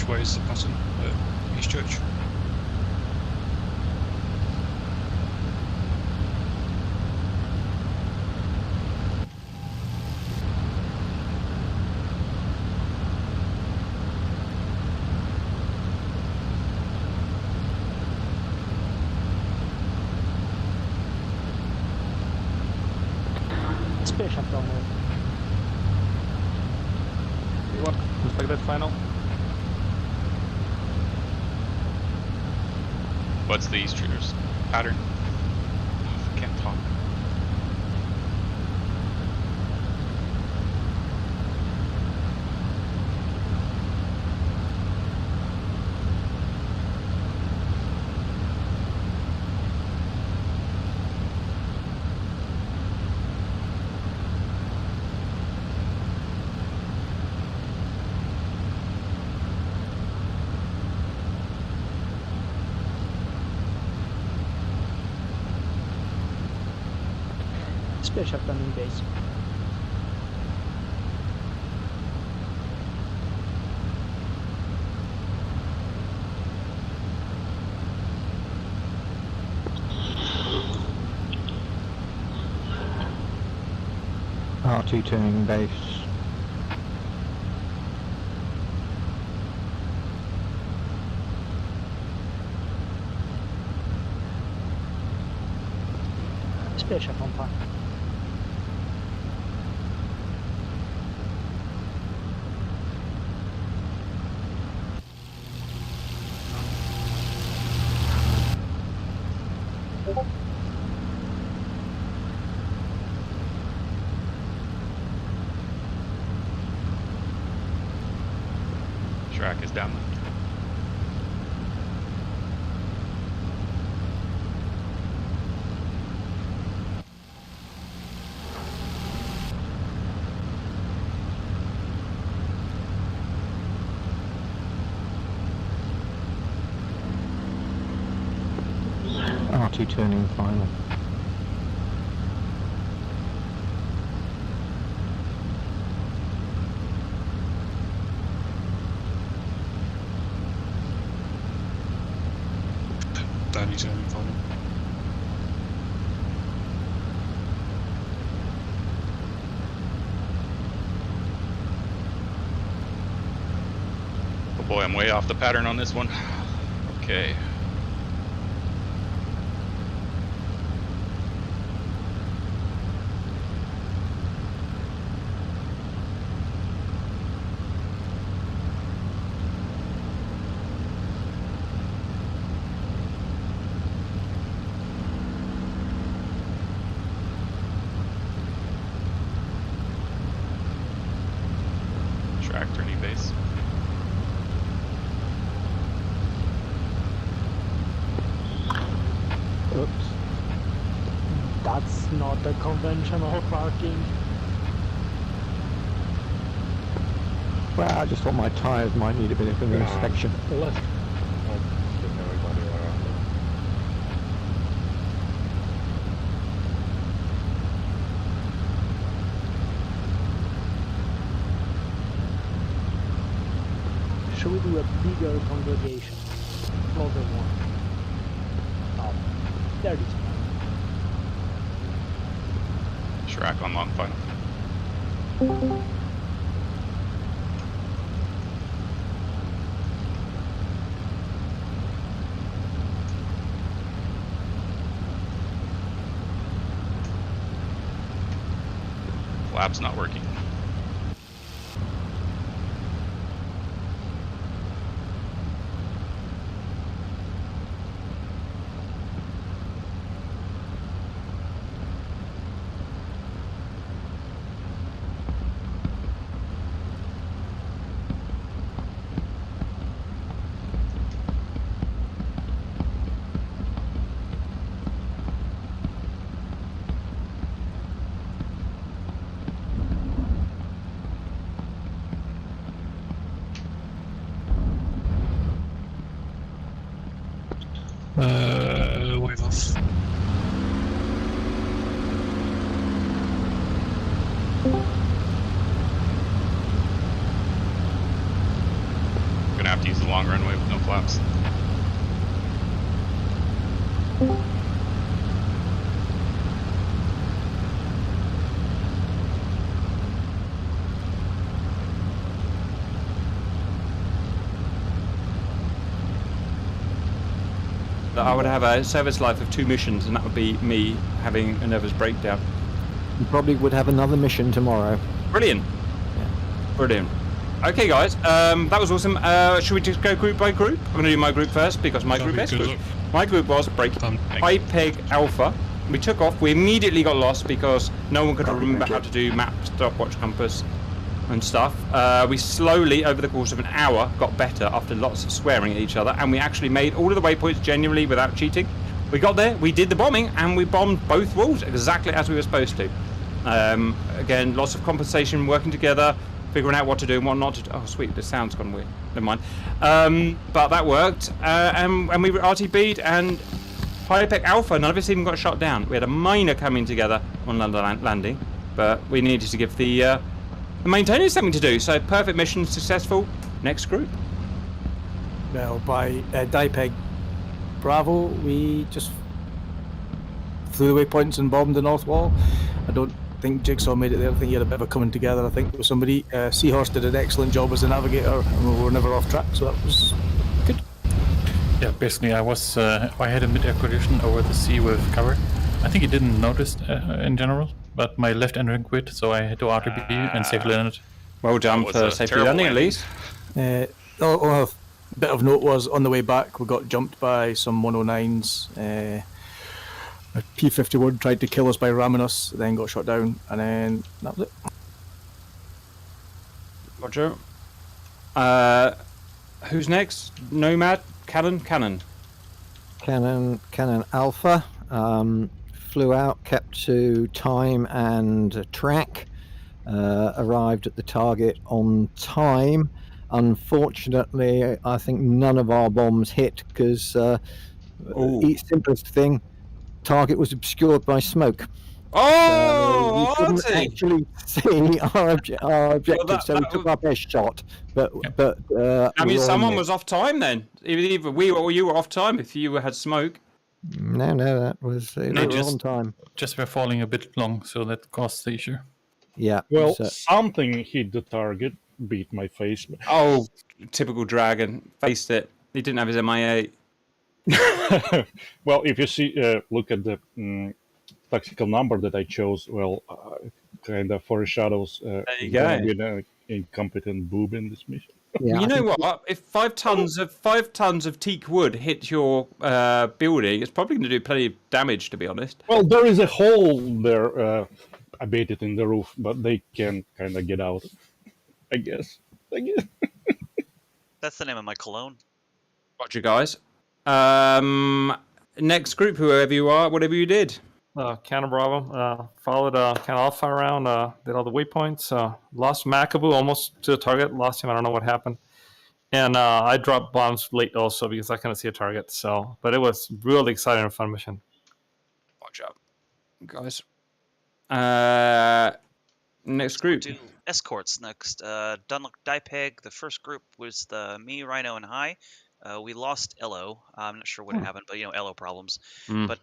which way is the pattern at East Church? Spear shaft down there. What? Inspect that final. What's the East Church pattern? Oh, I can't talk. Spear shaft down in base. R2 turning base. Spear shaft on fire. Shrack is down. R2 turning final. Danny turning final. Oh boy, I'm way off the pattern on this one. Okay. Shrack turning base. Oops. That's not a conventional parking. Well, I just thought my tyres might need a bit of an inspection. Left. Oh, getting everybody around it. Should we do a bigger congregation? Closer one. Oh, there it is. Shrack on long final. Flap's not working. that I would have a service life of 2 missions, and that would be me having a nervous breakdown. You probably would have another mission tomorrow. Brilliant. Yeah. Brilliant. Okay, guys, that was awesome. Should we just go group by group? I'm going to do my group first because my group is group. My group was High Peg Alpha. We took off. We immediately got lost because no one could remember how to do map, stopwatch, compass, and stuff. We slowly, over the course of an hour, got better after lots of swearing at each other, and we actually made all of the waypoints genuinely without cheating. We got there, we did the bombing, and we bombed both walls exactly as we were supposed to. Again, lots of compensation, working together, figuring out what to do and what not to do. Oh, sweet, the sound's gone weird. Never mind. But that worked, and we were RTB'd, and Hypec Alpha, none of us even got shot down. We had a miner coming together on London landing, but we needed to give the maintainers something to do. So perfect mission, successful. Next group. Well, by Dipeg Bravo, we just flew the waypoints and bombed the north wall. I don't think Jigsaw made it there. I think he had a bit of a coming together. I think with somebody. Seahorse did an excellent job as a navigator, and we were never off track, so that was good. Yeah, basically I had a mid-air collision over the sea with cover. I think he didn't notice in general, but my left engine quit, so I had to RTB and safely landed. Well done for safely landing at least. A bit of note was on the way back we got jumped by some 109s. A P-51 tried to kill us by ramming us, then got shot down, and then that was it. Roger. Who's next? Nomad? Cannon Alpha. Flew out, kept to time and track. Arrived at the target on time. Unfortunately, I think none of our bombs hit because simplest thing, target was obscured by smoke. Oh, so we couldn't actually see our objective, so we took our best shot. But I mean, someone was off time then. Either we or you were off time if you had smoke. No, that was on time. Just we're falling a bit long, so that caused the issue. Yeah. Well, something hit the target, beat my face. Oh, typical dragon. Faced it. He didn't have his MIA. Well, if you see, look at the tactical number that I chose, well, kind of foreshadows being an incompetent boob in this mission. Yeah, you know what? If 5 tons of teak wood hit your building, it's probably going to do plenty of damage, to be honest. Well, there is a hole there abated in the roof, but they can kind of get out, I guess. That's the name of my cologne. Roger, guys. Next group, whoever you are, whatever you did. Cannon Bravo, followed Cannon Alpha around, did all the waypoints, lost Macaboo almost to the target, lost him, I don't know what happened. And I dropped bombs late also because I couldn't see a target, but it was really exciting and fun mission. Watch out, guys. Next group. Do Escorts next. Dunlock Dipeg, the first group was me, Rhino, and High. We lost Elo. I'm not sure what happened, but Elo problems. But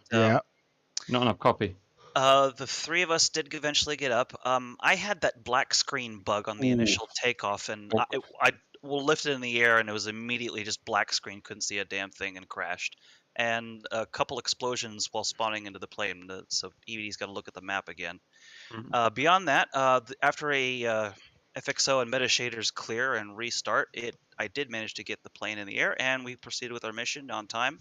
not enough copy. The 3 of us did eventually get up. I had that black screen bug on the initial takeoff, and I lifted in the air, and it was immediately just black screen. Couldn't see a damn thing and crashed. And a couple explosions while spawning into the plane. So EVD's got to look at the map again. Mm-hmm. Beyond that, after a FXO and meta shaders clear and restart, I did manage to get the plane in the air, and we proceeded with our mission on time.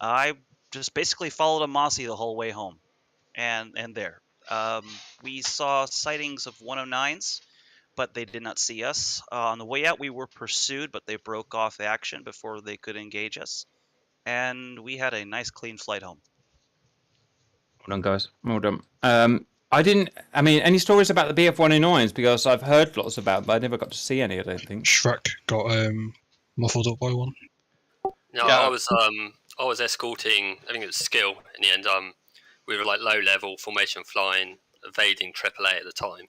I just basically followed a Mossy the whole way home, and there. We saw sightings of 109s, but they did not see us. On the way out, we were pursued, but they broke off action before they could engage us, and we had a nice, clean flight home. Well done, guys. Well done. Any stories about the BF-109s? Because I've heard lots about them, but I never got to see any, I don't think. Shrack got muffled up by one. No, yeah. I was escorting, I think it was Skill in the end. We were like low level formation flying, evading AAA at the time.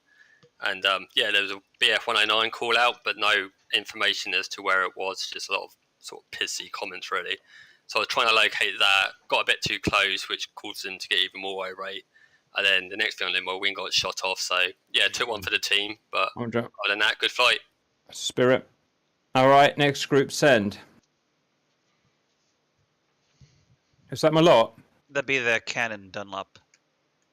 And there was a BF-109 call out, but no information as to where it was, just a lot of sort of pissy comments really. So I was trying to locate that, got a bit too close, which caused them to get even more irate. And then the next thing I knew, my wing got shot off. So yeah, took one for the team, but other than that, good flight. Spirit. All right, next group, send. Is that my lot? That'd be the cannon Dunlop.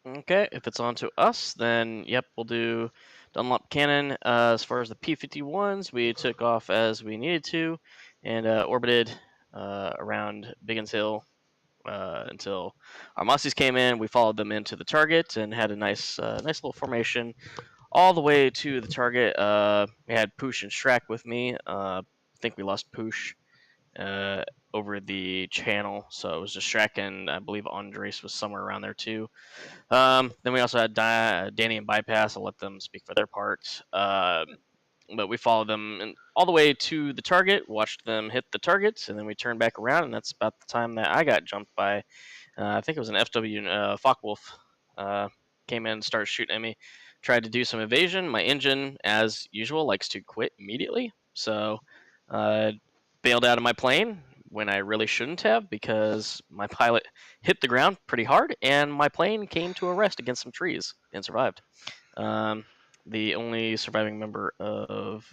Okay, if it's on to us, then yep, we'll do Dunlop Cannon. As far as the P-51s, we took off as we needed to and orbited around Biggins Hill until our Muskies came in. We followed them into the target and had a nice little formation all the way to the target. We had Poosh and Shrack with me. I think we lost Poosh over the channel, so it was just Shrack and I believe Andres was somewhere around there too. Then we also had Danny and Bypass. I'll let them speak for their part. But we followed them all the way to the target, watched them hit the targets, and then we turned back around, and that's about the time that I got jumped by, I think it was an FW Focke-Wulf. Came in and started shooting at me. Tried to do some evasion. My engine, as usual, likes to quit immediately. So bailed out of my plane when I really shouldn't have, because my pilot hit the ground pretty hard and my plane came to a rest against some trees and survived. The only surviving member of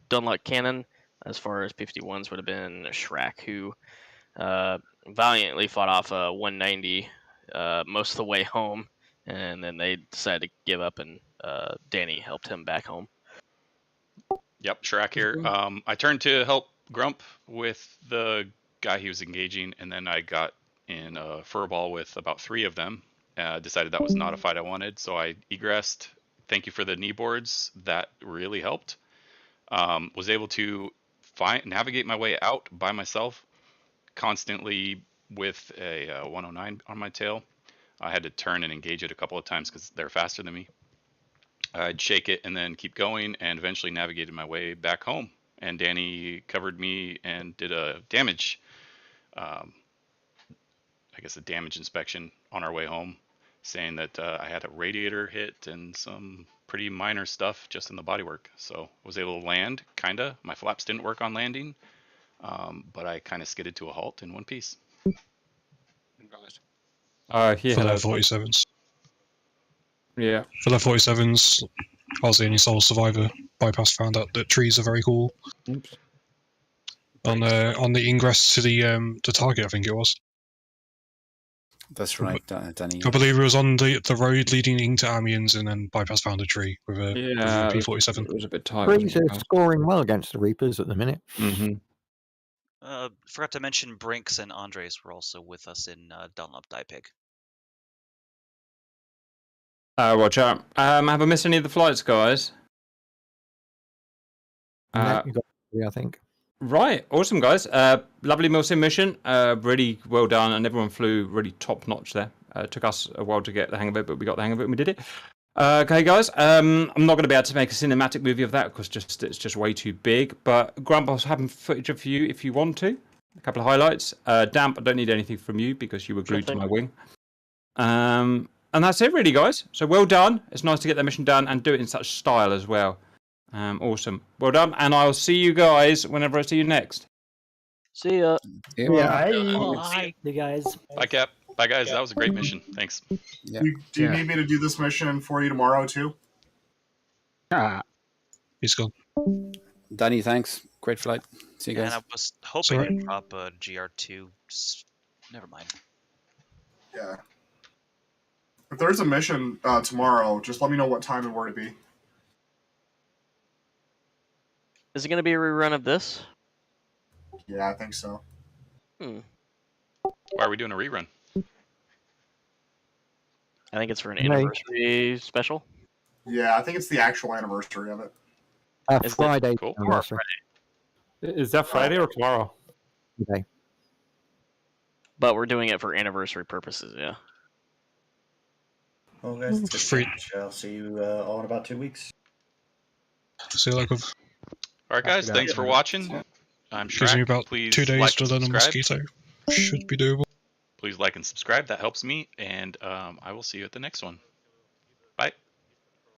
Dunlop Cannon as far as P-51s would have been Shrack, who valiantly fought off a 190 most of the way home, and then they decided to give up, and Danny helped him back home. Yep, Shrack here. I turned to help Grump with the guy he was engaging, and then I got in a furball with about 3 of them. Decided that was not a fight I wanted, so I egressed. Thank you for the knee boards. That really helped. Was able to navigate my way out by myself, constantly with a 109 on my tail. I had to turn and engage it a couple of times because they're faster than me. I'd shake it and then keep going, and eventually navigated my way back home. And Danny covered me and did a damage, I guess a damage inspection on our way home, saying that I had a radiator hit and some pretty minor stuff just in the bodywork. So I was able to land, kinda. My flaps didn't work on landing, but I kind of skidded to a halt in one piece. For their 47s. Yeah. For their 47s, I was the only sole survivor. Bypass found out that trees are very cool. Oops. On the ingress to the target, I think it was. That's right, Danny. I believe it was on the road leading into Amiens, and then Bypass found a tree with a P-47. It was a bit tight. Trees are scoring well against the Reapers at the minute. Mm-hmm. Forgot to mention Brinks and Andres were also with us in Dunlop Dipig. Watch out. Have I missed any of the flights, guys? No, you got 3, I think. Right, awesome, guys. Lovely Milsim mission. Really well done, and everyone flew really top notch there. Took us a while to get the hang of it, but we got the hang of it and we did it. Okay, guys. I'm not going to be able to make a cinematic movie of that because it's just way too big. But Grump, I was having footage of you if you want to. A couple of highlights. Damp, I don't need anything from you because you were glued to my wing. And that's it, really, guys. So well done. It's nice to get that mission done and do it in such style as well. Awesome. Well done. And I'll see you guys whenever I see you next. See ya. Yeah. Bye, you guys. Bye, Cap. Bye, guys. That was a great mission. Thanks. Yeah. Do you need me to do this mission for you tomorrow, too? He's gone. Danny, thanks. Great flight. See you guys. And I was hoping to drop a GR2. Never mind. Yeah. If there's a mission tomorrow, just let me know what time and where to be. Is it going to be a rerun of this? Yeah, I think so. Why are we doing a rerun? I think it's for an anniversary special. Yeah, I think it's the actual anniversary of it. Friday. Cool. Anniversary. Is that Friday or tomorrow? Okay. But we're doing it for anniversary purposes, yeah. Well, guys, it's Free. I'll see you all in about 2 weeks. See you later. All right, guys. Thanks for watching. I'm Gives me Shrack. about Please 2 days like to and learn a subscribe. mosquito. Should be doable. Please like and subscribe. That helps me. And I will see you at the next one.